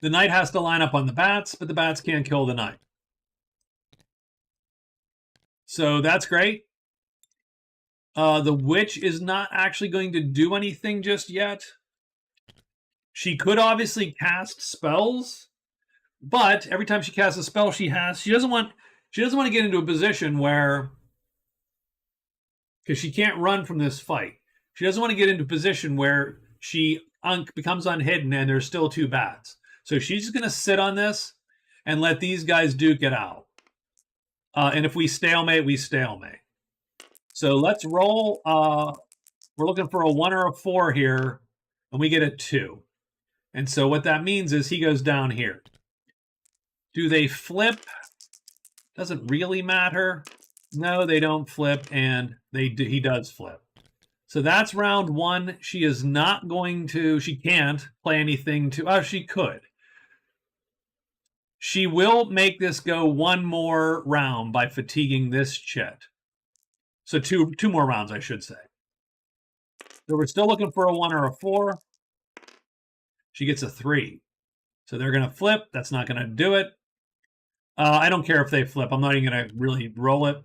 The knight has to line up on the bats, but the bats can't kill the knight. So that's great. The witch is not actually going to do anything just yet. She could obviously cast spells, but every time she casts a spell, she doesn't want to get into a position where, because she can't run from this fight, she doesn't want to get into a position where she becomes unhidden and there's still two bats. So she's just going to sit on this and let these guys duke it out. And if we stalemate, we stalemate. So let's roll. We're looking for a 1 or a 4 here, and we get a 2. And so what that means is he goes down here. Do they flip? Doesn't really matter. No, they don't flip, and he does flip. So that's round 1. She is not going to, she can't play anything to, she could. She will make this go one more round by fatiguing this chit. So two more rounds, I should say. So we're still looking for a 1 or a 4. She gets a 3. So they're going to flip. That's not going to do it. I don't care if they flip. I'm not even going to really roll it.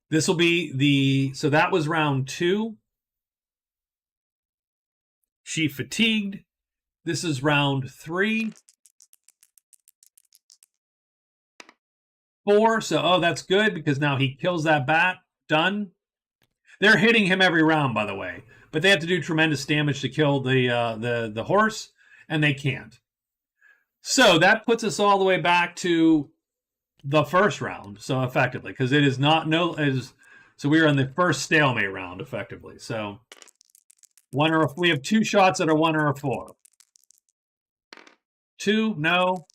This will be so that was round 2. She fatigued. This is round 3. 4. So, that's good because now he kills that bat. Done. They're hitting him every round, by the way, but they have to do tremendous damage to kill the horse, and they can't. So that puts us all the way back to the first round. So effectively, because it is not so we are in the first stalemate round effectively. So we have 2 shots at a 1 or a 4. 2, no.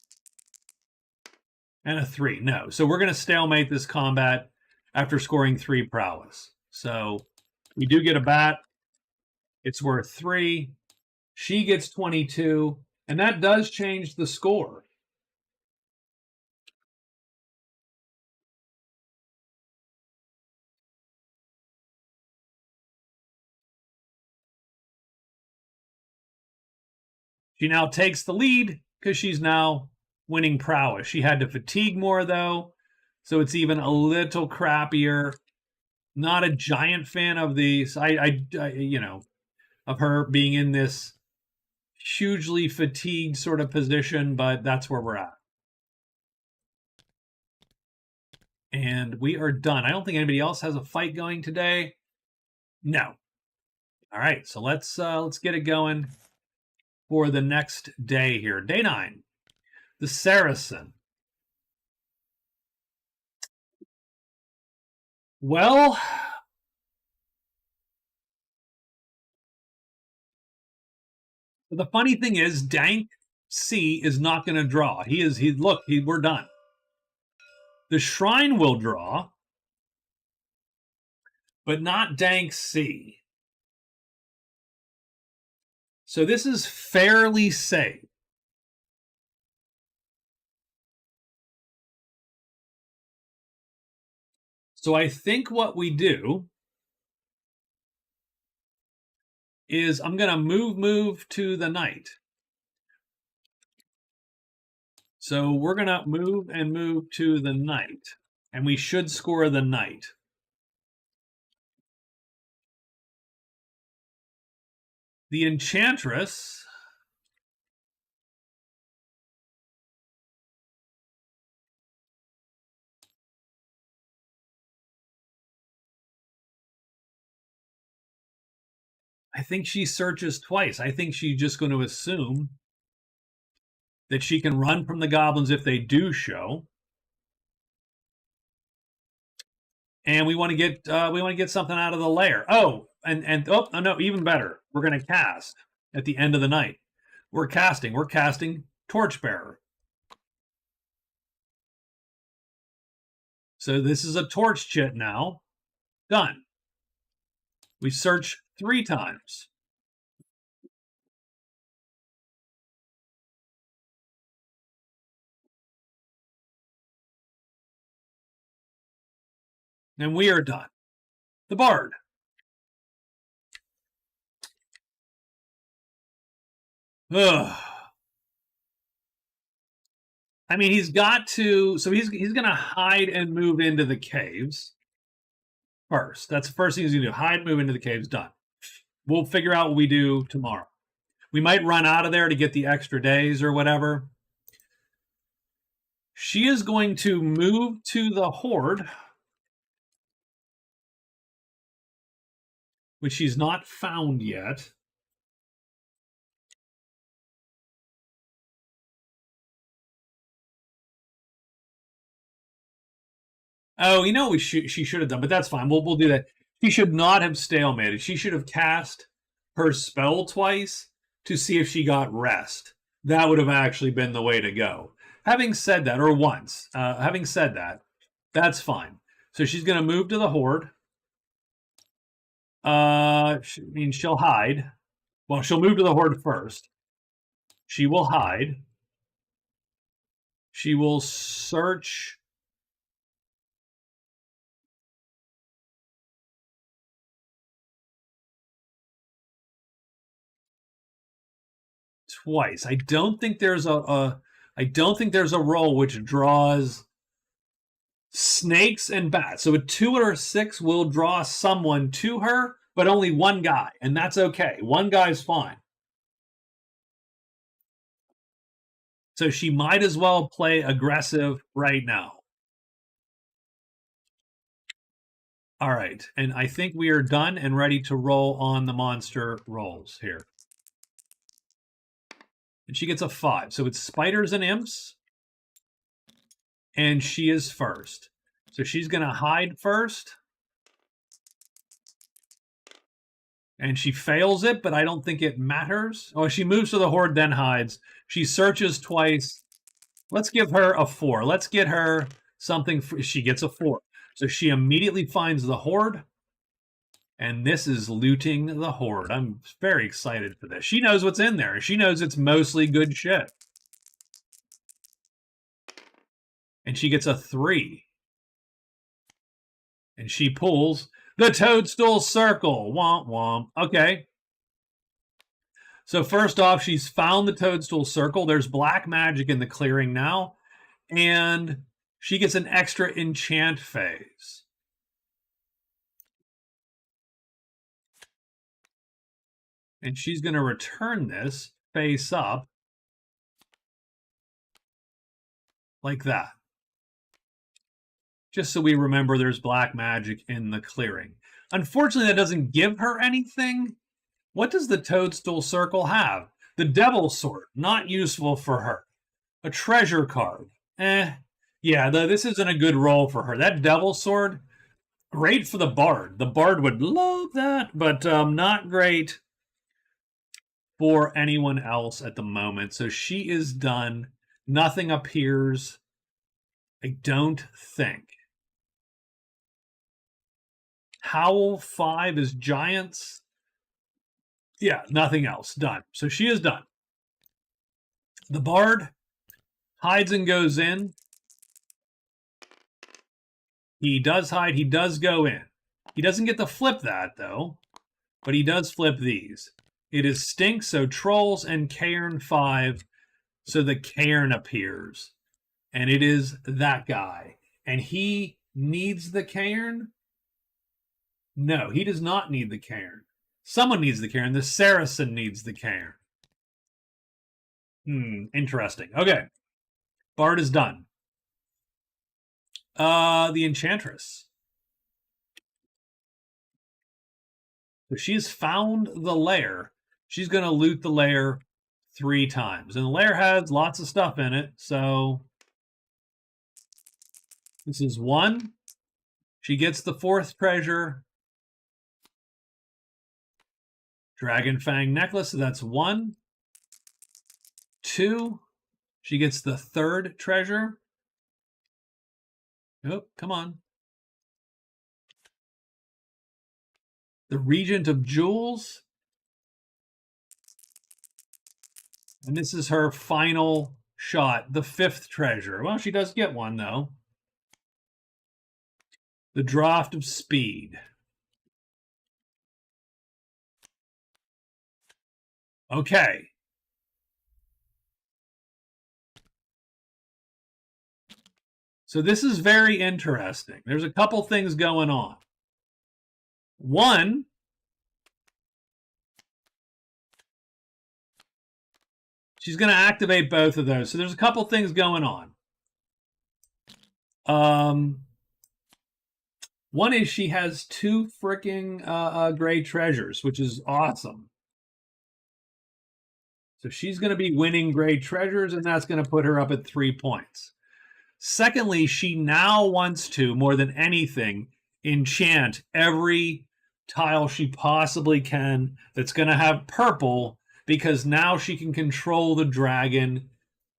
And a 3, no. So we're going to stalemate this combat after scoring 3 prowess. So we do get a bat. It's worth 3. She gets 22, and that does change the score. She now takes the lead because she's now winning prowess. She had to fatigue more, though, so it's even a little crappier. Not a giant fan of these. Of her being in this hugely fatigued sort of position, but that's where we're at. And we are done. I don't think anybody else has a fight going today. No. All right, so let's get it going for the next day here. Day 9. The Saracen. Well, the funny thing is, Dank C is not going to draw. We're done. The Shrine will draw, but not Dank C. So this is fairly safe. So I think what we do is I'm going to move to the knight. So we're going to move to the knight, and we should score the knight. The Enchantress I think she searches twice. I think she's just going to assume that she can run from the goblins if they do show. And we want to get something out of the lair. Oh, no, even better. We're going to cast at the end of the night. We're casting Torchbearer. So this is a torch chit now. Done. We search 3 times. And we are done. The Bard. Ugh. I mean, he's got to. So he's going to hide and move into the caves first. That's the first thing he's going to do. Hide, move into the caves. Done. We'll figure out what we do tomorrow. We might run out of there to get the extra days or whatever. She is going to move to the Horde, which she's not found yet. Oh, you know what she should have done, but that's fine. We'll do that. She should not have stalemated. She should have cast her spell twice to see if she got rest. That would have actually been the way to go. Having said that, or once, having said that, that's fine. So she's going to move to the Horde. I mean, she'll hide. Well, she'll move to the Horde first. She will hide. She will search. Twice. I don't think there's I don't think there's a roll which draws snakes and bats. So a 2 or a 6 will draw someone to her, but only one guy, and that's okay. One guy's fine. So she might as well play aggressive right now. All right, and I think we are done and ready to roll on the monster rolls here. And she gets a 5. So it's spiders and imps. And she is first. So she's going to hide first. And she fails it, but I don't think it matters. Oh, she moves to the Horde, then hides. She searches twice. Let's give her a 4. Let's get her something. She gets a 4. So she immediately finds the Horde. And this is looting the Horde. I'm very excited for this. She knows what's in there. She knows it's mostly good shit. And she gets a 3. And she pulls the Toadstool Circle. Womp womp. Okay. So first off, she's found the Toadstool Circle. There's black magic in the clearing now. And she gets an extra enchant phase. And she's going to return this face up like that. Just so we remember there's black magic in the clearing. Unfortunately, that doesn't give her anything. What does the Toadstool Circle have? The Devil's Sword, not useful for her. A treasure card. Yeah, this isn't a good roll for her. That Devil's Sword, great for the Bard. The Bard would love that, but not great for anyone else at the moment. So she is done. Nothing appears. I don't think. Howl 5 is giants. Yeah, nothing else. Done. So she is done. The Bard hides and goes in. He does hide. He does go in. He doesn't get to flip that, though. But he does flip these. It is Stink, so Trolls, and Cairn 5. So the Cairn appears. And it is that guy. And he needs the Cairn? No, he does not need the Cairn. Someone needs the Cairn. The Saracen needs the Cairn. Interesting. Okay. Bard is done. The Enchantress. So she's found the lair. She's going to loot the lair 3 times. And the lair has lots of stuff in it. So this is 1. She gets the 4th treasure. Dragon Fang necklace. So that's 1. 2. She gets the 3rd treasure. Oh, come on. The Regent of Jewels. And this is her final shot, the 5th treasure. Well, she does get one, though. The Draught of Speed. Okay. So this is very interesting. There's a couple things going on. One, she's going to activate both of those. So there's a couple things going on. One is she has 2 freaking gray treasures, which is awesome. So she's going to be winning gray treasures, and that's going to put her up at 3 points. Secondly, she now wants to, more than anything, enchant every tile she possibly can that's going to have purple, because now she can control the dragon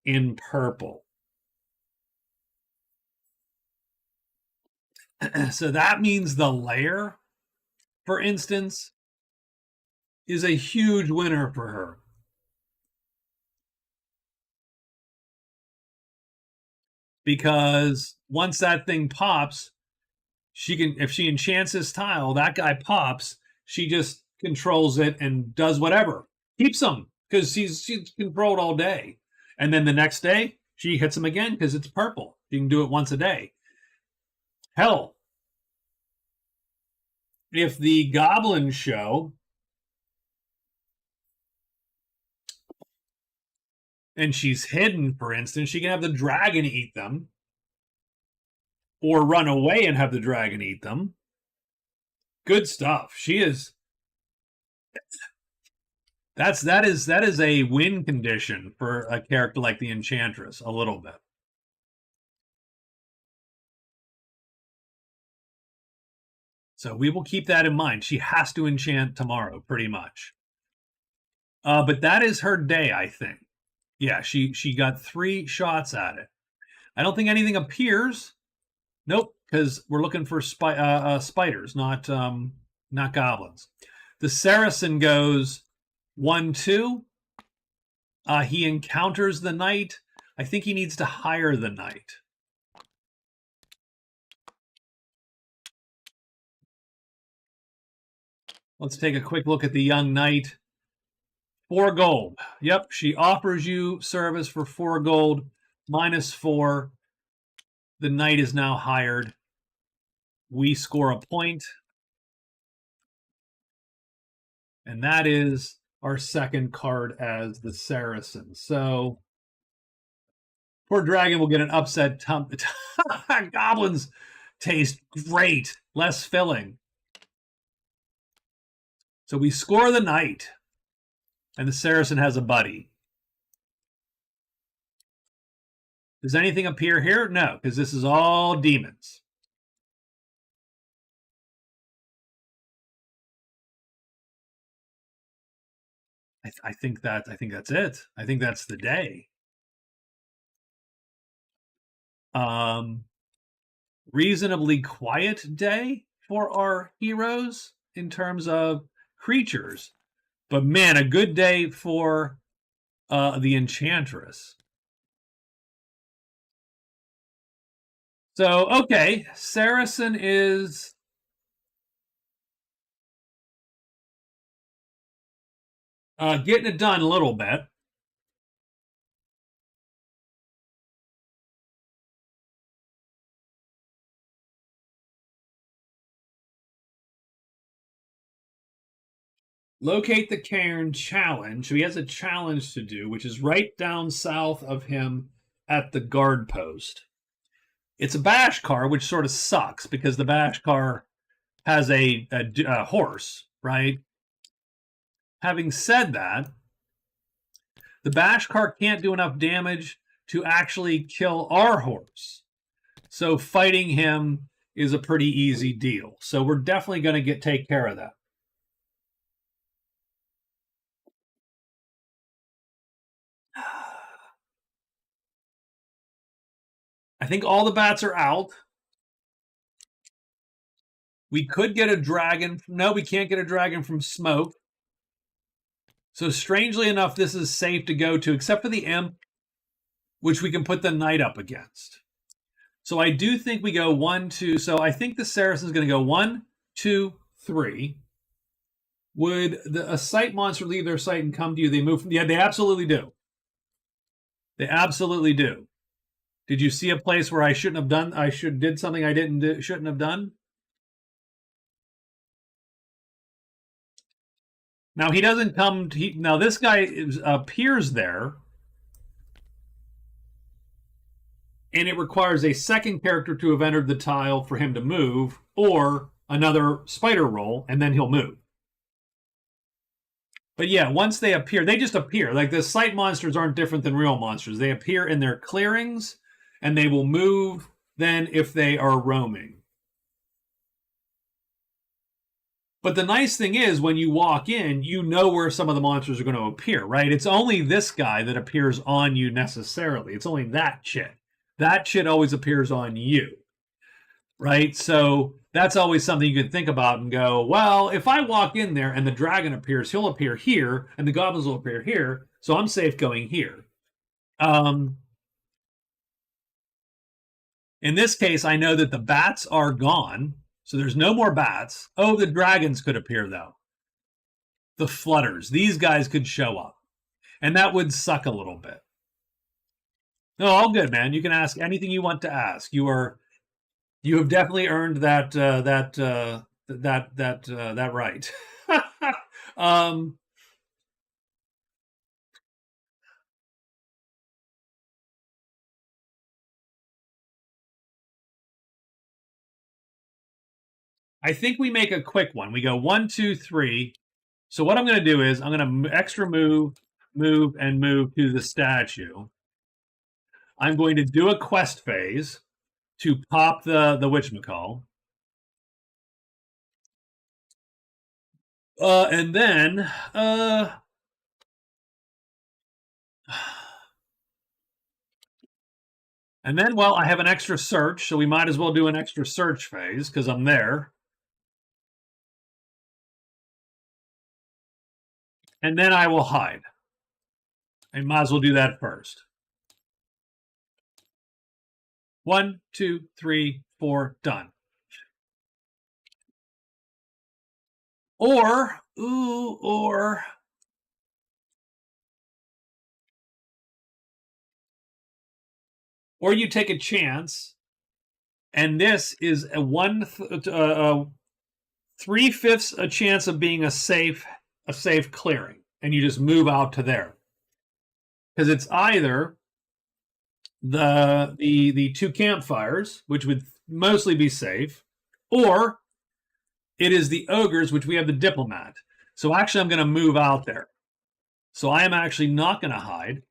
in purple. So that means the lair, for instance, is a huge winner for her. Because once that thing pops, she can, if she enchants this tile, that guy pops, she just controls it and does whatever. Keeps him, because she's controlled all day. And then the next day, she hits him again because it's purple. She can do it once a day. Hell, if the goblins show and she's hidden, for instance, she can have the dragon eat them, or run away and have the dragon eat them. Good stuff. She is. That is a win condition for a character like the Enchantress, a little bit. So we will keep that in mind. She has to enchant tomorrow, pretty much. But that is her day, I think. Yeah, she got 3 shots at it. I don't think anything appears. Nope, because we're looking for spiders, not goblins. The Saracen goes 1-2. He encounters the knight. I think he needs to hire the knight. Let's take a quick look at the young knight. 4 gold. Yep, she offers you service for 4 gold, -4. The knight is now hired. We score a point. And that is our second card as the Saracen. So, poor dragon will get an upset. Goblins taste great, less filling. So we score the knight. And the Saracen has a buddy. Does anything appear here? No, because this is all demons. I think that's it. I think that's the day. Reasonably quiet day for our heroes in terms of creatures. But man, a good day for the Enchantress. So, okay, Saracen is getting it done a little bit. Locate the cairn challenge. So he has a challenge to do, which is right down south of him at the guard post. It's a Bashkar, which sort of sucks because the Bashkar has a horse, right? Having said that, the Bashkar can't do enough damage to actually kill our horse. So fighting him is a pretty easy deal. So we're definitely going to take care of that. I think all the bats are out. We could get a dragon. No, we can't get a dragon from smoke. So strangely enough, this is safe to go to, except for the imp, which we can put the knight up against. So I do think we go 1, 2. So I think the Saracen's going to go 1, 2, 3. Would a sight monster leave their sight and come to you? They move from, yeah, they absolutely do. They absolutely do. Did you see a place where I shouldn't have done? Did something I shouldn't have done? Now he doesn't come. Now this guy appears there, and it requires a second character to have entered the tile for him to move, or another spider roll, and then he'll move. But yeah, once they appear, they just appear. Like the site monsters aren't different than real monsters. They appear in their clearings, and they will move then if they are roaming. But the nice thing is, when you walk in, you know where some of the monsters are going to appear, right? It's only this guy that appears on you necessarily. It's only that shit. That shit always appears on you, right? So that's always something you can think about and go, well, if I walk in there and the dragon appears, he'll appear here, and the goblins will appear here, so I'm safe going here. In this case, I know that the bats are gone, so there's no more bats. Oh, the dragons could appear, though. The flutters. These guys could show up, and that would suck a little bit. No, all good, man. You can ask anything you want to ask. You have definitely earned that right. I think we make a quick one. We go 1, 2, 3. So what I'm going to do is I'm going to extra move, and move to the statue. I'm going to do a quest phase to pop the witchmacall. And then well, I have an extra search, so we might as well do an extra search phase because I'm there. And then I will hide. I might as well do that first. 1, 2, 3, 4, done. Or you take a chance, and this is a 3/5 a chance of being a safe clearing, and you just move out to there, because it's either the 2 campfires, which would mostly be safe, or it is the ogres, which we have the diplomat. So actually, I'm going to move out there. So I am actually not going to hide.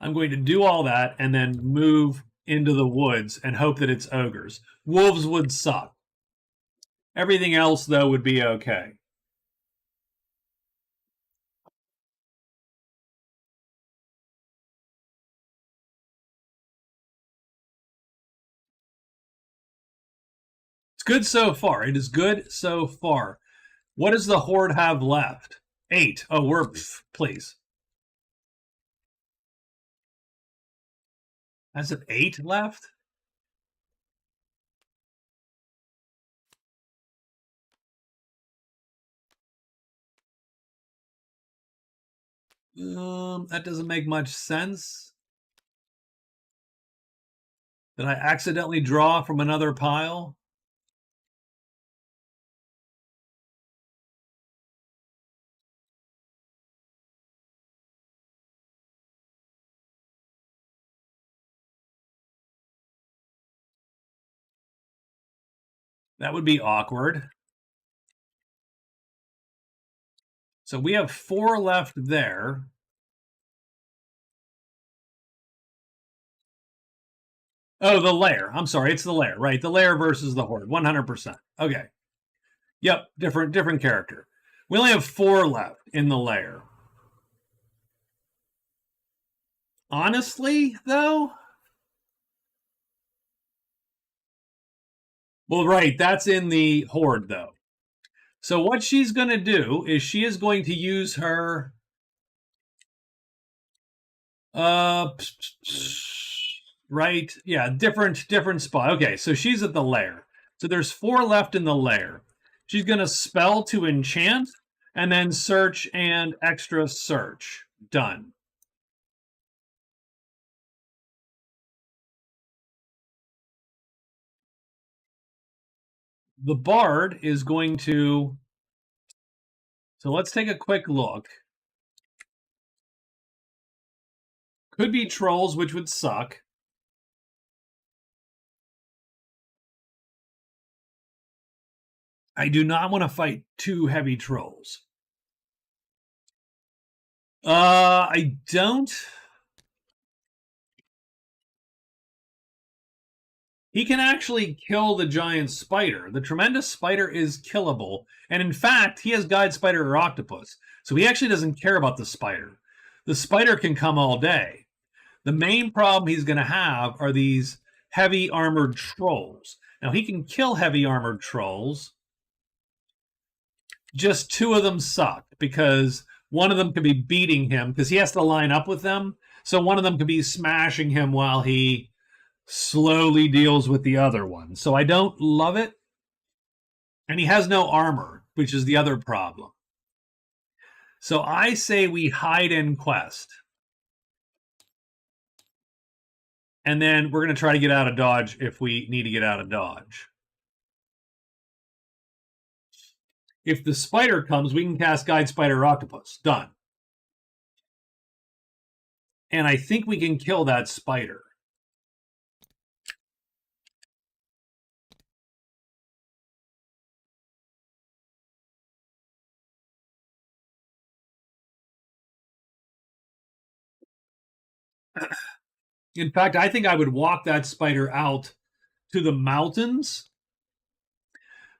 I'm going to do all that and then move into the woods and hope that it's ogres. Wolves would suck. Everything else, though, would be okay. It's good so far. It is good so far. What does the horde have left? 8. Oh, please. Has it 8 left? That doesn't make much sense. Did I accidentally draw from another pile? That would be awkward. So we have 4 left there. Oh, the lair. I'm sorry, it's the lair, right? The lair versus the horde, 100%. Okay. Yep, different character. We only have 4 left in the lair. Honestly, though, well, right, that's in the horde, though. So what she's going to do is she is going to use her right, yeah, different spot. Okay, so she's at the lair. So there's 4 left in the lair. She's going to spell to enchant and then search and extra search. Done. the Bard is going to... So let's take a quick look. Could be trolls, which would suck. I do not want to fight 2 heavy trolls. I don't. He can actually kill the giant spider. The tremendous spider is killable. And in fact, he has guide spider or octopus. So he actually doesn't care about the spider. The spider can come all day. The main problem he's going to have are these heavy armored trolls. Now, he can kill heavy armored trolls. Just 2 of them suck because one of them could be beating him because he has to line up with them. So one of them could be smashing him while he slowly deals with the other one. So I don't love it. And he has no armor, which is the other problem. So I say we hide in quest. And then we're going to try to get out of dodge if we need to get out of dodge. If the spider comes, we can cast Guide Spider or Octopus. Done. And I think we can kill that spider. In fact, I think I would walk that spider out to the mountains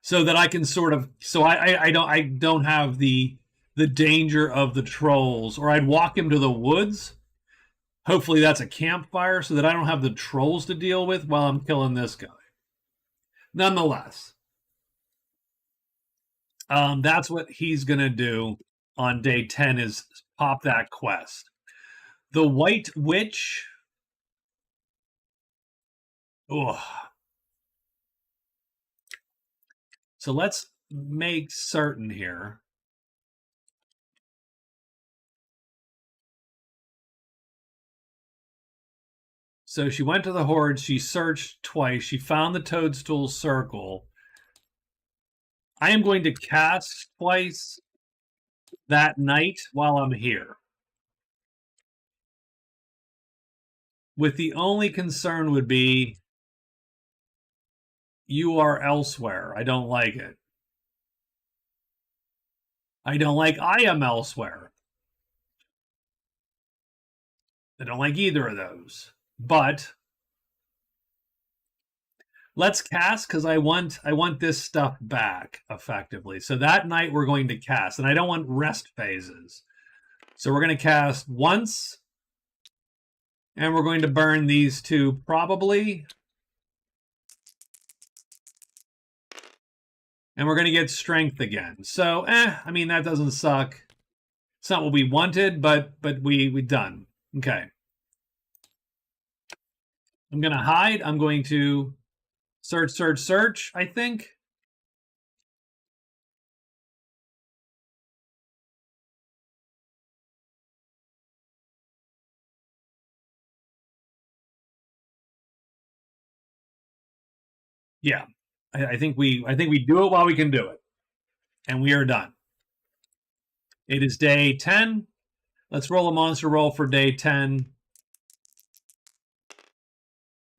so that I can sort of... So I don't have the danger of the trolls. Or I'd walk him to the woods. Hopefully that's a campfire so that I don't have the trolls to deal with while I'm killing this guy. Nonetheless, that's what he's going to do on day 10 is pop that quest. The White Witch. Oh. So let's make certain here. So she went to the Horde. She searched twice. She found the Toadstool Circle. I am going to cast twice that night while I'm here. With the only concern would be you are elsewhere. I don't like it. I don't like I am elsewhere. I don't like either of those. But let's cast because I want this stuff back effectively. So that night we're going to cast, and I don't want rest phases. So we're going to cast once, and we're going to burn these 2 probably. And we're going to get strength again. So, I mean, that doesn't suck. It's not what we wanted, but we done. Okay. I'm going to hide. I'm going to search, I think. Yeah. I think we do it while we can do it. And we are done. It is day 10. Let's roll a monster roll for day 10.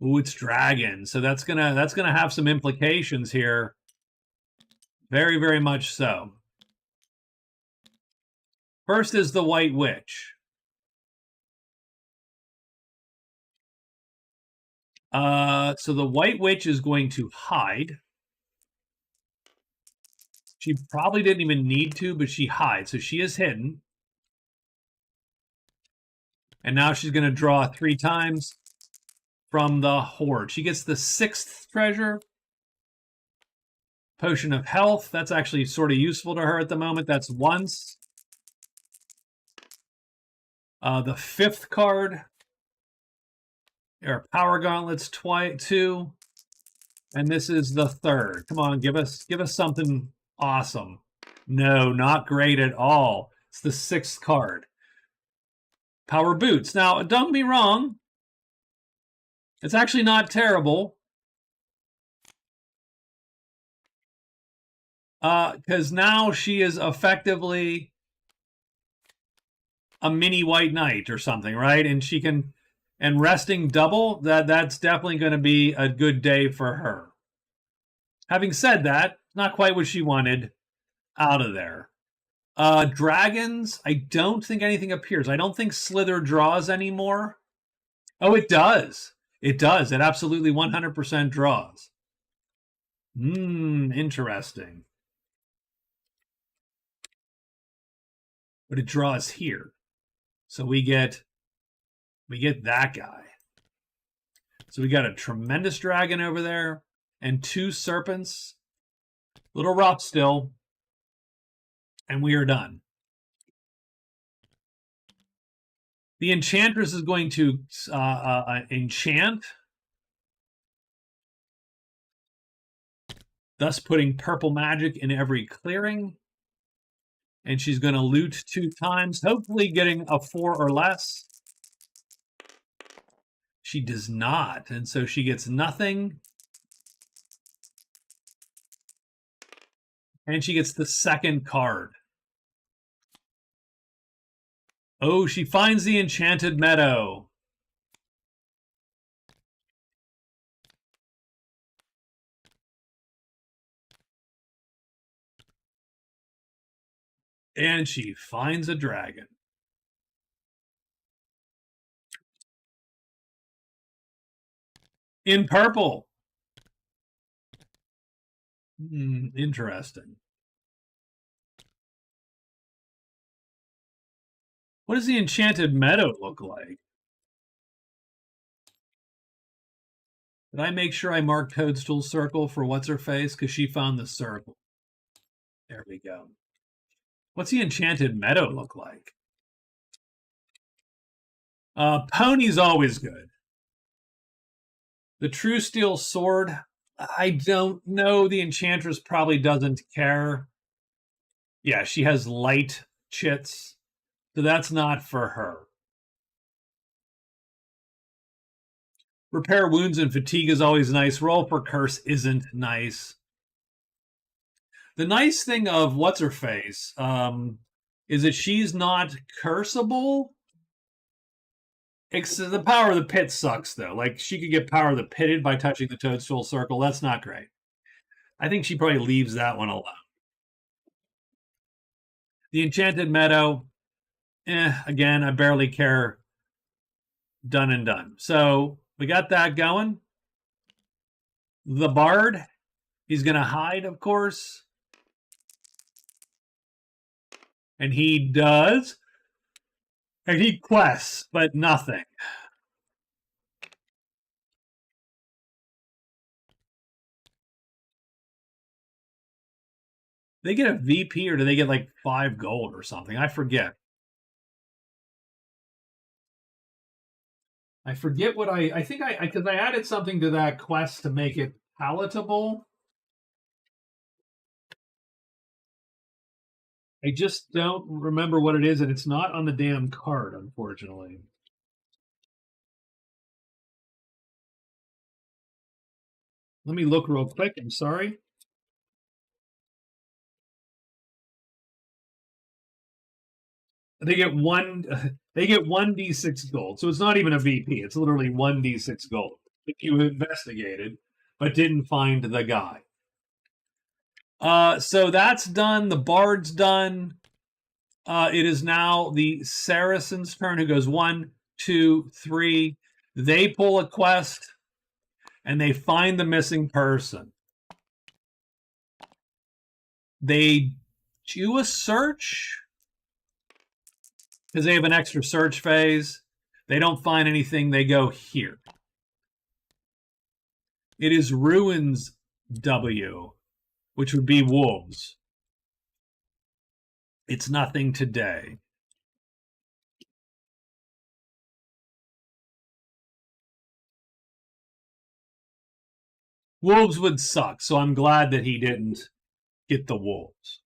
Ooh, it's dragon. So that's gonna have some implications here. Very, very much so. First is the White Witch. So the White Witch is going to hide. She probably didn't even need to, but she hides. So she is hidden. And now she's going to draw 3 times from the Horde. She gets the 6th treasure. Potion of Health. That's actually sort of useful to her at the moment. That's once. The 5th card. Our Power Gauntlets 2. And this is the 3rd. Come on, give us something awesome. No, not great at all. It's the 6th card. Power Boots. Now, don't get me wrong. It's actually not terrible. Because now she is effectively a mini white knight or something, right? And she can, and resting double, that's definitely going to be a good day for her. Having said that, not quite what she wanted. Out of there. Dragons, I don't think anything appears. I don't think Slither draws anymore. Oh, it does. It does. It absolutely 100% draws. Interesting. But it draws here. So we get that guy. So we got a tremendous dragon over there and 2 serpents. Little rough still. And we are done. The Enchantress is going to enchant, thus putting purple magic in every clearing. And she's going to loot 2 times, hopefully getting a 4 or less. She does not, and so she gets nothing. And she gets the second card. Oh, she finds the Enchanted Meadow. And she finds a dragon. In purple. Interesting. What does the Enchanted Meadow look like? Did I make sure I marked Toadstool Circle for What's-Her-Face? Because she found the circle. There we go. What's the Enchanted Meadow look like? Pony's always good. The True Steel Sword, I don't know. The Enchantress probably doesn't care. Yeah, she has light chits, so that's not for her. Repair wounds and fatigue is always nice. Roll for curse isn't nice. The nice thing of What's-Her-Face is that she's not curseable. The Power of the Pit sucks, though. Like, she could get Power of the Pitted by touching the Toadstool Circle. That's not great. I think she probably leaves that one alone. The Enchanted Meadow, again, I barely care. Done and done. So we got that going. The Bard, he's going to hide, of course. And he does. And he quests, but nothing. They get a VP or do they get like 5 gold or something? I forget. I forget what I think because I added something to that quest to make it palatable. I just don't remember what it is, and it's not on the damn card, unfortunately. Let me look real quick. I'm sorry. They get one. They get 1d6 gold, so it's not even a VP. It's literally 1d6 gold if you investigated, but didn't find the guy. So that's done. The Bard's done. It is now the Saracen's turn, who goes 1, 2, 3. They pull a quest, and they find the missing person. They do a search because they have an extra search phase. They don't find anything. They go here. It is Ruins W, which would be wolves. It's nothing today. Wolves would suck, so I'm glad that he didn't get the wolves.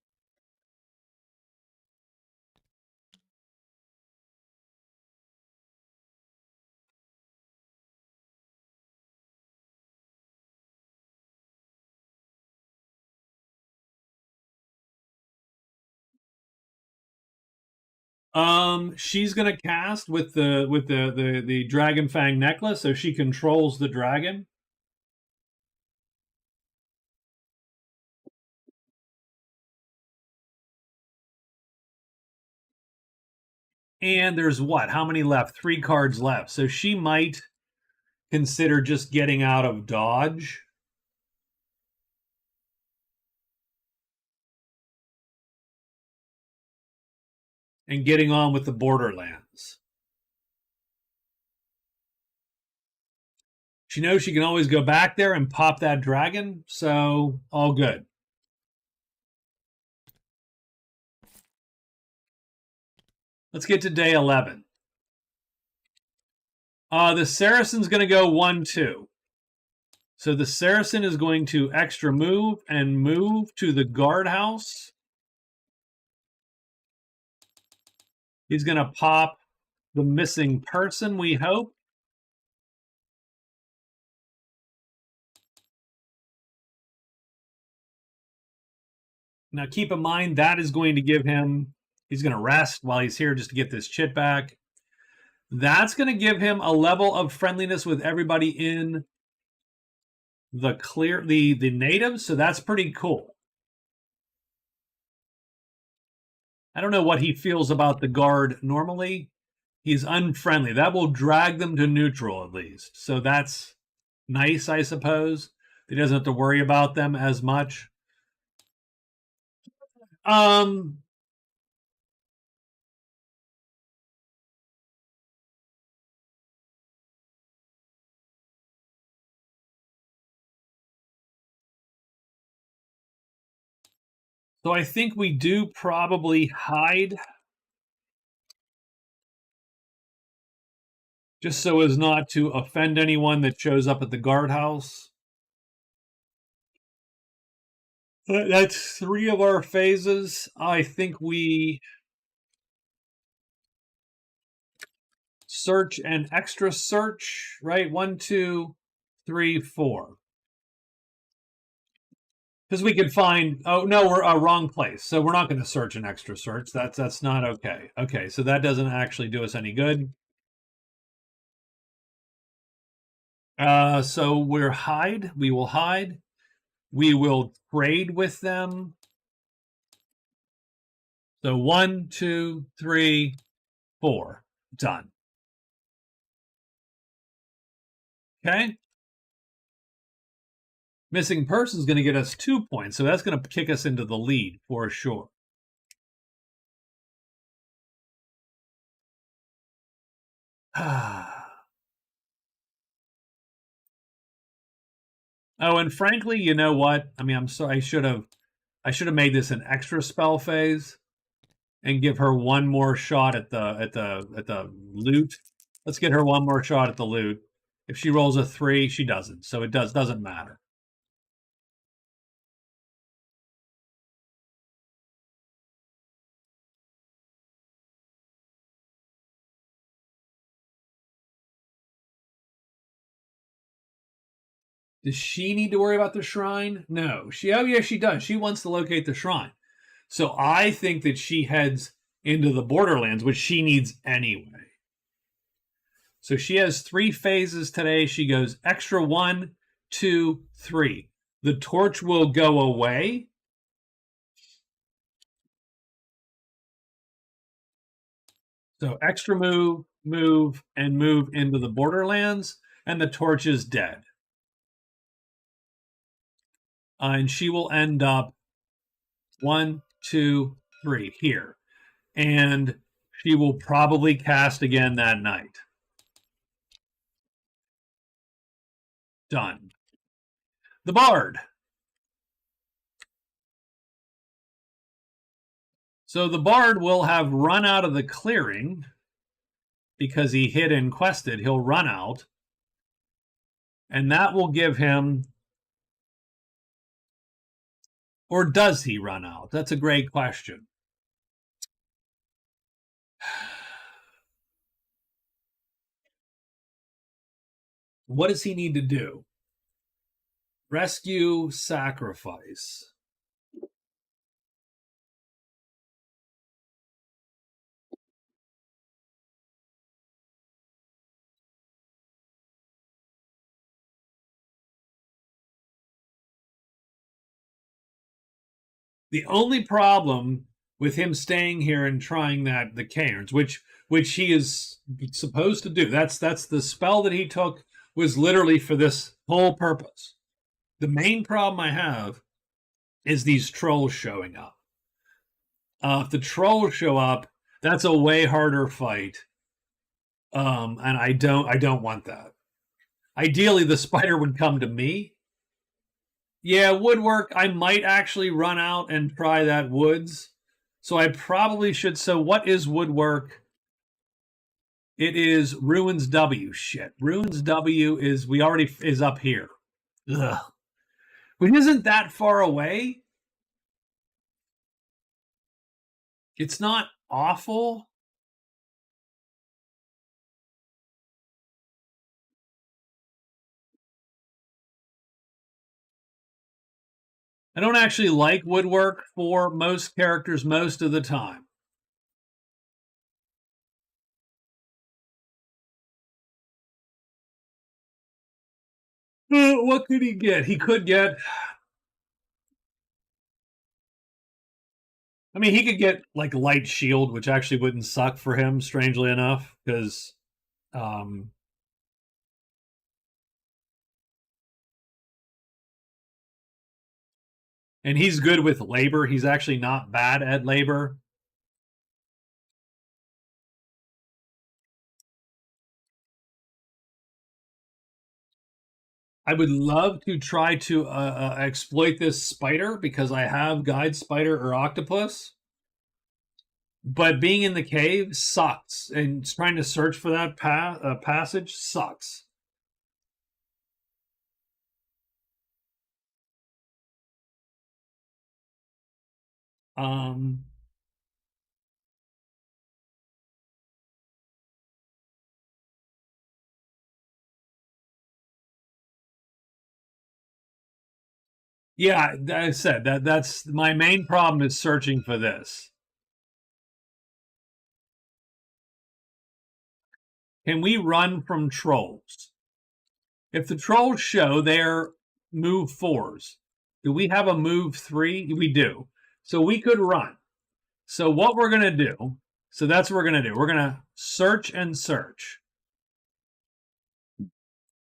She's gonna cast with the Dragon Fang necklace, so she controls the dragon. And there's what? How many left? 3 cards left. So she might consider just getting out of dodge. And getting on with the Borderlands. She knows she can always go back there and pop that dragon, so all good. Let's get to day 11. The Saracen's going to go 1-2. So the Saracen is going to extra move and move to the guardhouse. He's going to pop the missing person, we hope. Now keep in mind that is going to give him, he's going to rest while he's here just to get this chit back. That's going to give him a level of friendliness with everybody in the natives, so that's pretty cool. I don't know what he feels about the guard normally. He's unfriendly. That will drag them to neutral at least. So that's nice, I suppose. He doesn't have to worry about them as much. So I think we do probably hide. Just so as not to offend anyone that shows up at the guardhouse. That's 3 of our phases. I think we search and extra search, right? 1, 2, 3, 4. Because we could find, oh no, we're wrong place. So we're not going to search an extra search. That's not okay. Okay, so that doesn't actually do us any good. So we're hide. We will hide. We will trade with them. So 1, 2, 3, 4. Done. Okay. Missing person is going to get us 2 points, so that's going to kick us into the lead for sure. Oh, and frankly, you know what? I mean, I'm sorry. I should have made this an extra spell phase and give her one more shot at the loot. Let's get her one more shot at the loot. If she rolls a 3, she doesn't. So it doesn't matter. Does she need to worry about the shrine? No. Oh yeah, she does. She wants to locate the shrine. So I think that she heads into the Borderlands, which she needs anyway. So she has 3 phases today. She goes extra 1, 2, 3. The torch will go away. So extra move, move, and move into the Borderlands, and the torch is dead. And she will end up 1, 2, 3 here. And she will probably cast again that night. Done. The Bard. So the Bard will have run out of the clearing because he hid and quested. He'll run out. And that will give him... Or does he run out? That's a great question. What does he need to do? Rescue, sacrifice. The only problem with him staying here and trying the cairns, which he is supposed to do. That's the spell that he took was literally for this whole purpose. The main problem I have is these trolls showing up. If the trolls show up, that's a way harder fight. And I don't want that. Ideally, the spider would come to me. Yeah, woodwork, I might actually run out and try that woods. So I probably should. So what is woodwork? It is Ruins W. Shit. Ruins W is up here. Ugh. But isn't that far away? It's not awful. I don't actually like woodwork for most characters most of the time. What could he get? He could get. I mean, he could get like light shield, which actually wouldn't suck for him, strangely enough, because and he's good with labor. He's actually not bad at labor. I would love to try to exploit this spider because I have guide spider or octopus. But being in the cave sucks, and trying to search for that passage sucks. Um, yeah, I said that's my main problem is searching for this. Can we run from trolls? If the trolls show their move 4s, do we have a move 3? We do. So we could run. So what we're going to do, so that's what we're going to do. We're going to search and search.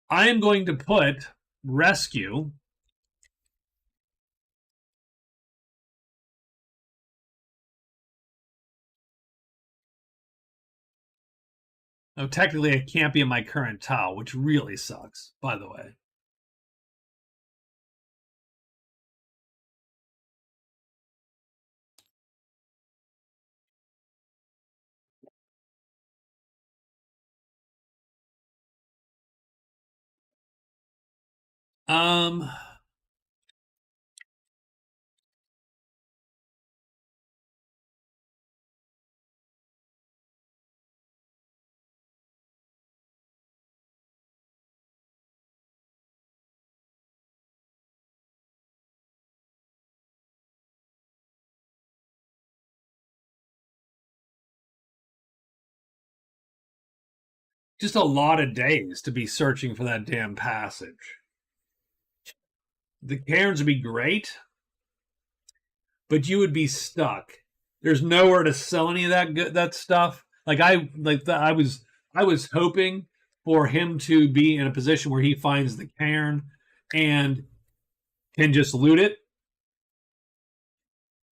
I am going to put rescue. Oh, technically, it can't be in my current tile, which really sucks, by the way. Um, just a lot of days to be searching for that damn passage. The cairns would be great, but you would be stuck. There's nowhere to sell any of that stuff. I was hoping for him to be in a position where he finds the cairn and can just loot it.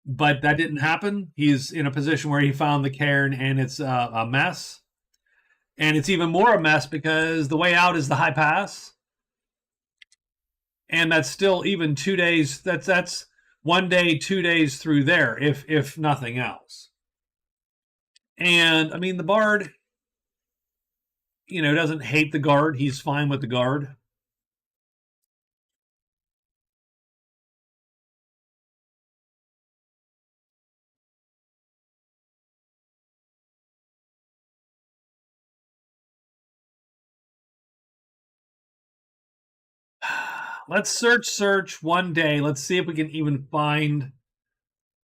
But that didn't happen. He's in a position where he found the cairn and it's a mess. And it's even more a mess because the way out is the high pass. And that's still even 2 days. That's 1 day, 2 days through there, if nothing else. And I mean, the bard, doesn't hate the guard. He's fine with the guard. Let's search 1 day. Let's see if we can even find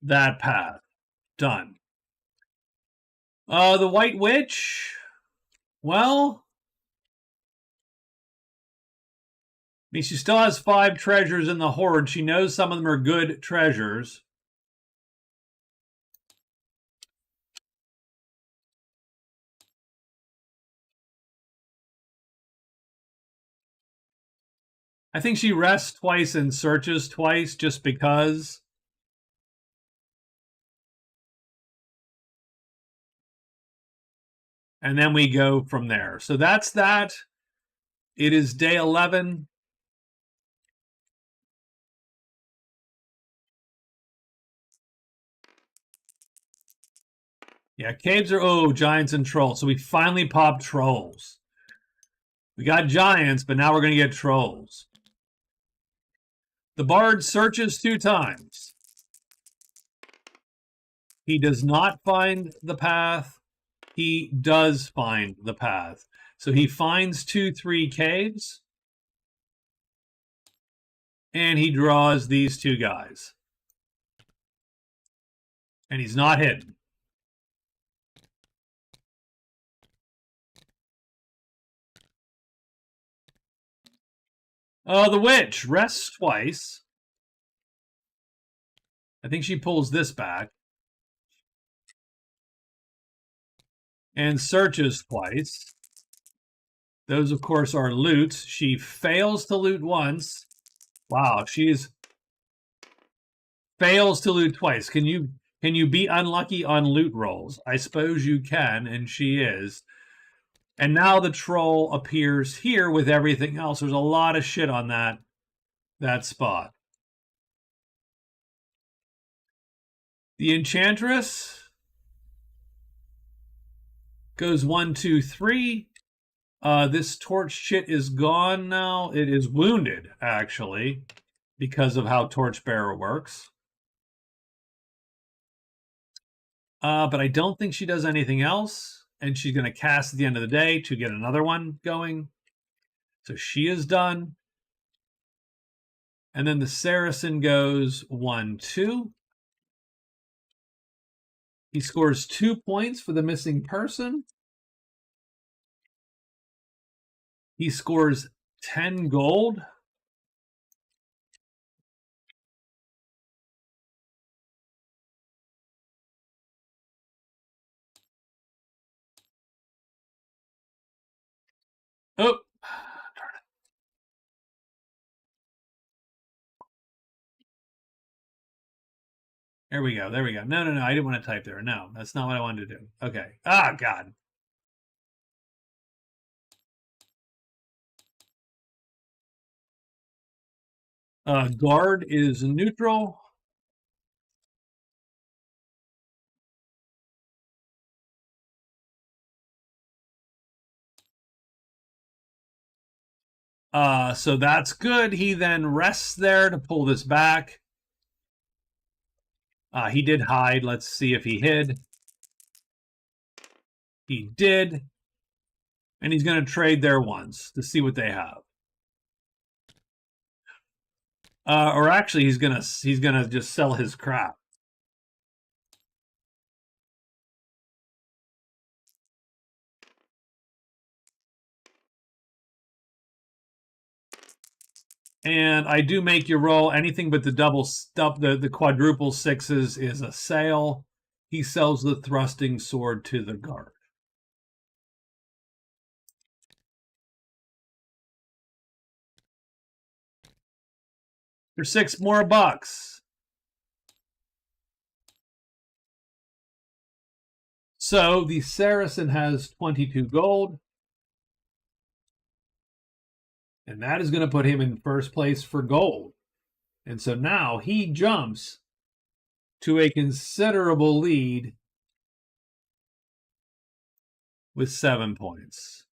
that path. Done. The White Witch. Well, I mean, she still has 5 treasures in the hoard. She knows some of them are good treasures. I think she rests twice and searches twice just because. And then we go from there. So that's that. It is day 11. Yeah, caves are, giants and trolls. So we finally popped trolls. We got giants, but now we're going to get trolls. The bard searches 2 times. He does not find the path. He does find the path. So he finds 2-3 caves. And he draws these 2 guys. And he's not hidden. The witch rests twice. I think she pulls this back. And searches twice. Those, of course, are loots. She fails to loot once. Wow, she's fails to loot twice. Can you be unlucky on loot rolls? I suppose you can, and she is. And now the troll appears here with everything else. There's a lot of shit on that spot. The enchantress goes 1, 2, 3. This torch chit is gone now. It is wounded, actually, because of how Torchbearer works. But I don't think she does anything else. And she's going to cast at the end of the day to get another one going. So she is done. And then the Saracen goes 1, 2. He scores 2 points for the missing person. He scores 10 gold. Oh, darn it. There we go. There we go. No, I didn't want to type there. No, that's not what I wanted to do. Okay. Ah, God. Guard is neutral. So that's good. He then rests there to pull this back. He did hide. Let's see if he hid. He did. And he's going to trade there once to see what they have. Or actually, he's gonna just sell his crap. And I do make you roll anything but the double stuff. The quadruple sixes is a sale. He sells the thrusting sword to the guard. For 6 more bucks. So the Saracen has 22 gold. And that is going to put him in first place for gold. And so now he jumps to a considerable lead with 7 points.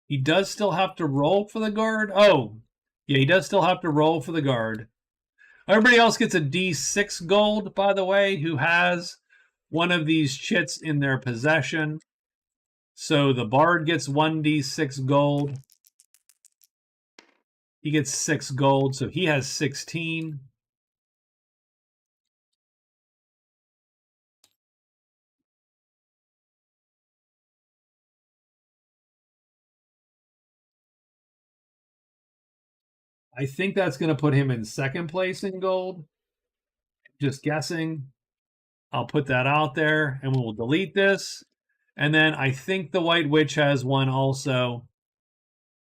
He does still have to roll for the guard. Oh, yeah, he does still have to roll for the guard. Everybody else gets a D6 gold, by the way, who has one of these chits in their possession. So the bard gets 1d6 gold. He gets 6 gold, so he has 16. I think that's going to put him in second place in gold. Just guessing. I'll put that out there, and we'll delete this. And then I think the White Witch has one also.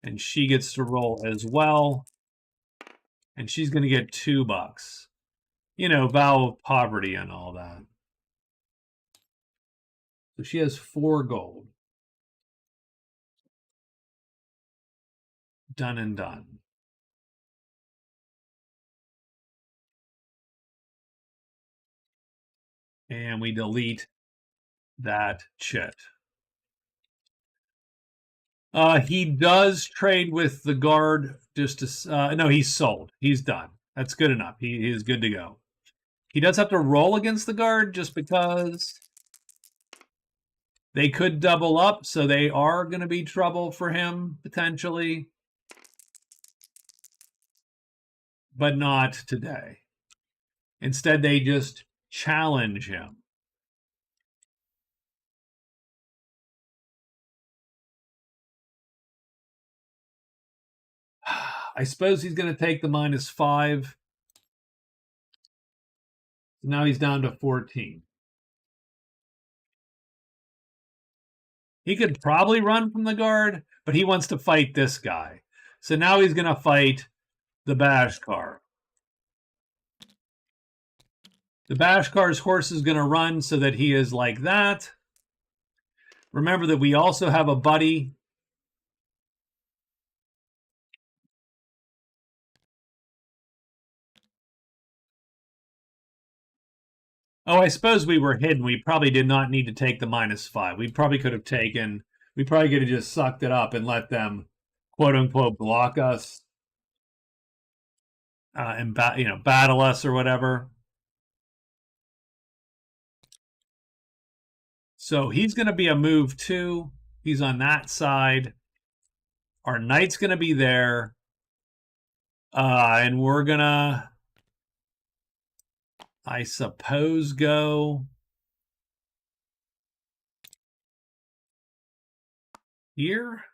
And she gets to roll as well. And she's going to get $2. You know, vow of poverty and all that. So she has 4 gold. Done and done. And we delete that chit. He does trade with the guard just to... no, he's sold. He's done. That's good enough. He is good to go. He does have to roll against the guard just because they could double up, so they are going to be trouble for him, potentially. But not today. Instead, they just challenge him. I suppose he's going to take the -5. Now he's down to 14. He could probably run from the guard, but he wants to fight this guy. So now he's going to fight the Bashkar. The Bashkar's horse is going to run so that he is like that. Remember that we also have a buddy. Oh, I suppose we were hidden. We probably did not need to take the -5. We probably could have just sucked it up and let them, quote unquote, block us and battle us or whatever. So he's going to be a move 2. He's on that side. Our knight's going to be there. And we're going to, I suppose, go here.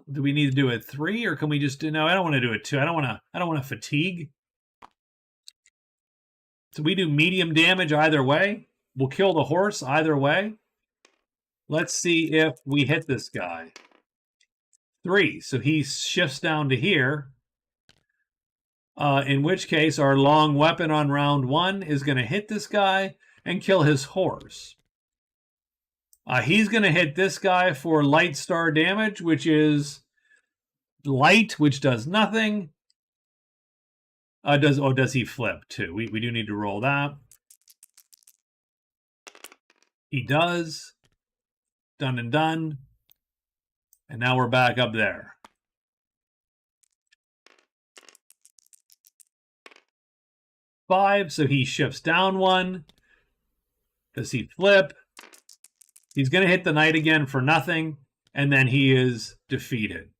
Do we need to do a 3 or can we just do, no, I don't want to do a 2. I don't want to fatigue. So we do medium damage either way. We'll kill the horse either way. Let's see if we hit this guy. 3. So he shifts down to here. In which case, our long weapon on round 1 is going to hit this guy and kill his horse. He's going to hit this guy for light star damage, which is light, which does nothing. Does he flip too? We do need to roll that. He does. Done and done. And now we're back up there. So he shifts down 1. Does he flip? He's going to hit the knight again for nothing, and then he is defeated.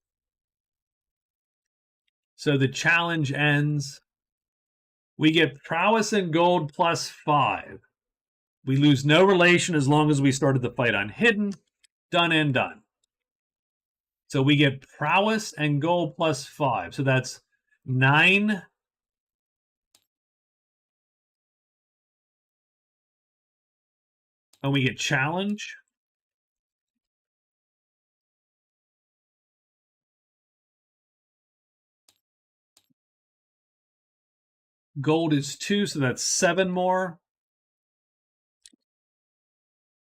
So the challenge ends. We get prowess and gold +5. We lose no relation as long as we started the fight on hidden. Done and done. So we get prowess and gold +5. So that's 9. And we get challenge. Gold is 2, so that's 7 more.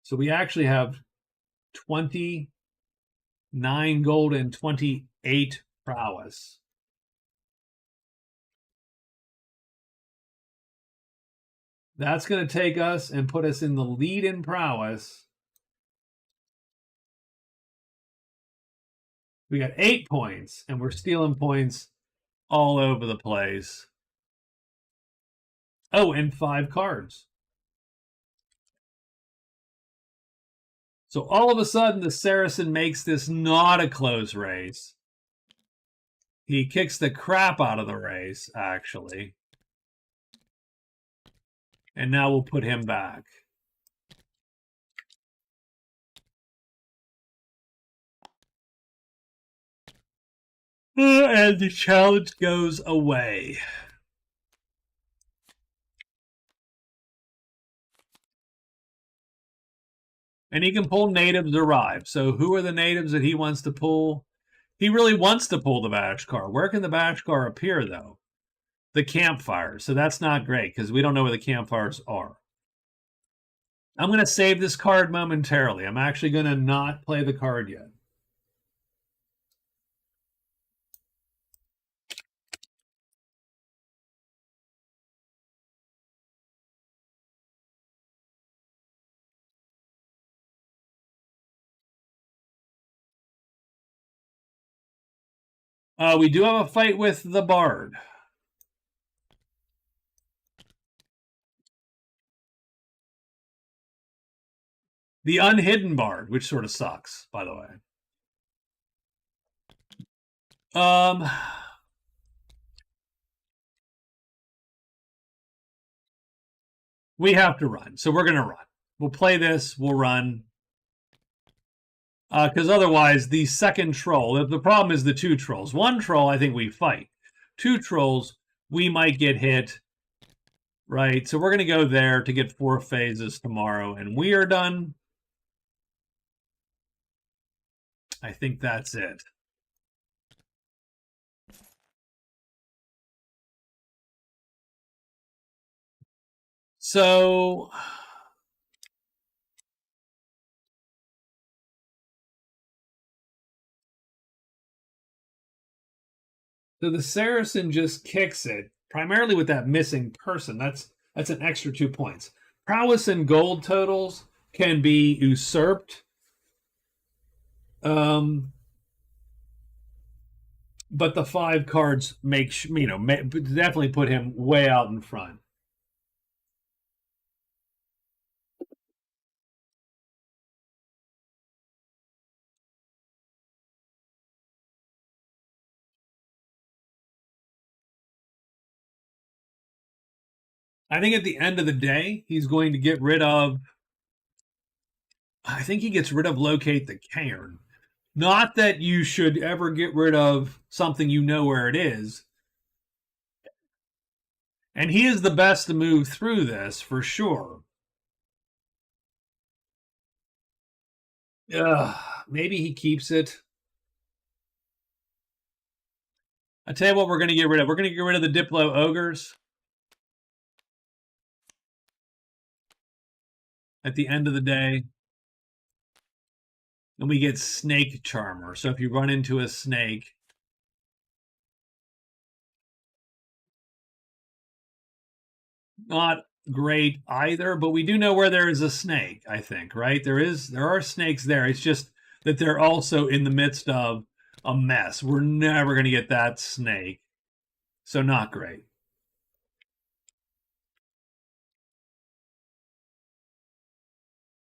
So we actually have 29 gold and 28 prowess. That's going to take us and put us in the lead in prowess. We got 8 points, and we're stealing points all over the place. Oh, and 5 cards. So all of a sudden, the Saracen makes this not a close race. He kicks the crap out of the race, actually. And now we'll put him back. And the challenge goes away. And he can pull natives arrive. So who are the natives that he wants to pull? He really wants to pull the Bashkar. Where can the Bashkar appear, though? The campfires. So that's not great because we don't know where the campfires are. I'm going to save this card momentarily. I'm actually going to not play the card yet. We do have a fight with the Bard. The Unhidden Bard, which sort of sucks, by the way. We have to run, so we're going to run. We'll play this, we'll run. Because otherwise, the second troll, the problem is the two trolls. One troll, I think we fight. Two trolls, we might get hit. Right, so we're going to go there to get 4 phases tomorrow, and we are done. I think that's it. So the Saracen just kicks it, primarily with that missing person. That's an extra 2 points. Prowess and gold totals can be usurped. But the 5 cards definitely put him way out in front. I think at the end of the day, he's going to get rid of. I think he gets rid of Locate the Cairn. Not that you should ever get rid of something you know where it is. And he is the best to move through this for sure. Maybe he keeps it. I tell you what, we're going to get rid of. We're going to get rid of the Diplo Ogres. At the end of the day. And we get Snake Charmer. So if you run into a snake, not great either, but we do know where there is a snake, I think, right? There are snakes there. It's just that they're also in the midst of a mess. We're never going to get that snake. So not great.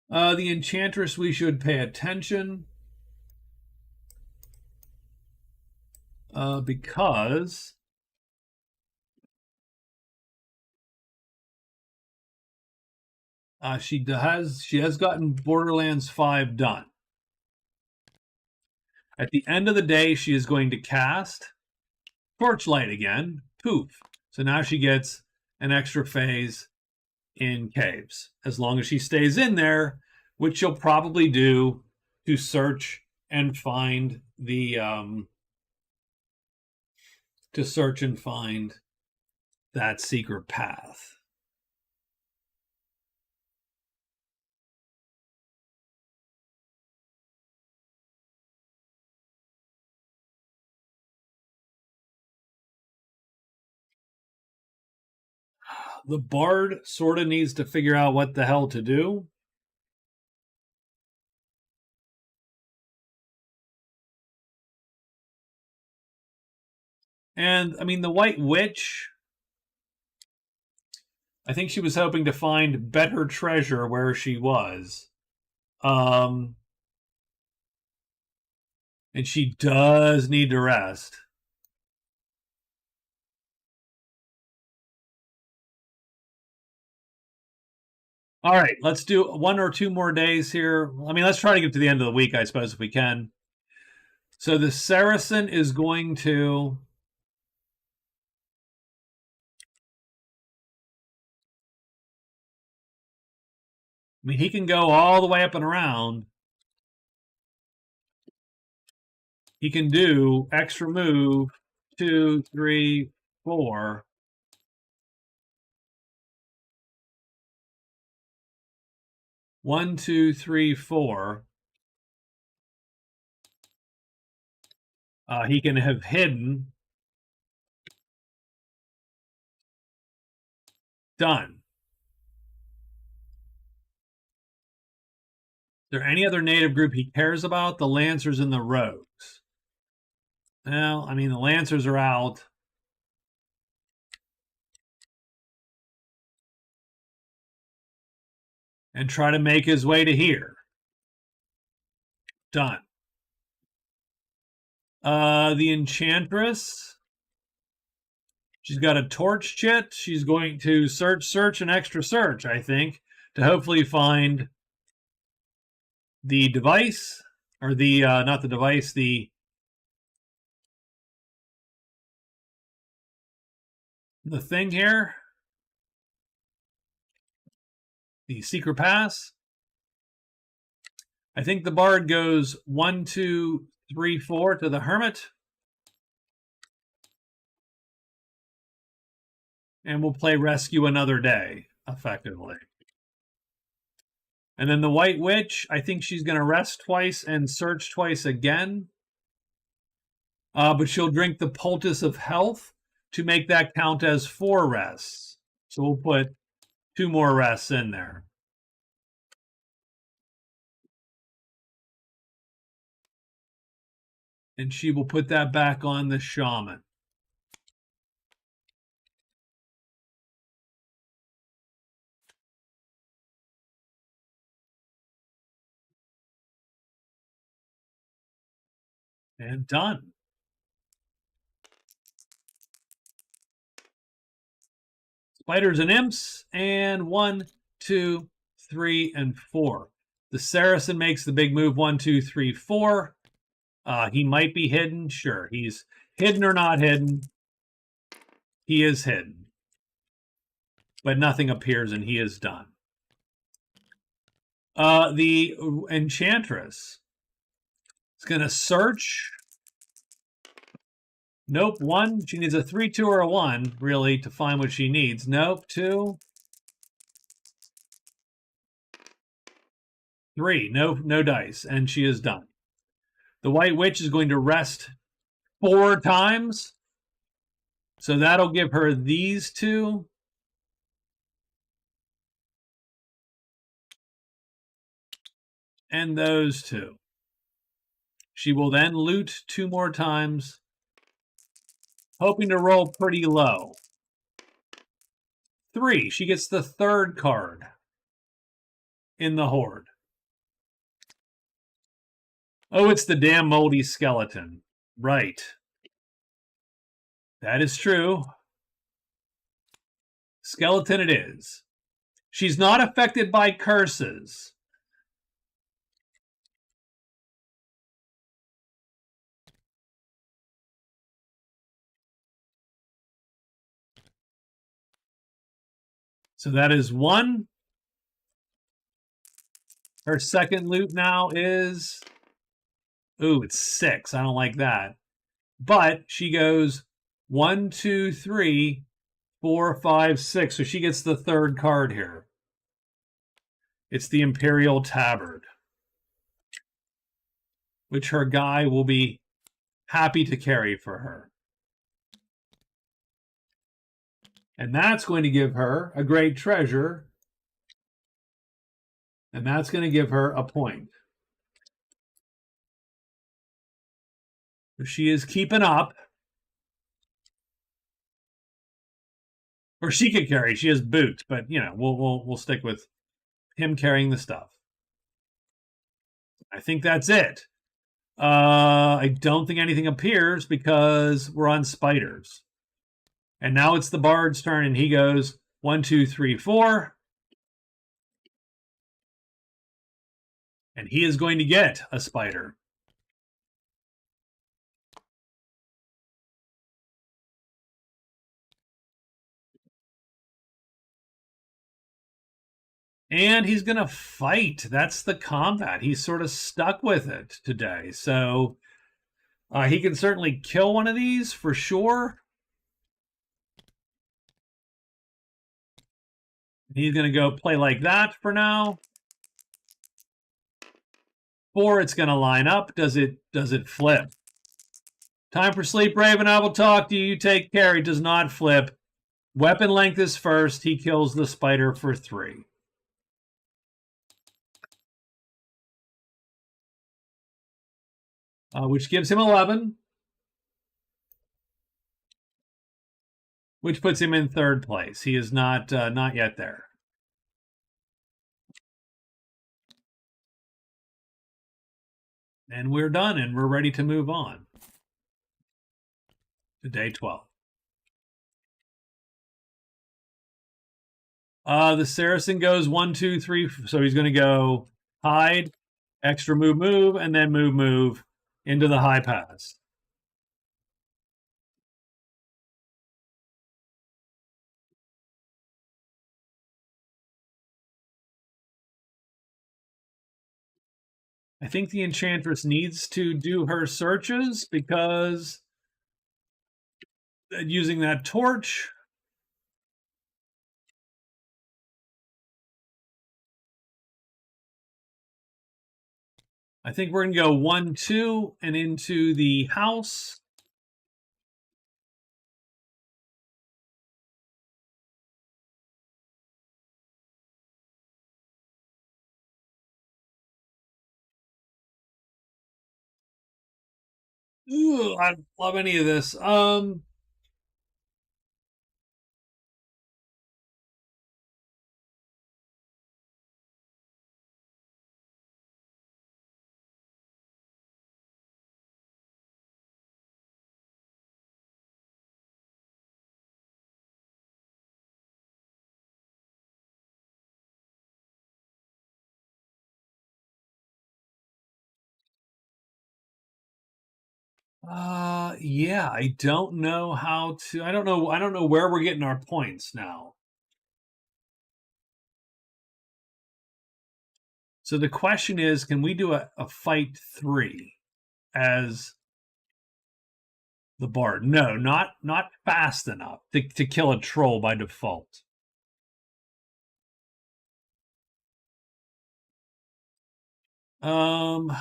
The Enchantress, we should pay attention. Because she has gotten Borderlands 5 done. At the end of the day, she is going to cast Torchlight again. Poof. So now she gets an extra phase in caves, as long as she stays in there, which she'll probably do to search and find the that secret path. The Bard sort of needs to figure out what the hell to do. And, I mean, the White Witch, I think she was hoping to find better treasure where she was. And she does need to rest. All right, let's do 1 or 2 more days here. I mean, let's try to get to the end of the week, I suppose, if we can. So the Saracen is going to... I mean, he can go all the way up and around. he can do extra move 2, 3, 4. One, two, three, four. He can have hidden. Done. Is there any other native group he cares about? The Lancers and the Rogues. Well, I mean, the Lancers are out. And try to make his way to here. Done. The Enchantress. She's got a torch chit. She's going to search, and extra search, I think, to hopefully find the device, or the, not the device, the thing here. The secret pass. I think the Bard goes 1, 2, 3, 4 to the Hermit. And we'll play Rescue Another Day, effectively. And then the White Witch, I think she's going to rest twice and search twice again. But she'll drink the Poultice of Health to make that count as 4 rests. So we'll put 2 more rests in there. And she will put that back on the Shaman. And done. Spiders and Imps, and 1, 2, 3, and 4. The Saracen makes the big move 1, 2, 3, 4. He might be hidden. Sure, he's hidden or not hidden. He is hidden. But nothing appears and he is done. The Enchantress is going to search. Nope, 1. She needs a 3, 2, or a 1, really, to find what she needs. Nope, 2. 3. No dice, and she is done. The White Witch is going to rest 4 times. So that'll give her these 2. And those 2. She will then loot 2 more times, hoping to roll pretty low. 3. She gets the 3rd card in the Horde. Oh, it's the damn moldy skeleton. Right. That is true. Skeleton it is. She's not affected by curses. So that is 1. Her second loot now is... Ooh, it's 6. I don't like that. But she goes 1, 2, 3, 4, 5, 6. So she gets the 3rd card here. It's the Imperial Tabard, which her guy will be happy to carry for her. And that's going to give her a great treasure. And that's going to give her a point. She is keeping up. Or she could carry. She has boots, but you know, we'll stick with him carrying the stuff. I think that's it. I don't think anything appears because we're on spiders. And now it's the Bard's turn, and he goes 1, 2, 3, 4. And he is going to get a spider. And he's going to fight. That's the combat. He's sort of stuck with it today. So He can certainly kill one of these for sure. He's going to go play like that for now. 4, it's going to line up. Does it flip? Time for sleep, Raven. I will talk to you. You take care. He does not flip. Weapon length is first. He kills the spider for 3. Which gives him 11. Which puts him in 3rd place. He is not yet there. And we're done, and we're ready to move on to day 12. The Saracen goes 1, 2, 3. So he's going to go hide, extra move, and then move into the high pass. I think the Enchantress needs to do her searches because using that torch. I think we're going to go 1, 2 and into the house. Ooh, I don't love any of this. Yeah, I don't know how to. I don't know where we're getting our points now. So the question is, can we do a fight 3 as the bard? No, not fast enough to kill a troll by default. Um,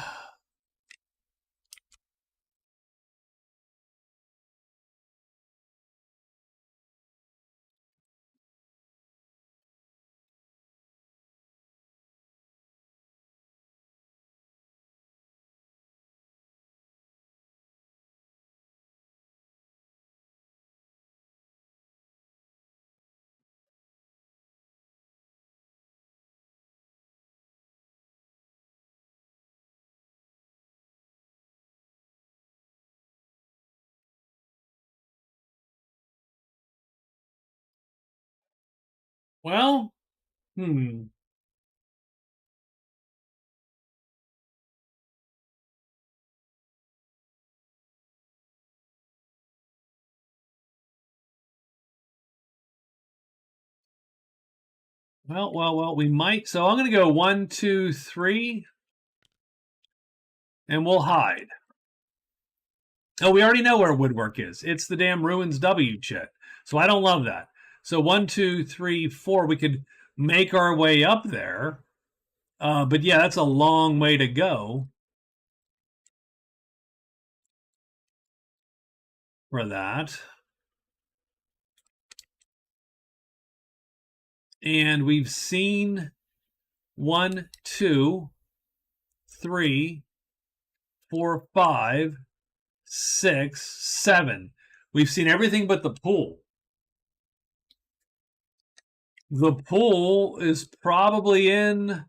well, hmm. Well, we might. So I'm going to go 1, 2, 3, and we'll hide. Oh, we already know where woodwork is. It's the damn ruins W chit. So I don't love that. So 1, 2, 3, 4. We could make our way up there. But yeah, that's a long way to go for that. And we've seen 1, 2, 3, 4, 5, 6, 7. We've seen everything but the pool. The pool is probably in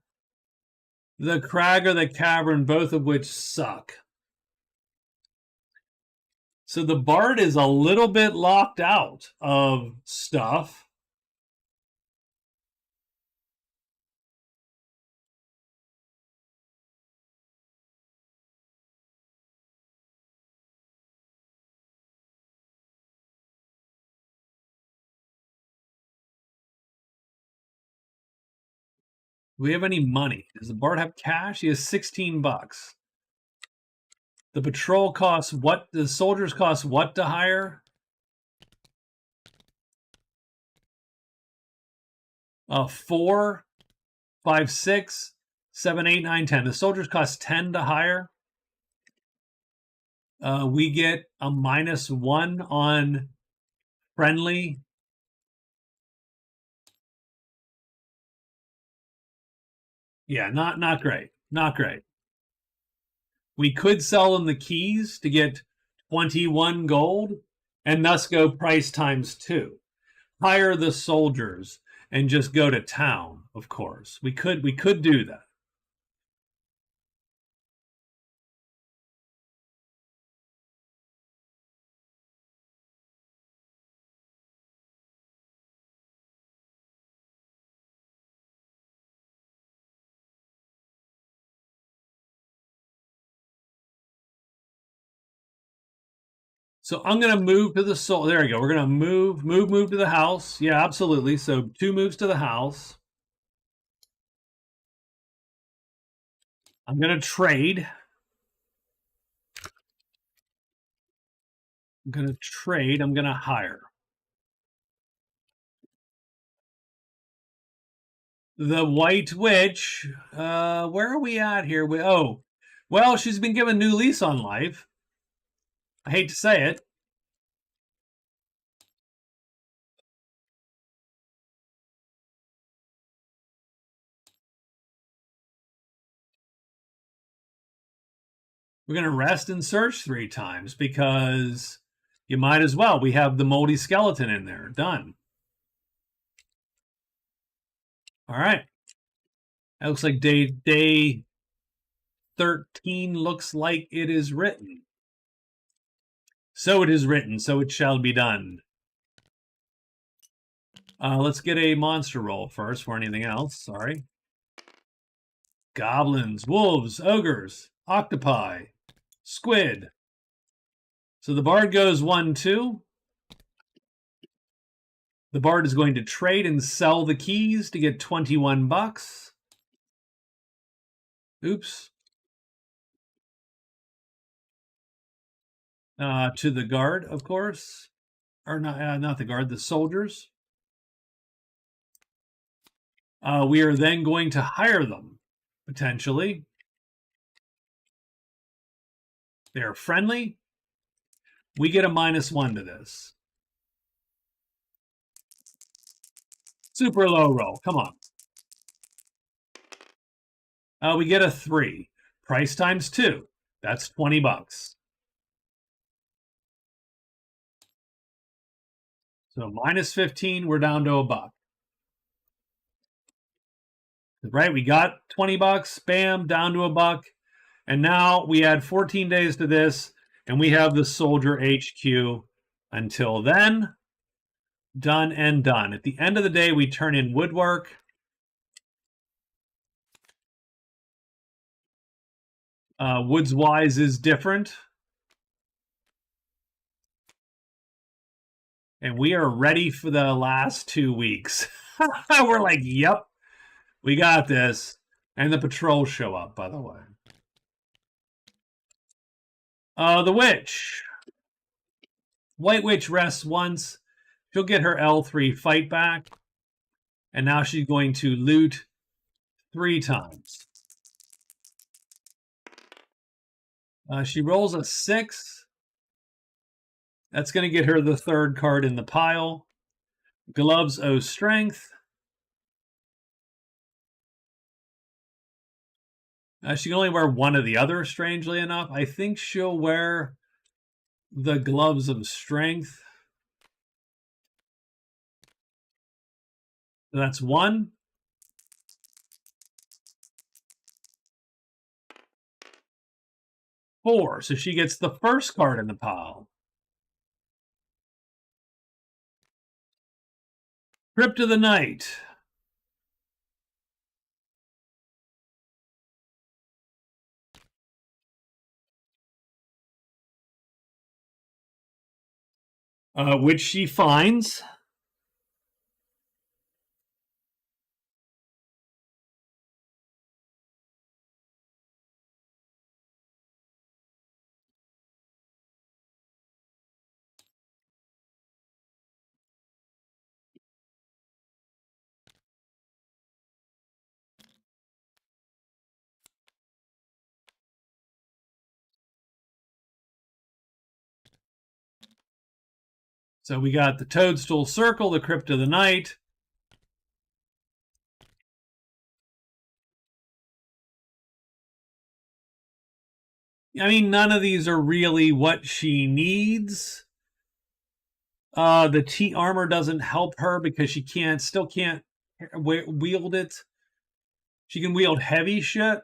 the crag or the cavern, both of which suck. So the bard is a little bit locked out of stuff. Do we have any money? Does the bard have cash? He has 16 bucks. The patrol costs what? The soldiers cost what to hire? 4, 5, 6, 7, 8, 9, 10. The soldiers cost 10 to hire. We get a -1 on friendly. Yeah, not great. Not great. We could sell them the keys to get 21 gold and thus go price times 2. Hire the soldiers and just go to town, of course. We could do that. So I'm going to move to the soul. There we go. We're going to move to the house. Yeah, absolutely. So 2 moves to the house. I'm going to trade. I'm going to trade. I'm going to hire. The White Witch. Where are we at here? Well, she's been given a new lease on life. I hate to say it. We're going to rest and search 3 times because you might as well. We have the moldy skeleton in there. Done. All right. That looks like day 13 looks like it is written. So it is written, so it shall be done. Let's get a monster roll first for anything else. Sorry. Goblins, wolves, ogres, octopi, squid. So the bard goes 1, 2. The bard is going to trade and sell the keys to get 21 bucks. Oops. To the guard, of course. Or not the guard, the soldiers. We are then going to hire them, potentially. They're friendly. We get a -1 to this. Super low roll. Come on. We get a 3. Price times 2. That's 20 bucks. So -15, we're down to $1. Right? We got 20 bucks. Bam, down to $1. And now we add 14 days to this, and we have the Soldier HQ. Until then, done and done. At the end of the day, we turn in woodwork. Woods Wise is different. And we are ready for the last 2 weeks. We're like, yep, we got this. And the patrols show up, by the way. The witch. White Witch rests once. She'll get her L3 fight back. And now she's going to loot 3 times. She rolls a 6. That's going to get her the 3rd card in the pile. Gloves O strength. She can only wear one of the other, strangely enough. I think she'll wear the gloves of strength. So that's 1. Four. So she gets the first card in the pile. Crypt of the Night. Which she finds. So we got the Toadstool Circle, the Crypt of the Night. I mean, none of these are really what she needs. The T armor doesn't help her because she still can't wield it. She can wield heavy shit.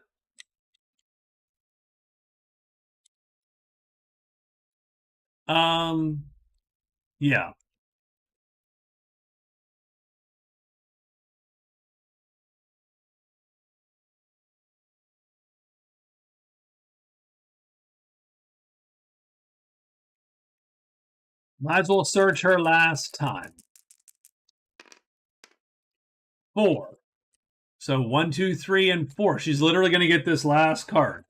Yeah. Might as well search her last time. 4. So 1, 2, 3, and 4. She's literally going to get this last card.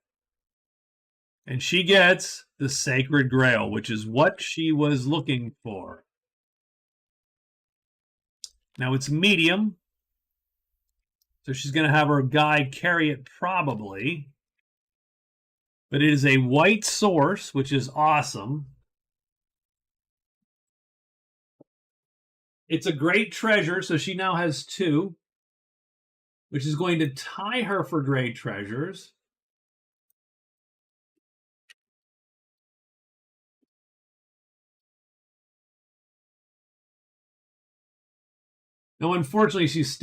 And she gets the Sacred Grail, which is what she was looking for. Now it's medium. So she's going to have her guide carry it probably. But it is a white source, which is awesome. It's a great treasure, so she now has 2, which is going to tie her for great treasures. Now, unfortunately, she's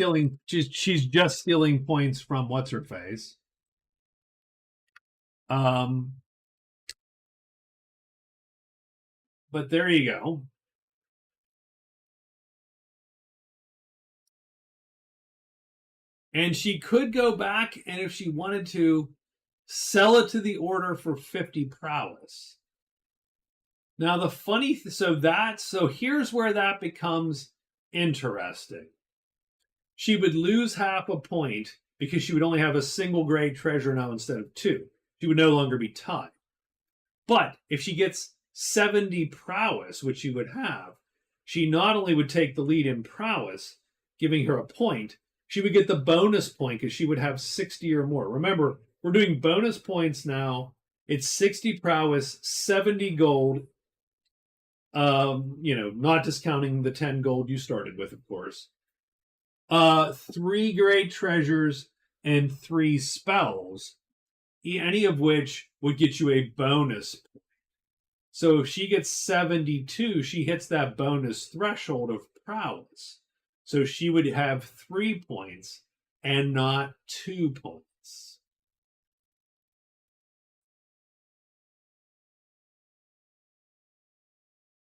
just stealing points from what's her face. But there you go. And she could go back and, if she wanted to, sell it to the order for 50 prowess. Now the funny so here's where that becomes interesting. She would lose half a point because she would only have a single great treasure now instead of 2. She would no longer be tied. But if she gets 70 prowess, which she would have, she not only would take the lead in prowess, giving her a point, she would get the bonus point because she would have 60 or more. Remember, we're doing bonus points now. It's 60 prowess, 70 gold. Not discounting the 10 gold you started with, of course. 3 great treasures and 3 spells, any of which would get you a bonus. So if she gets 72, she hits that bonus threshold of prowess. So she would have 3 points and not 2 points.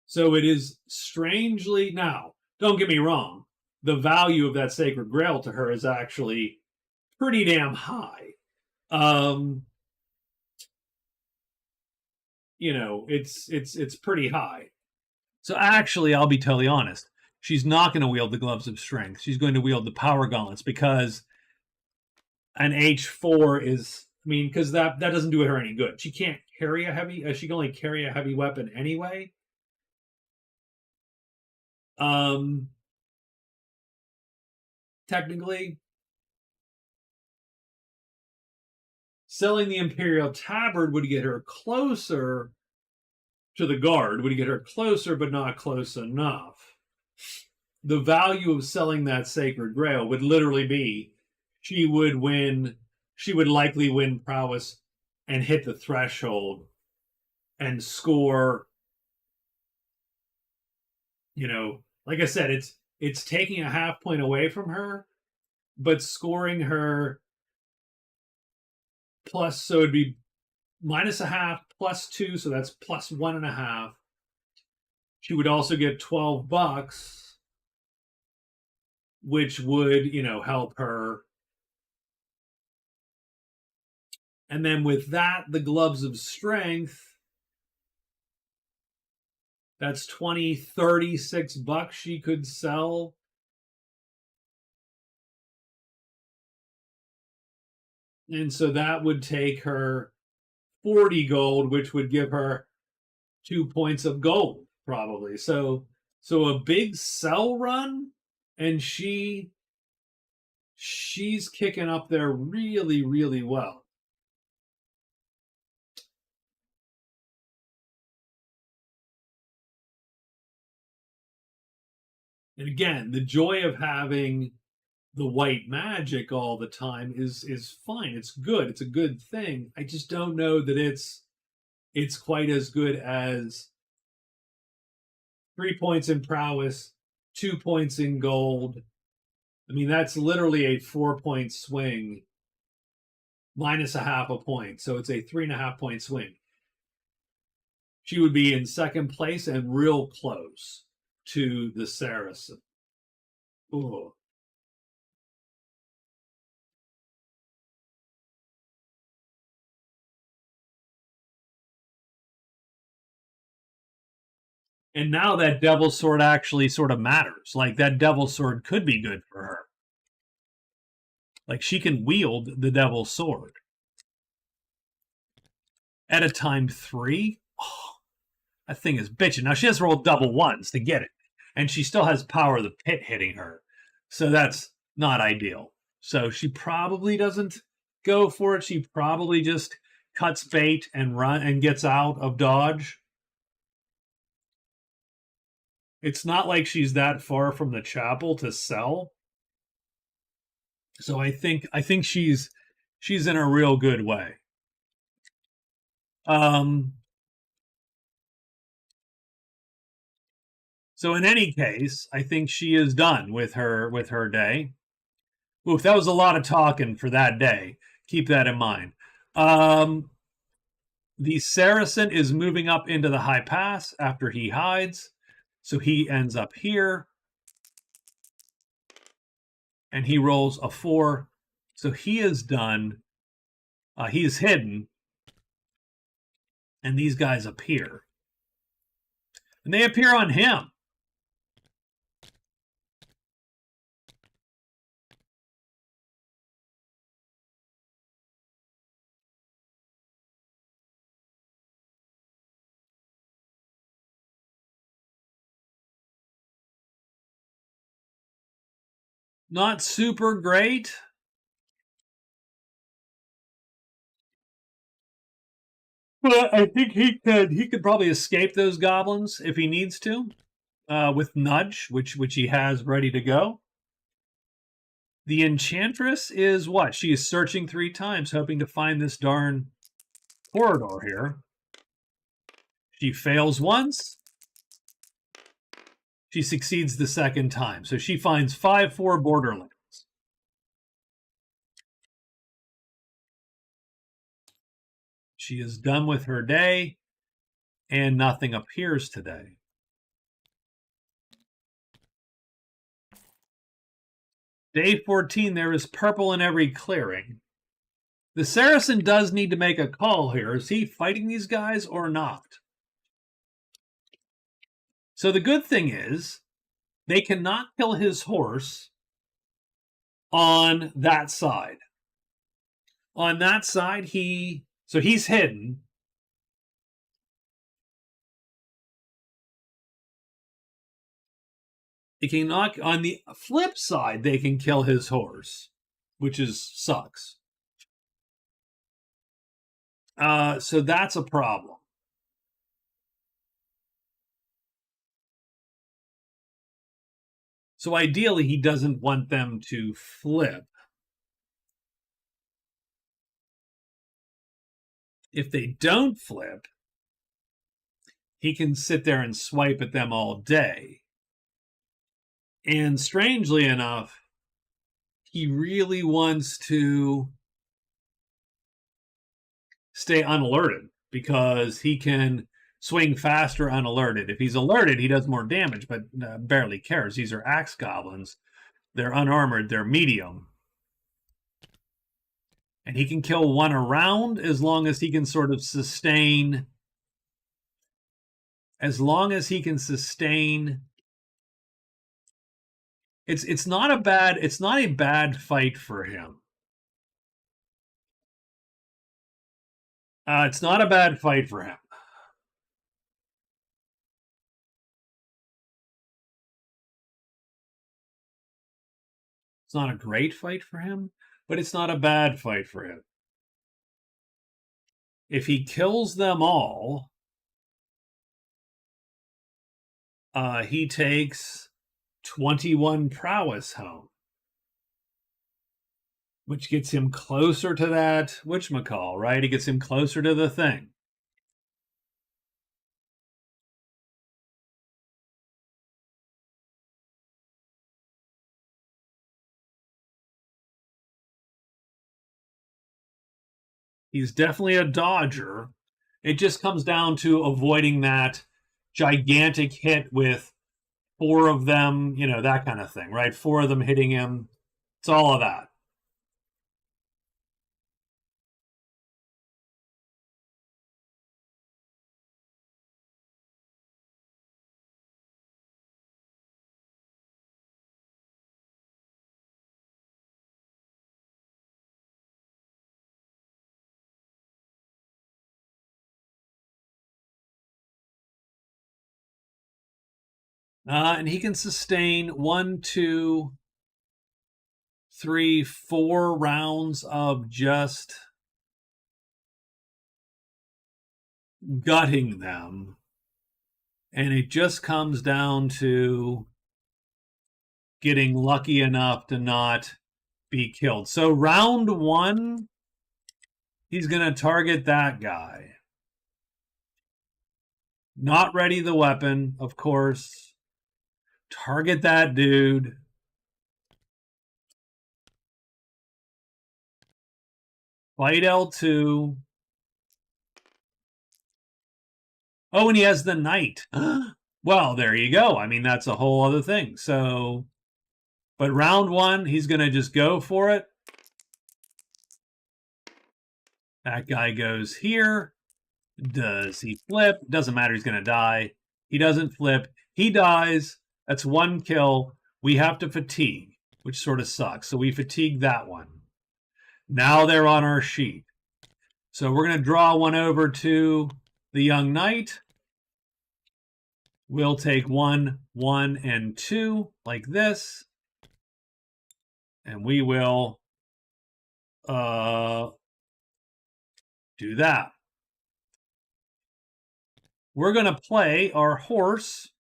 So it is strangely, now, don't get me wrong, the value of that Sacred Grail to her is actually pretty damn high. It's pretty high. So actually, I'll be totally honest. She's not going to wield the Gloves of Strength. She's going to wield the Power Gauntlets because an H4 is, because that doesn't do her any good. She can't carry a heavy, she can only carry a heavy weapon anyway. Technically, selling the Imperial Tabard would get her closer to the guard, would get her closer, but not close enough. The value of selling that Sacred Grail would literally be she would likely win prowess and hit the threshold and score, like I said, it's taking a half point away from her, but scoring her plus, so it'd be minus a half, plus 2, so that's plus 1.5. She would also get $12, which would, help her. And then with that, the Gloves of Strength, that's $36 she could sell. And so that would take her 40 gold, which would give her 2 points of gold, probably. So a big sell run, and she's kicking up there really, really well. And again, the joy of having the white magic all the time is fine. It's good. It's a good thing. I just don't know that it's quite as good as 3 points in prowess, 2 points in gold. I mean, that's literally a 4 point swing minus a half a point. So it's a 3.5 point swing. She would be in second place and real close to the Saracen. Ooh. And now that devil sword actually sort of matters. Like that devil sword could be good for her. Like she can wield the devil sword. At a time 3, oh, that thing is bitching. Now she has to roll double ones to get it. And she still has power of the pit hitting her. So that's not ideal. So she probably doesn't go for it. She probably just cuts bait and run and gets out of dodge. It's not like she's that far from the chapel to sell. So I think she's in a real good way. So in any case, I think she is done with her day. Oof, that was a lot of talking for that day. Keep that in mind. The Saracen is moving up into the high pass after he hides. So he ends up here. And he rolls a 4. So he is done. He is hidden. And these guys appear. And they appear on him. Not super great. But I think he could probably escape those goblins if he needs to, with nudge, which he has ready to go. The Enchantress is what? She is searching 3 times, hoping to find this darn corridor here. She fails once. She succeeds the second time. So she finds 5-4 borderlands. She is done with her day, and nothing appears today. Day 14, there is purple in every clearing. The Saracen does need to make a call here. Is he fighting these guys or not? So the good thing is, they cannot kill his horse on that side. On that side, so he's hidden. They can knock on the flip side, they can kill his horse, which sucks. So that's a problem. So ideally, he doesn't want them to flip. If they don't flip, he can sit there and swipe at them all day. And strangely enough, he really wants to stay unalerted because he can swing faster unalerted. If he's alerted, he does more damage, but barely cares. These are axe goblins. They're unarmored. They're medium. And he can kill one around as long as he can sort of sustain. As long as he can sustain. It's not a bad fight for him. It's not a bad fight for him. It's not a great fight for him, but it's not a bad fight for him. If he kills them all, he takes 21 prowess home, which gets him closer to that whatchamacall, right? It gets him closer to the thing. He's definitely a dodger. It just comes down to avoiding that gigantic hit with 4 of them, you know, that kind of thing, right? 4 of them hitting him. It's all of that. And he can sustain 1, 2, 3, 4 rounds of just gutting them. And it just comes down to getting lucky enough to not be killed. So round 1, he's going to target that guy. Not ready the weapon, of course. Target that dude. Fight L2. Oh, and he has the knight. Well, there you go. I mean, that's a whole other thing. So, but round 1, he's going to just go for it. That guy goes here. Does he flip? Doesn't matter. He's going to die. He doesn't flip. He dies. That's 1 kill. We have to fatigue, which sort of sucks. So we fatigue that one. Now they're on our sheet. So we're going to draw 1 over to the young knight. We'll take 1, 1, and 2 like this. And we will do that. We're going to play our horse,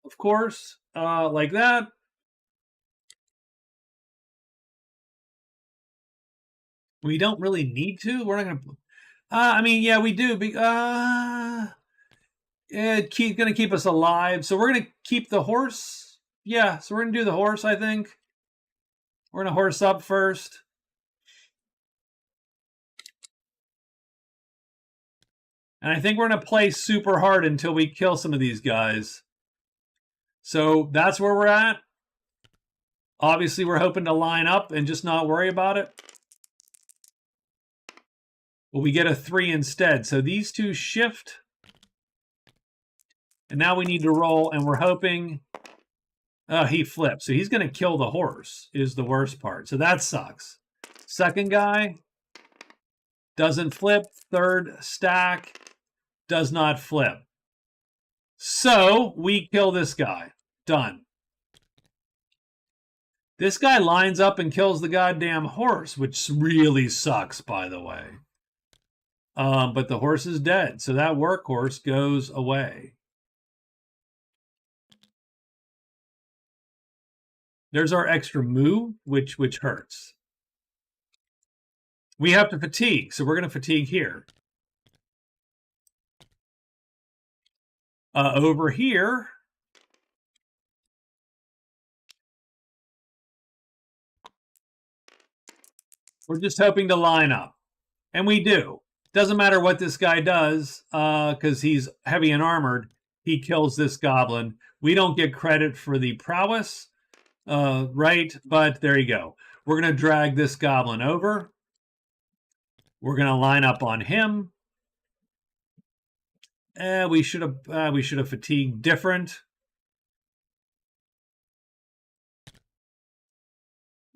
of course, like that. We don't really need to. We're not going to. I mean, yeah, we do. It's going to keep us alive. So we're going to keep the horse. Yeah, so we're going to do the horse, I think. We're going to horse up first. And I think we're going to play super hard until we kill some of these guys. So that's where we're at. Obviously, we're hoping to line up and just not worry about it. Well, we get a 3 instead. So these 2 shift. And now we need to roll, and we're hoping... he flips. So he's going to kill the horse, is the worst part. So that sucks. Second guy doesn't flip. Third stack does not flip. So we kill this guy. Done. This guy lines up and kills the goddamn horse, which really sucks, by the way. But the horse is dead, so that workhorse goes away. There's our extra move, which hurts. We have to fatigue, so we're going to fatigue here. Over here, we're just hoping to line up. And we do. Doesn't matter what this guy does, because he's heavy and armored. He kills this goblin. We don't get credit for the prowess, right? But there you go. We're going to drag this goblin over. We're going to line up on him. We should have fatigued different.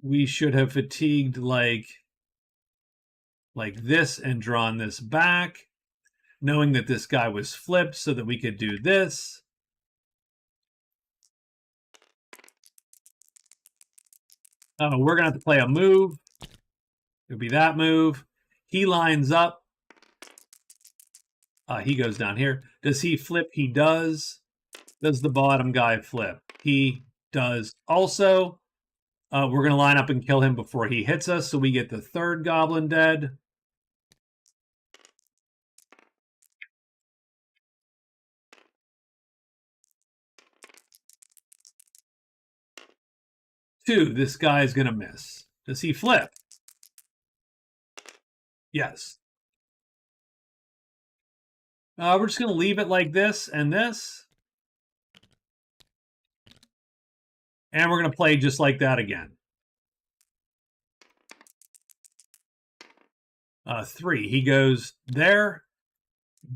We should have fatigued like this and drawn this back, knowing that this guy was flipped so that we could do this. We're going to have to play a move. It'll be that move. He lines up. He goes down here. Does he flip? He does. Does the bottom guy flip? He does also. We're going to line up and kill him before he hits us, so we get the third goblin dead. Two, this guy is going to miss. Does he flip? Yes. We're just going to leave it like this and this. And we're going to play just like that again. 3. He goes there.